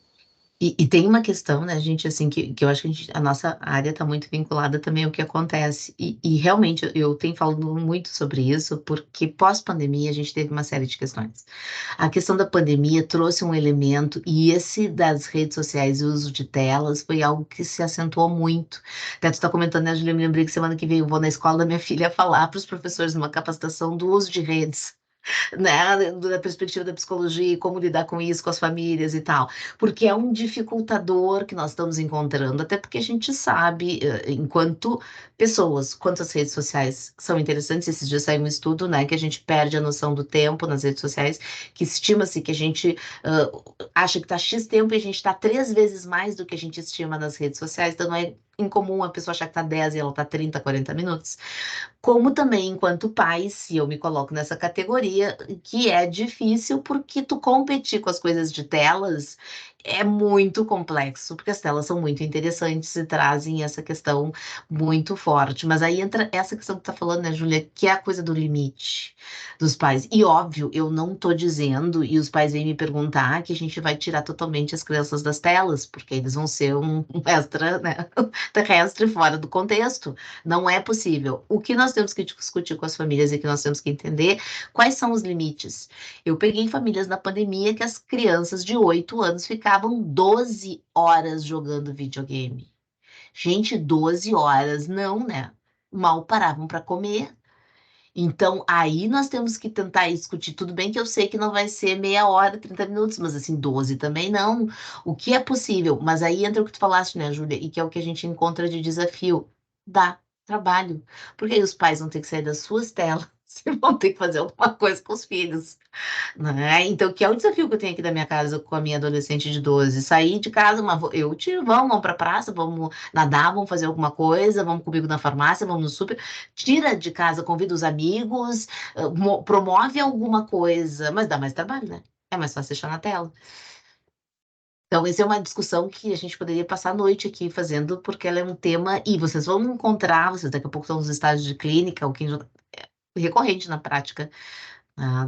E tem uma questão, né, gente, assim, que eu acho que a nossa área está muito vinculada também ao que acontece. E realmente eu tenho falado muito sobre isso, porque pós-pandemia a gente teve uma série de questões. A questão da pandemia trouxe um elemento, e esse das redes sociais e o uso de telas foi algo que se acentuou muito. Até tu está comentando, né, Julia? Eu me lembrei que semana que vem eu vou na escola da minha filha falar para os professores numa capacitação do uso de redes, né, da perspectiva da psicologia, como lidar com isso, com as famílias e tal, porque é um dificultador que nós estamos encontrando, até porque a gente sabe, enquanto pessoas, quanto as redes sociais são interessantes. Esses dias saiu um estudo, né, que a gente perde a noção do tempo nas redes sociais, que estima-se que a gente acha que está X tempo e a gente está 3 vezes mais do que a gente estima nas redes sociais, então não é incomum a pessoa achar que está 10 e ela está 30, 40 minutos. Como também, enquanto pai, se eu me coloco nessa categoria, que é difícil porque tu competir com as coisas de telas é muito complexo, porque as telas são muito interessantes e trazem essa questão muito forte. Mas aí entra essa questão que tu tá falando, né, Júlia, que é a coisa do limite dos pais. E óbvio, eu não tô dizendo, e os pais vêm me perguntar, que a gente vai tirar totalmente as crianças das telas, porque eles vão ser um extra, né, terrestre fora do contexto. Não é possível. O que nós temos que discutir com as famílias e que nós temos que entender quais são os limites. Eu peguei famílias na pandemia que as crianças de 8 anos ficavam 12 horas jogando videogame. Gente, 12 horas, não, né? Mal paravam para comer. Então, aí nós temos que tentar discutir. Tudo bem que eu sei que não vai ser meia hora, 30 minutos, mas assim, 12 também não. O que é possível? Mas aí entra o que tu falaste, né, Júlia? E que é o que a gente encontra de desafio. Dá trabalho. Porque aí os pais vão ter que sair das suas telas e vão ter que fazer alguma coisa com os filhos, né? Então, que é o desafio que eu tenho aqui da minha casa com a minha adolescente de 12. Sair de casa, eu tiro, vamos pra praça, vamos nadar, vamos fazer alguma coisa, vamos comigo na farmácia, vamos no super. Tira de casa, convida os amigos, promove alguma coisa, mas dá mais trabalho, né? É mais fácil deixar na tela. Então, essa é uma discussão que a gente poderia passar a noite aqui fazendo, porque ela é um tema, e vocês vão encontrar, vocês daqui a pouco estão nos estágios de clínica, o que é recorrente na prática,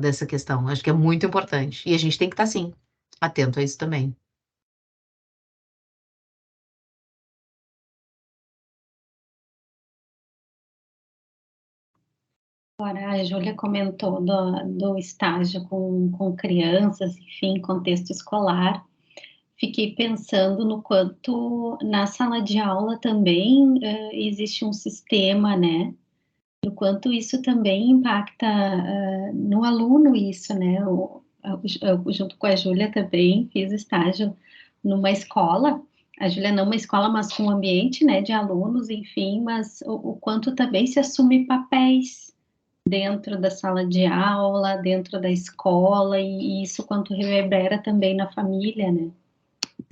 dessa questão. Acho que é muito importante. E a gente tem que estar, sim, atento a isso também. Agora, a Júlia comentou do estágio com crianças, enfim, contexto escolar. Fiquei pensando no quanto na sala de aula também existe um sistema, né? O quanto isso também impacta no aluno, isso, né? Eu, junto com a Júlia também fiz estágio numa escola, a Júlia não uma escola, mas com um ambiente, né, de alunos, enfim, mas o quanto também se assume papéis dentro da sala de aula, dentro da escola, e isso quanto reverbera também na família, né?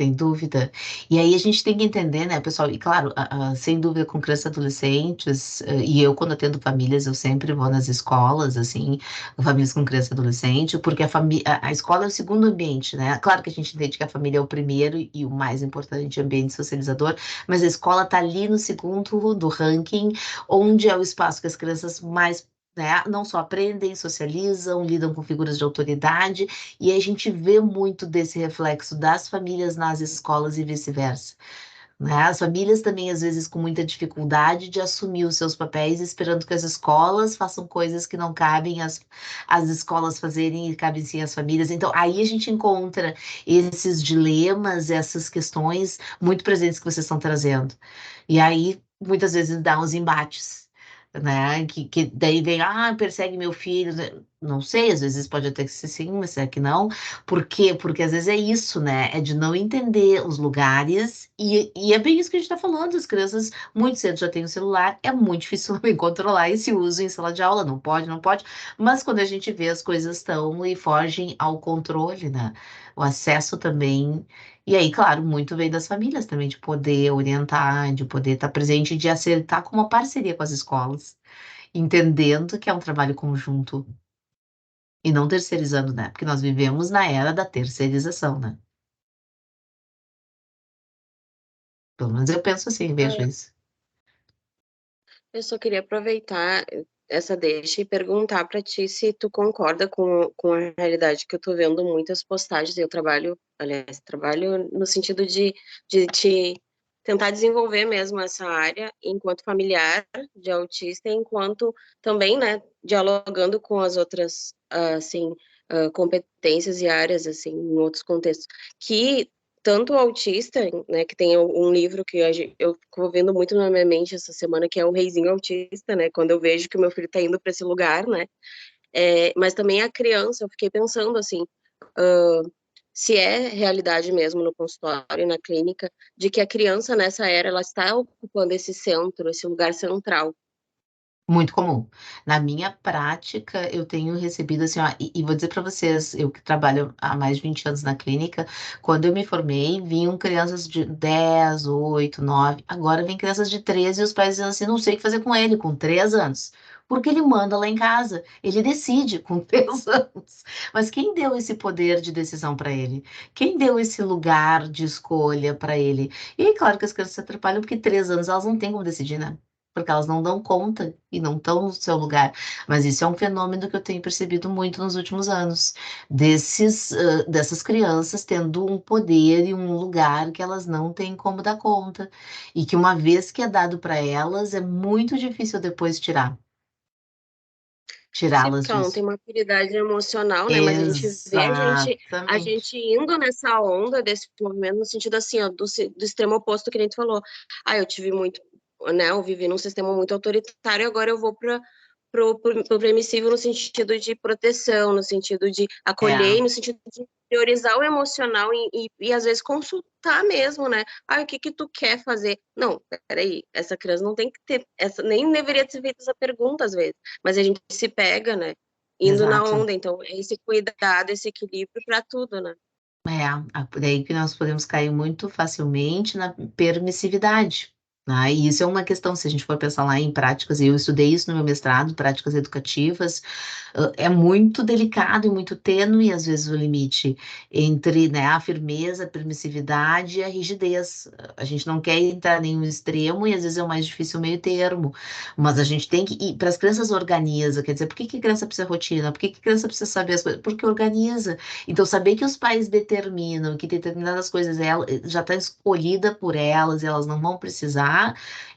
Sem dúvida. E aí a gente tem que entender, né, pessoal? E claro, sem dúvida, com crianças e adolescentes, e eu, quando atendo famílias, eu sempre vou nas escolas, assim, famílias com criança e adolescente, porque a escola é o segundo ambiente, né? Claro que a gente entende que a família é o primeiro e o mais importante ambiente socializador, mas a escola está ali no segundo do ranking, onde é o espaço que as crianças mais, né, não só aprendem, socializam, lidam com figuras de autoridade, e a gente vê muito desse reflexo das famílias nas escolas e vice-versa, né? As famílias também, às vezes, com muita dificuldade de assumir os seus papéis, esperando que as escolas façam coisas que não cabem as escolas fazerem e cabem sim às famílias. Então, aí a gente encontra esses dilemas, essas questões muito presentes que vocês estão trazendo. E aí, muitas vezes, dá uns embates. né? Que daí vem, persegue meu filho. Não sei, às vezes pode até ser sim, mas será que não? Por quê? Porque às vezes é isso, né? É de não entender os lugares, e é bem isso que a gente está falando. As crianças muito cedo já têm o celular, é muito difícil também controlar esse uso em sala de aula, não pode, não pode. Mas quando a gente vê as coisas estão e fogem ao controle, né? O acesso também. E aí, claro, muito vem das famílias também, de poder orientar, de poder estar presente, de acertar com uma parceria com as escolas, entendendo que é um trabalho conjunto e não terceirizando, né? Porque nós vivemos na era da terceirização, né? Pelo menos eu penso assim, vejo isso. Eu só queria aproveitar essa deixa e perguntar para ti se tu concorda com a realidade que eu tô vendo muitas postagens. Eu trabalho, aliás, trabalho no sentido de te tentar desenvolver mesmo essa área enquanto familiar de autista, enquanto também, né, dialogando com as outras, assim, competências e áreas, assim, em outros contextos, que tanto o autista, né, que tem um livro que eu fico vendo muito na minha mente essa semana, que é o Reizinho Autista, né, quando eu vejo que o meu filho está indo para esse lugar, né, mas também a criança, eu fiquei pensando, assim, se é realidade mesmo no consultório, na clínica, de que a criança nessa era, ela está ocupando esse centro, esse lugar central. Muito comum. Na minha prática, eu tenho recebido assim, ó, e vou dizer para vocês, eu que trabalho há mais de 20 anos na clínica, quando eu me formei, vinham crianças de 10, 8, 9, agora vem crianças de 13 e os pais dizendo assim, não sei o que fazer com ele, com 3 anos. Porque ele manda lá em casa, ele decide com 3 anos. Mas quem deu esse poder de decisão para ele? Quem deu esse lugar de escolha para ele? E aí, claro que as crianças se atrapalham porque 3 anos elas não têm como decidir, né? Porque elas não dão conta e não estão no seu lugar. Mas isso é um fenômeno que eu tenho percebido muito nos últimos anos, dessas crianças tendo um poder e um lugar que elas não têm como dar conta, e que uma vez que é dado para elas, é muito difícil depois Sim, tirá-las porque ela não disso. tem maturidade emocional, né? Mas a gente vê a Exatamente. gente indo nessa onda desse movimento no sentido assim, ó, do extremo oposto que a gente falou. Eu tive muito, né? Eu vivi num sistema muito autoritário, agora eu vou para pro permissivo no sentido de proteção, no sentido de acolher, É, e no sentido de priorizar o emocional e às vezes consultar mesmo, né? O que tu quer fazer? Não, peraí, essa criança não tem que ter, nem deveria ter feito essa pergunta às vezes, mas a gente se pega, né? Indo na exato. onda, então é esse cuidado, esse equilíbrio para tudo, né? Daí que nós podemos cair muito facilmente na permissividade. Né? E isso é uma questão, se a gente for pensar lá em práticas, e eu estudei isso no meu mestrado, práticas educativas, é muito delicado e muito tênue, às vezes, o limite entre, né, a firmeza, a permissividade e a rigidez. A gente não quer entrar em nenhum extremo e às vezes é o mais difícil o meio termo. Mas a gente tem que ir, para as crianças organiza, quer dizer, por que que a criança precisa de rotina? Por que que a criança precisa saber as coisas? Porque organiza. Então, saber que os pais determinam que determinadas coisas já está escolhida por elas e elas não vão precisar,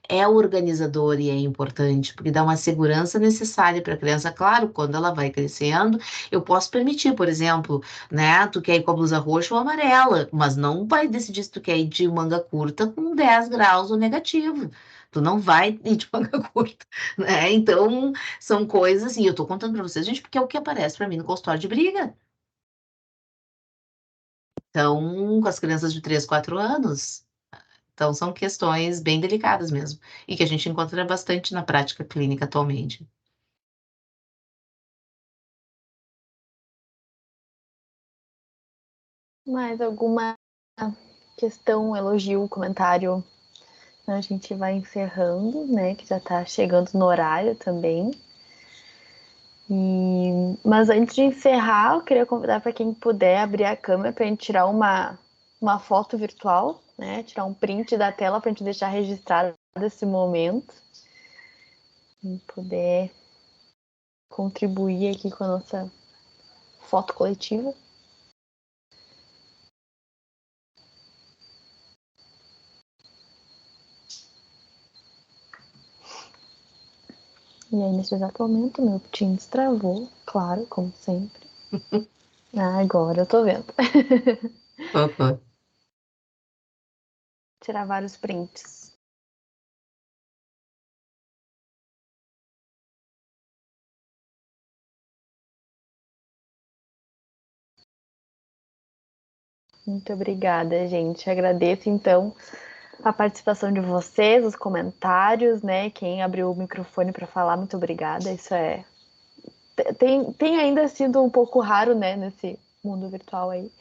é organizador e é importante, porque dá uma segurança necessária para a criança. Claro, quando ela vai crescendo, eu posso permitir, por exemplo, né? Tu quer ir com a blusa roxa ou amarela, mas não vai decidir se tu quer ir de manga curta com 10 graus ou negativo. Tu não vai ir de manga curta, né? Então, são coisas, e eu tô contando para vocês, gente, porque é o que aparece para mim no consultório de briga. Então, com as crianças de 3, 4 anos. Então, são questões bem delicadas mesmo, e que a gente encontra bastante na prática clínica atualmente. Mais alguma questão, elogio, comentário? A gente vai encerrando, né? Que já tá chegando no horário também. Mas antes de encerrar, eu queria convidar para quem puder abrir a câmera para a gente tirar uma foto virtual, né? Tirar um print da tela para a gente deixar registrado esse momento. E poder contribuir aqui com a nossa foto coletiva. E aí, nesse exato momento, meu Teams travou, claro, como sempre. Agora eu tô vendo. Opa. Tirar vários prints. Muito obrigada, gente. Agradeço, então, a participação de vocês, os comentários, né? Quem abriu o microfone para falar, muito obrigada. Isso tem ainda sido um pouco raro, né, nesse mundo virtual aí.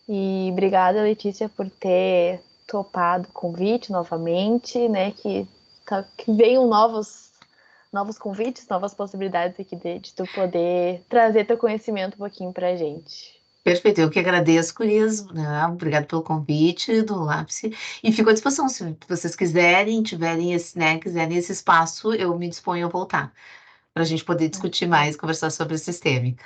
E obrigada, Letícia, por ter topado o convite novamente, né? Que venham novos convites, novas possibilidades aqui de tu poder trazer teu conhecimento um pouquinho pra gente. Perfeito, eu que agradeço, Cris, né? Obrigado pelo convite do Lápis. E fico à disposição, se vocês quiserem, quiserem esse espaço, eu me disponho a voltar, para a gente poder discutir mais, conversar sobre a sistêmica.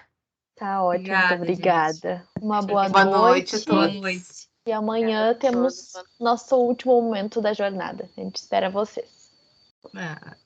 Tá ótimo, muito obrigada. Uma boa Boa noite a Boa todos. noite. E amanhã temos nosso último momento da jornada. A gente espera vocês. Ah.